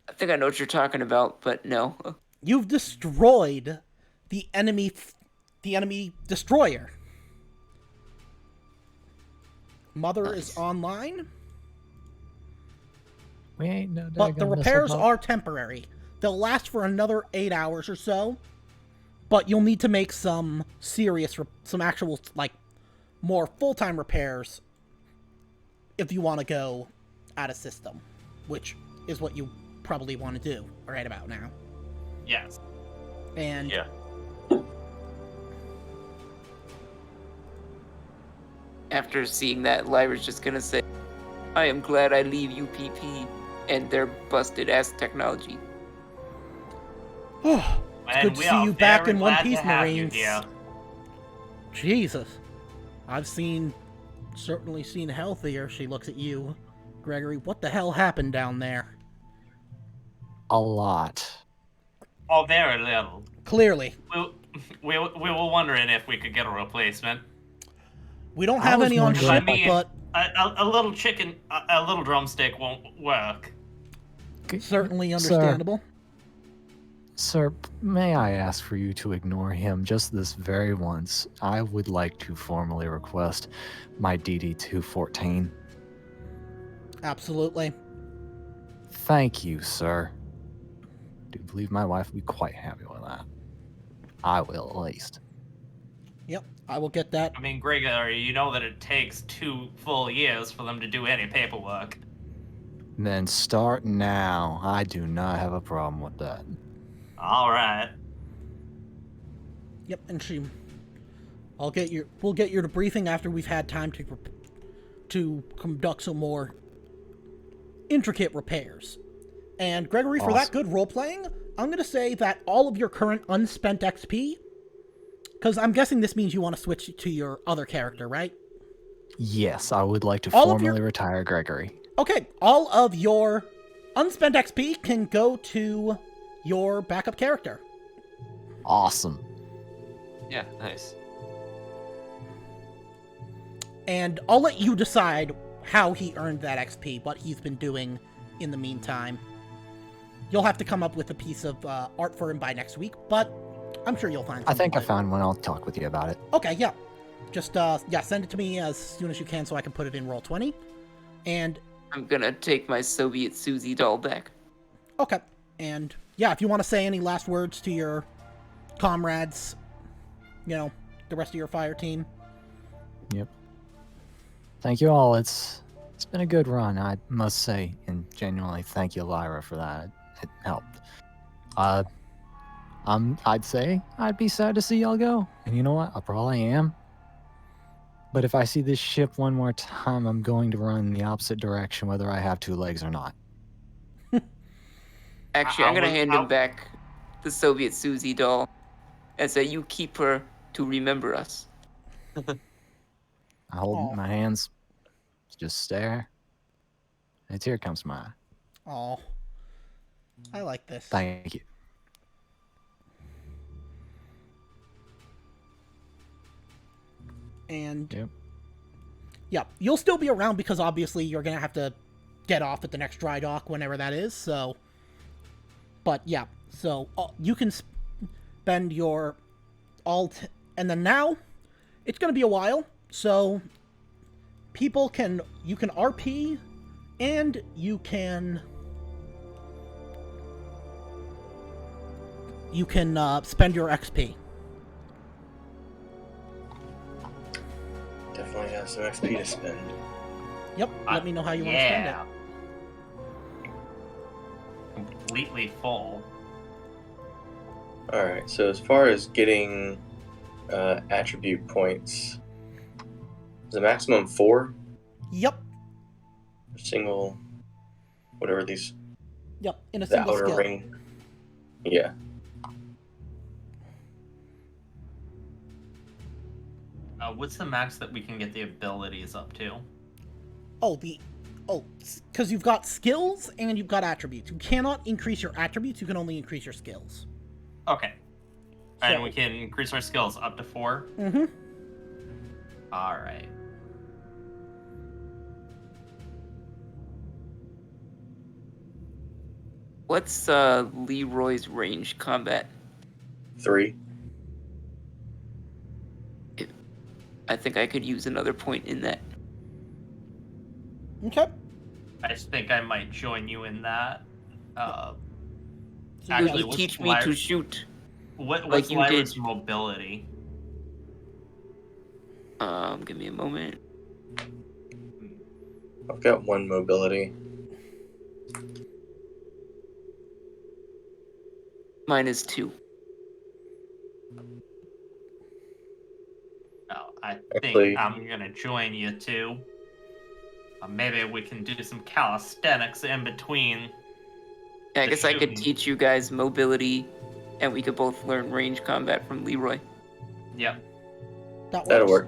I think I know what you're talking about, but no. you've destroyed the enemy destroyer. Mother is Nice. online, We ain't no. but the daggone repairs missile are temporary. They'll last for another 8 hours or so, but you'll need to make some some actual, like, more full-time repairs if you want to go out of system, which is what you probably want to do right about now. Yes. And Yeah. After seeing that, Lyra's just gonna say, I am glad I leave UPP and their busted ass technology. oh, And good to we see are you back very in One glad to Piece, have you Marines. here. Jesus. I've certainly seen healthier. She looks at you. Gregory, what the hell happened down there? A lot. Oh, very little. Clearly. We were wondering if we could get a replacement. We don't I have was any on wondering- ship, I mean, but a little chicken, a little drumstick won't work. certainly understandable. Sir, may I ask for you to ignore him just this very once? I would like to formally request my DD-214. Absolutely. Thank you, sir. I do believe my wife will be quite happy with that. I will, at least. Yep, I will get that. I mean, Gregory, you know that it takes 2 full years for them to do any paperwork. Then start now. I do not have a problem with that. All right. Yep, and we'll get your debriefing after we've had time to conduct some more intricate repairs. And Gregory, for that good role playing, I'm going to say that all of your current unspent XP, because I'm guessing this means you want to switch to your other character, right? Yes, I would like to formally retire Gregory. Okay, all of your unspent XP can go to your backup character. Awesome. Yeah, nice. And I'll let you decide how he earned that XP, what he's been doing in the meantime. You'll have to come up with a piece of art for him by next week, but I'm sure you'll find something. I think I found one. I'll talk with you about it. Okay, yeah. Just, send it to me as soon as you can so I can put it in Roll20. And... I'm gonna take my Soviet Susie doll back. Okay. And, yeah, if you want to say any last words to your comrades, the rest of your fire team. Yep. Thank you all. It's been a good run, I must say, and genuinely thank you, Lyra, for that. It helped. I'd say I'd be sad to see y'all go, and you know what? I probably am. But if I see this ship one more time, I'm going to run in the opposite direction, whether I have two legs or not. Actually, I'm gonna hand him back the Soviet Susie doll and say you keep her to remember us. I hold my hands, just stare, and a tear comes to my eye. Aw. I like this. Thank you. And Yep. yeah, you'll still be around because obviously you're gonna have to get off at the next dry dock whenever that is. So, but yeah, so you can spend your and then now it's gonna be a while. So you can RP and you can spend your XP. Definitely have some XP to spend. Yep, let me know how you want to spend it. Completely full. Alright, so as far as getting attribute points, is the maximum 4? Yep. Single, whatever these, Yep, in a the single outer skill. ring. Yeah. What's the max that we can get the abilities up to? Because you've got skills and you've got attributes. You cannot increase your attributes, you can only increase your skills. Okay. And we can increase our skills up to 4? Mm-hmm. Alright. What's Leroy's range combat? 3. I think I could use another point in that. Okay. I think I might join you in that. So Actually, You what's teach me to shoot. What's you Lyra's did. mobility? Give me a moment. I've got 1 mobility. Mine is 2. Oh, I Actually- think I'm gonna join you too. Maybe we can do some calisthenics in between. I The guess I could shooting. teach you guys mobility, and we could both learn range combat from Leroy. Yep. That'll work.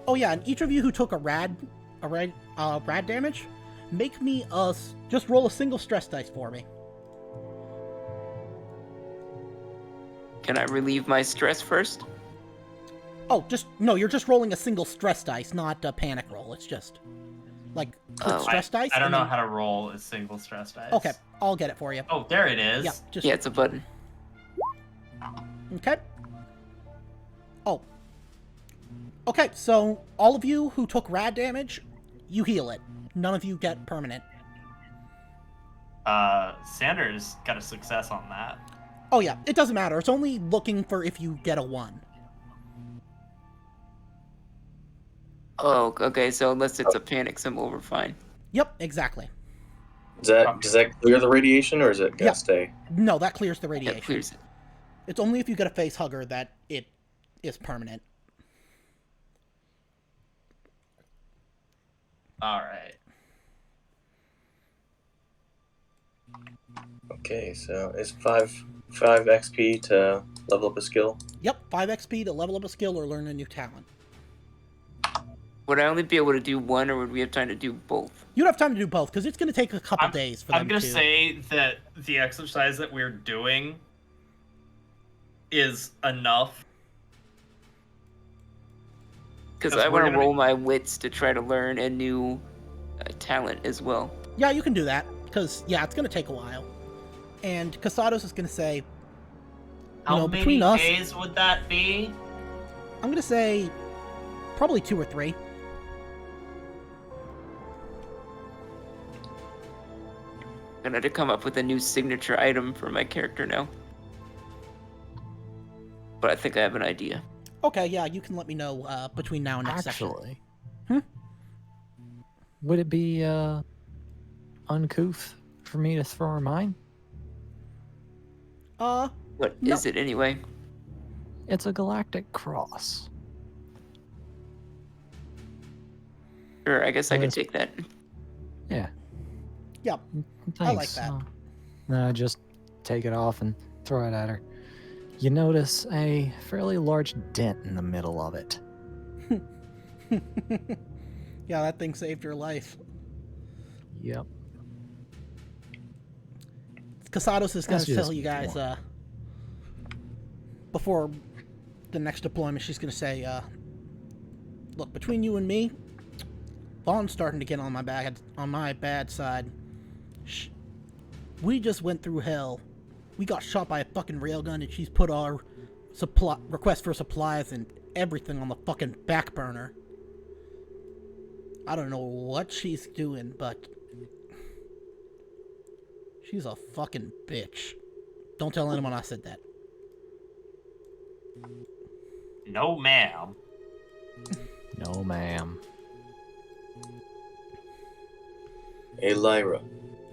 Oh yeah, and each of you who took a rad damage, make me just roll a single stress dice for me. Can I relieve my stress first? Oh, you're just rolling a single stress dice, not a panic roll. It's just like click stress dice. I don't and know then- how to roll a single stress dice. Okay, I'll get it for you. Oh, there it is. Yeah, just Yeah, it's a button. okay. Oh. Okay, so all of you who took rad damage, you heal it. None of you get permanent. Sanders got a success on that. Oh yeah, it doesn't matter. It's only looking for if you get a 1. Oh, okay, so unless it's a panic symbol, we're fine. Yep, exactly. Does that clear the radiation, or is it gonna Yeah. stay? No, that clears the radiation. That clears it. It's only if you get a face hugger that it is permanent. All right. Okay, so it's 5 XP to level up a skill. Yep, 5 XP to level up a skill or learn a new talent. Would I only be able to do one, or would we have time to do both? You'd have time to do both, because it's going to take a couple days for them I'm gonna to... say that the exercise that we're doing is enough. Because 'Cause I we're want to gonna roll be- my wits to try to learn a new talent as well. Yeah, you can do that, because, yeah, it's going to take a while. And Casados is going to say, How many between us, days would that be? I'm going to say probably 2 or 3. I'm gonna have to come up with a new signature item for my character now. But I think I have an idea. Okay, yeah, you can let me know between now and next session. Actually, Hmm? would it be uncouth for me to throw her mine? What No. is it anyway? It's a galactic cross. Sure, I guess I can Yes. take that. Yeah. Yeah, Thanks. I like that. No, just take it off and throw it at her. You notice a fairly large dent in the middle of it. yeah, that thing saved your life. Yep. Casados is going That's to tell just you guys, before the next deployment, she's going to say, look, between you and me, Vaughn's starting to get on my bad side. We just went through hell. We got shot by a fucking railgun, and she's put our request for supplies and everything on the fucking back burner. I don't know what she's doing, but she's a fucking bitch. Don't tell anyone I said that. No, ma'am. No, ma'am. Hey, Lyra.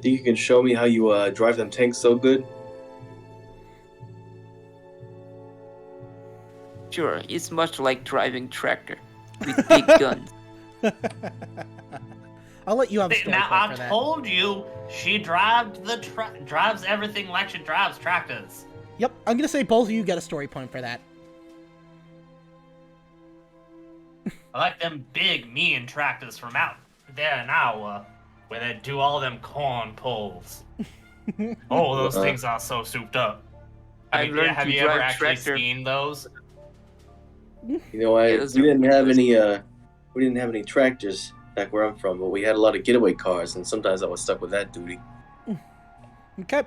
Think you can show me how you drive them tanks so good? Sure, it's much like driving tractor with big guns. I'll let you have a story Now, point I for that. told you she drives everything like she drives tractors. Yep, I'm gonna say both of you get a story point for that. I like them big, mean tractors from out there in Iowa, where they do all them corn pulls. Oh, those things are so souped up. I learned Have to you ever drive actually tractor. seen those? You know, Yeah, those we are didn't have ridiculous. we didn't have any tractors back where I'm from, but we had a lot of getaway cars, and sometimes I was stuck with that duty. Okay.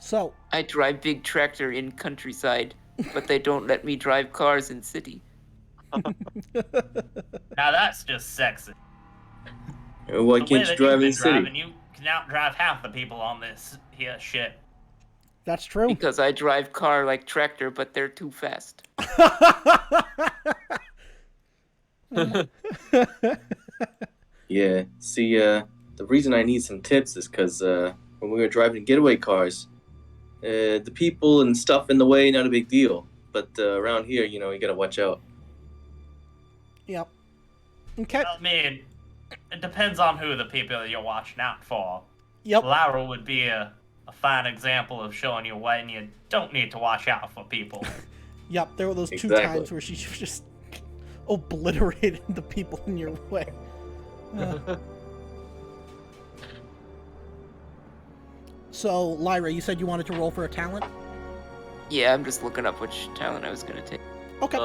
So, I drive big tractor in countryside, but they don't let me drive cars in city. Now that's just sexy. Why The way can't you that drive you've in been the city? driving, you can outdrive half the people on this here shit. that's true. Because I drive car like tractor, but they're too fast. Yeah. See, the reason I need some tips is because when we were driving getaway cars, the people and stuff in the way, not a big deal. But around here, you gotta watch out. Yep. Okay. I mean, it depends on who the people you're watching out for. Yep. Laura would be a fine example of showing you when you don't need to watch out for people. Yep. There were those two Exactly. times where she just obliterated the people in your way. So, Lyra, you said you wanted to roll for a talent? Yeah, I'm just looking up which talent I was gonna take. Okay.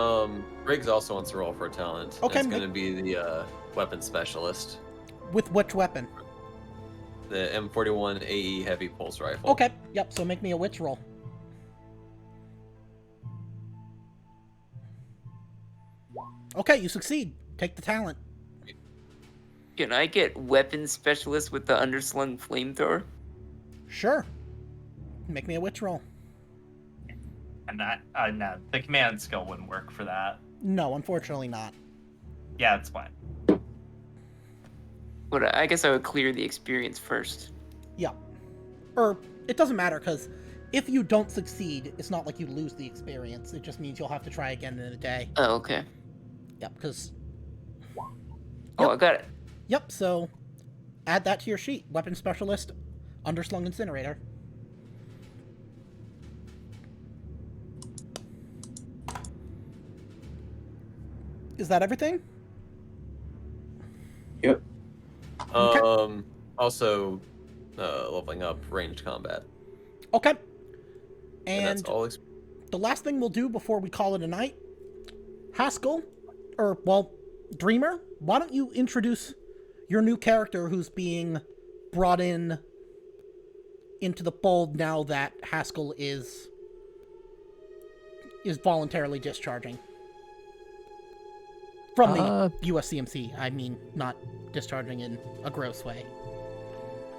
Riggs also wants to roll for a talent. Okay, It's going to be the weapon specialist, With which weapon? the M41 AE heavy pulse rifle. Okay. Yep. So make me a wits roll. Okay, you succeed. Take the talent. Can I get weapon specialist with the underslung flamethrower? Sure. Make me a wits roll. And no, the command skill wouldn't work for that. No, unfortunately not. Yeah, it's fine. But I guess I would clear the experience first. Yeah. Or, it doesn't matter, because if you don't succeed, it's not like you lose the experience. It just means you'll have to try again in a day. Oh, okay. Yep, because... Oh, I got it. Yep, so add that to your sheet. Weapon Specialist, Underslung Incinerator. Is that everything? Yep. Okay. Also, leveling up ranged combat. Okay. And that's And all. the last thing we'll do before we call it a night, Haskell, or, well, Dreamer, why don't you introduce your new character who's being brought into the fold now that Haskell is voluntarily discharging. From the USCMC, I mean, not discharging in a gross way.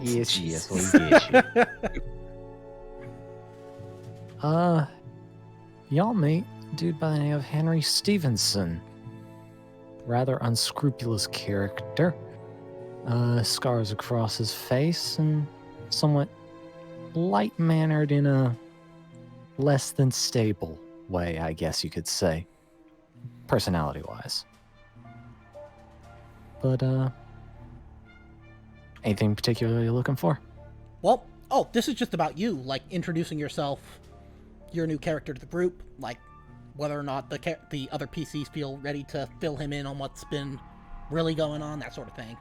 Yes, yes, we get you. Y'all meet a dude by the name of Henry Stevenson. Rather unscrupulous character. Scars across his face and somewhat light-mannered in a less than stable way, I guess you could say. Personality-wise. But, anything particular you're looking for? Well, oh, this is just about you, like, introducing yourself, your new character to the group, like, whether or not the other PCs feel ready to fill him in on what's been really going on, that sort of thing.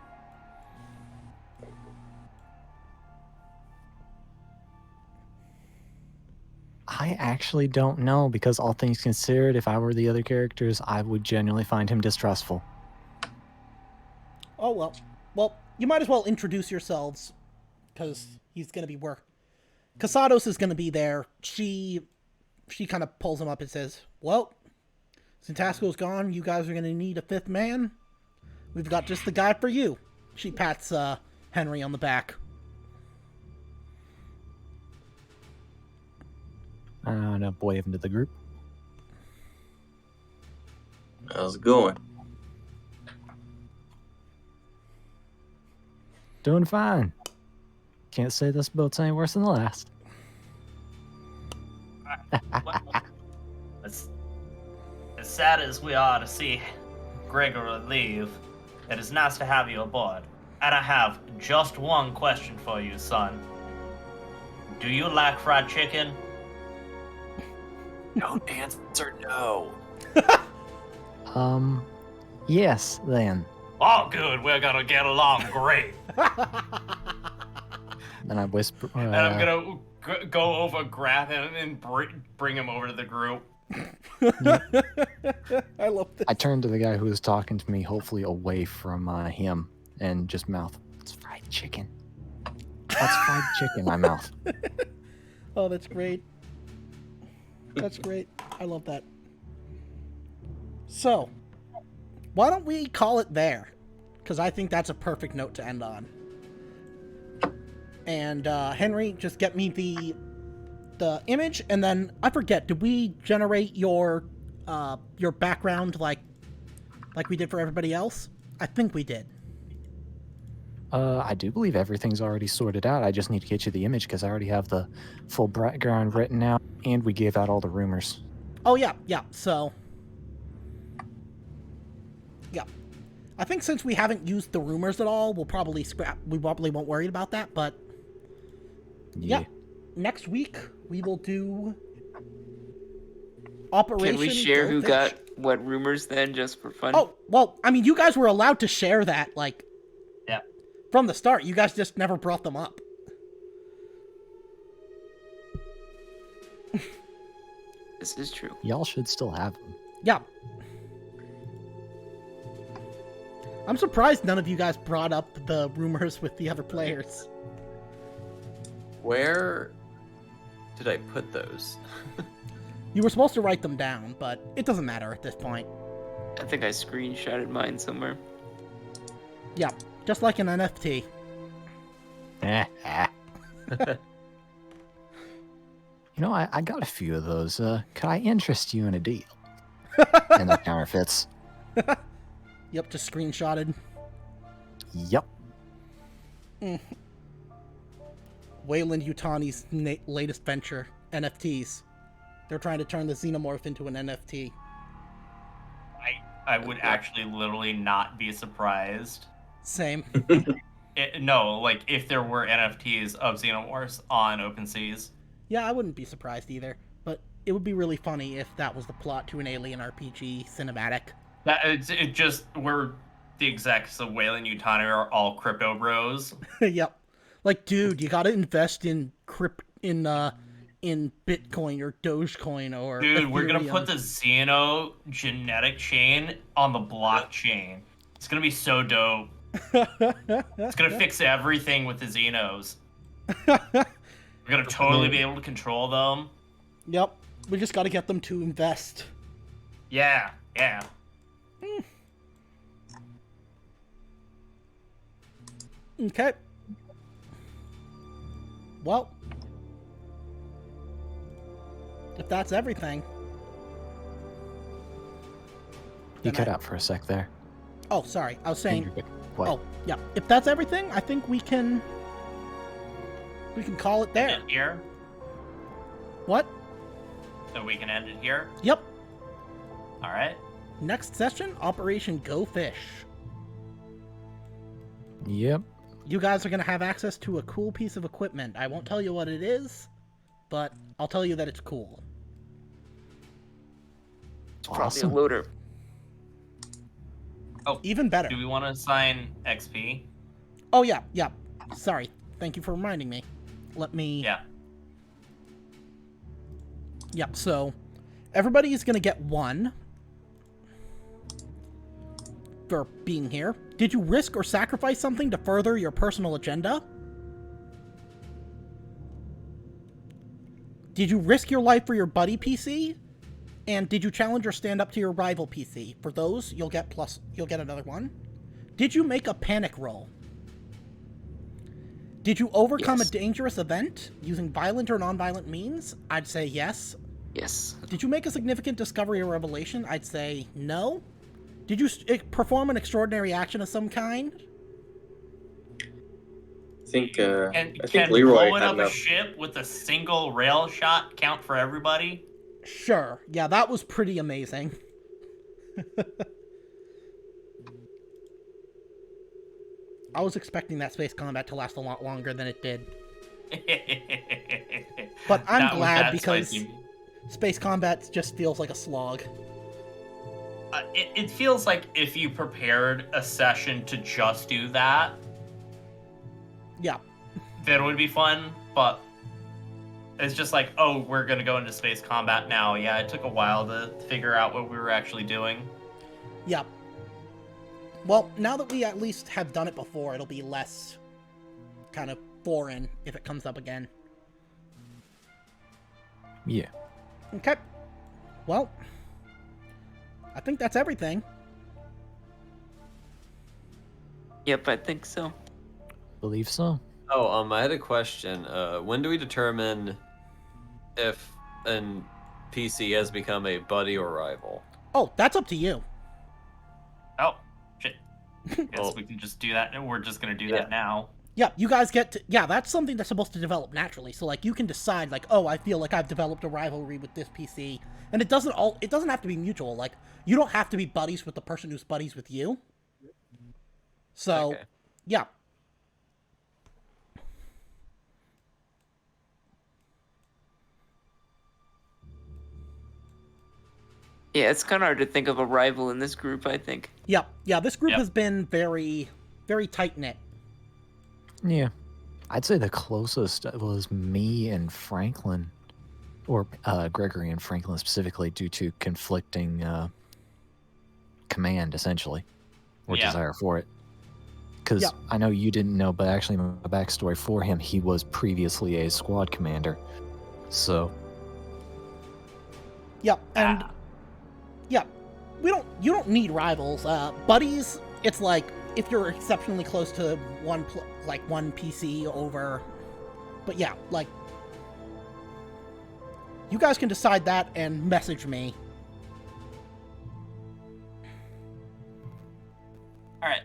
I actually don't know, because all things considered, if I were the other characters, I would genuinely find him distrustful. Oh, well. Well, you might as well introduce yourselves, because he's going to be Casados is going to be there. She kind of pulls him up and says, well, since Haskell's gone, you guys are going to need a fifth man. We've got just the guy for you. She pats Henry on the back. I'm gonna wave him to the group. How's it going? Doing fine. Can't say this boat's any worse than the last. As sad as we are to see Gregory leave, it is nice to have you aboard. And I have just one question for you, son. Do you like fried chicken? Don't answer no. Yes, then. Oh, good. We're gonna get along great. Then I whisper. And I'm gonna go over, grab him, and bring him over to the group. I love this. I turn to the guy who was talking to me, hopefully away from him, and just mouth, "It's fried chicken." That's fried chicken, I mouth. Oh, that's great. That's great. I love that. So, why don't we call it there? Because I think that's a perfect note to end on. And Henry, just get me the image, and then I forget. Did we generate your background like we did for everybody else? I think we did. I do believe everything's already sorted out. I just need to get you the image because I already have the full background written out, and we gave out all the rumors. Oh yeah. So, yeah. I think since we haven't used the rumors at all, we'll probably scrap. We probably won't worry about that. But yeah, next week we will do Operation. Can we share who Goldfish. got what rumors then, just for fun? Oh well, I mean, you guys were allowed to share that, like. Yeah. From the start, you guys just never brought them up. This is true. Y'all should still have them. Yeah. I'm surprised none of you guys brought up the rumors with the other players. Where did I put those? You were supposed to write them down, but it doesn't matter at this point. I think I screenshotted mine somewhere. Yeah, just like an NFT. You know, I got a few of those. Could I interest you in a deal? And the counterfeits. Yep, just screenshotted. Yep. Wayland Yutani's latest venture, NFTs. They're trying to turn the xenomorph into an NFT. I would actually literally not be surprised. Same. No, like if there were NFTs of xenomorphs on OpenSeas. Yeah, I wouldn't be surprised either. But it would be really funny if that was the plot to an Alien RPG cinematic. It just we're the execs of Wayland Yutani are all crypto bros. Yep. Like, dude, you gotta invest in Bitcoin or Dogecoin or Dude, we're gonna Ethereum. put the Xeno genetic chain on the blockchain. It's gonna be so dope. It's gonna fix everything with the Xenos. We're gonna totally be able to control them. Yep. We just gotta get them to invest. Yeah. Okay. Well, if that's everything. You then cut out for a sec there. Oh, sorry. I was saying. What? Oh, yeah. If that's everything, I think we can call it there. End it here. What? So we can end it here. Yep. All right. Next session, Operation Go Fish. Yep. You guys are going to have access to a cool piece of equipment. I won't tell you what it is, but I'll tell you that it's cool. It's probably Awesome. a loader. Oh, Even better. do we want to assign XP? Oh, yeah. Sorry. Thank you for reminding me. Let me... Yeah. Yep, so everybody is going to get 1 for being here. Did you risk or sacrifice something to further your personal agenda? Did you risk your life for your buddy PC? And did you challenge or stand up to your rival PC? For those, you'll get another 1. Did you make a panic roll? Did you overcome Yes. a dangerous event using violent or non-violent means? I'd say yes. Yes. Did you make a significant discovery or revelation? I'd say no. Did you perform an extraordinary action of some kind? I think And I think can Leroy blowing had up a enough. ship with a single rail shot count for everybody? Sure. Yeah, that was pretty amazing. I was expecting that space combat to last a lot longer than it did. But I'm That was glad that because spicy. space combat just feels like a slog. It feels like if you prepared a session to just do that, Yeah. that would be fun, but it's just like, oh, we're gonna go into space combat now. Yeah, it took a while to figure out what we were actually doing. Yeah. Well, now that we at least have done it before, it'll be less kind of foreign if it comes up again. Yeah. Okay. Well, I think that's everything. Yep, I think so. Believe so. Oh, I had a question. When do we determine if an PC has become a buddy or rival? Oh, that's up to you. Oh, shit. Guess Well- we can just do that. We're just gonna do Yeah. that now. Yeah, you guys get to... Yeah, that's something that's supposed to develop naturally. So, like, you can decide, like, oh, I feel like I've developed a rivalry with this PC. And it doesn't have to be mutual. Like, you don't have to be buddies with the person who's buddies with you. So, Okay. yeah. Yeah, it's kind of hard to think of a rival in this group, I think. Yeah, this group Yep. has been very, very tight-knit. Yeah. I'd say the closest was me and Franklin, or Gregory and Franklin specifically, due to conflicting command, essentially, or Yeah. desire for it. Because Yeah. I know you didn't know, but actually, my backstory for him, he was previously a squad commander. So, Yeah, and yeah, you don't need rivals. Buddies, it's like if you're exceptionally close to one PC over. But yeah, like you guys can decide that and message me. All right.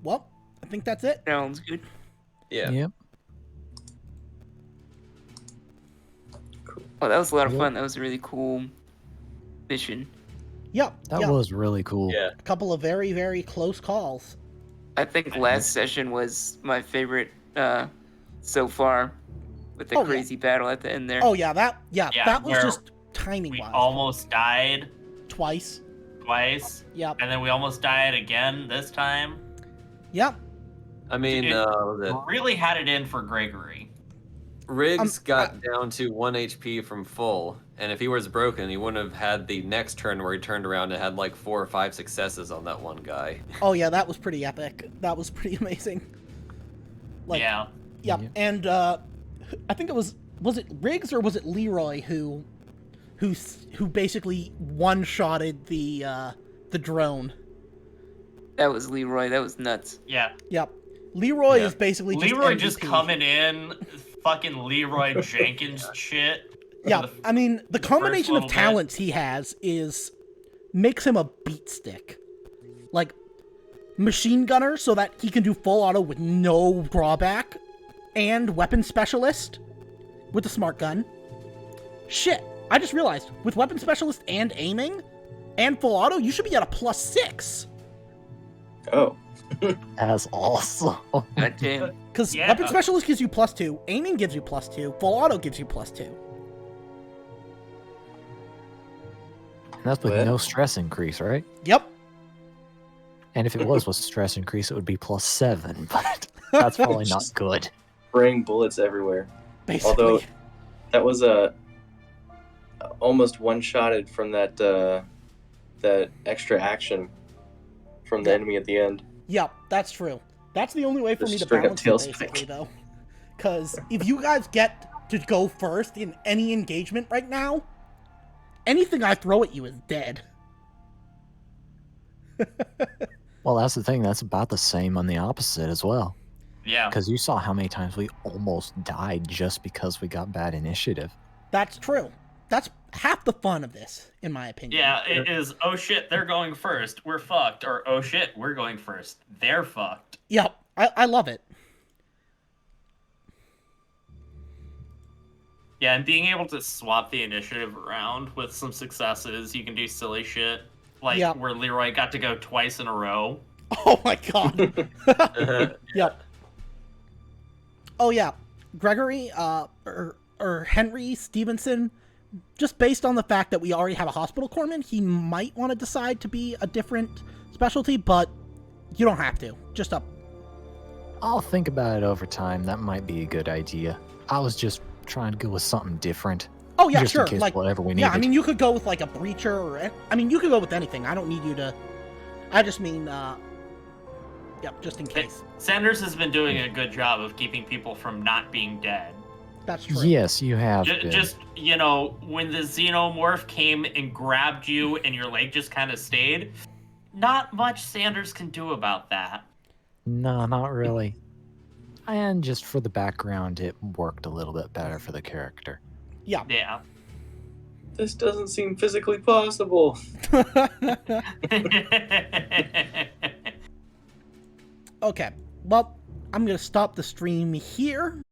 Well, I think that's it. Sounds good. Yeah. yep. Oh, that was a lot of Yep. fun. That was a really cool mission. Yep. That yep. was really cool. Yeah. A couple of very, very close calls. I think last session was my favorite so far, with the Oh, yeah. crazy battle at the end there. Oh yeah, that was where just timing We wise. almost died Twice. twice, Yep. and then we almost died again this time. Yep. I mean, Really had it in for Gregory. Riggs got down to 1 HP from full, and if he was broken, he wouldn't have had the next turn where he turned around and had like 4 or 5 successes on that one guy. Oh yeah, that was pretty epic. That was pretty amazing. Like, Yeah. Yep. Yeah. And I think it was it Riggs or was it Leroy who basically one-shotted the drone. That was Leroy. That was nuts. Yeah. Yep. Leroy Yeah. is basically just Leroy MVP. just coming in, fucking Leroy Jenkins shit. Yeah, for I mean, the combination of little bit. talents he has makes him a beat stick. Like, machine gunner so that he can do full auto with no drawback, and weapon specialist with the smart gun. Shit, I just realized, with weapon specialist and aiming, and full auto, you should be at a +6. Oh. That's awesome. God damn. Because Yeah. weapon specialist gives you +2, aiming gives you +2, full auto gives you +2. And that's with What? no stress increase, right? Yep. And if it was with stress increase, it would be +7, but that's probably not Just- good. Spraying bullets everywhere. Basically. Although that was almost one-shotted from that extra action from the enemy at the end. Yep, that's true. That's the only way for Just me to straight up balance it, tail basically, spike. though. Because if you guys get to go first in any engagement right now, anything I throw at you is dead. Well, that's the thing. That's about the same on the opposite as well. Yeah. Because you saw how many times we almost died just because we got bad initiative. That's true. That's half the fun of this, in my opinion. Yeah, it is, oh shit, they're going first, we're fucked. Or, oh shit, we're going first, they're fucked. Yep, I love it. Yeah, and being able to swap the initiative around with some successes, you can do silly shit. Like Yeah. where Leroy got to go twice in a row. Oh my god. Yep. Oh yeah, Gregory, or Henry Stevenson, just based on the fact that we already have a hospital corpsman, he might want to decide to be a different specialty, but you don't have to. Just up. I'll think about it over time. That might be a good idea. I was just trying to go with something different. Oh yeah, just sure. in case Like, whatever we needed. yeah, I mean, you could go with like a breacher, or you could go with anything. I don't need you to. I just mean, yep, just in case. Sanders has been doing a good job of keeping people from not being dead. That's true. Yes, you have been. Just, you know, when the xenomorph came and grabbed you and your leg just kind of stayed, not much Sanders can do about that. No, not really. And just for the background, it worked a little bit better for the character. Yeah. Yeah. This doesn't seem physically possible. Okay. Well, I'm gonna stop the stream here.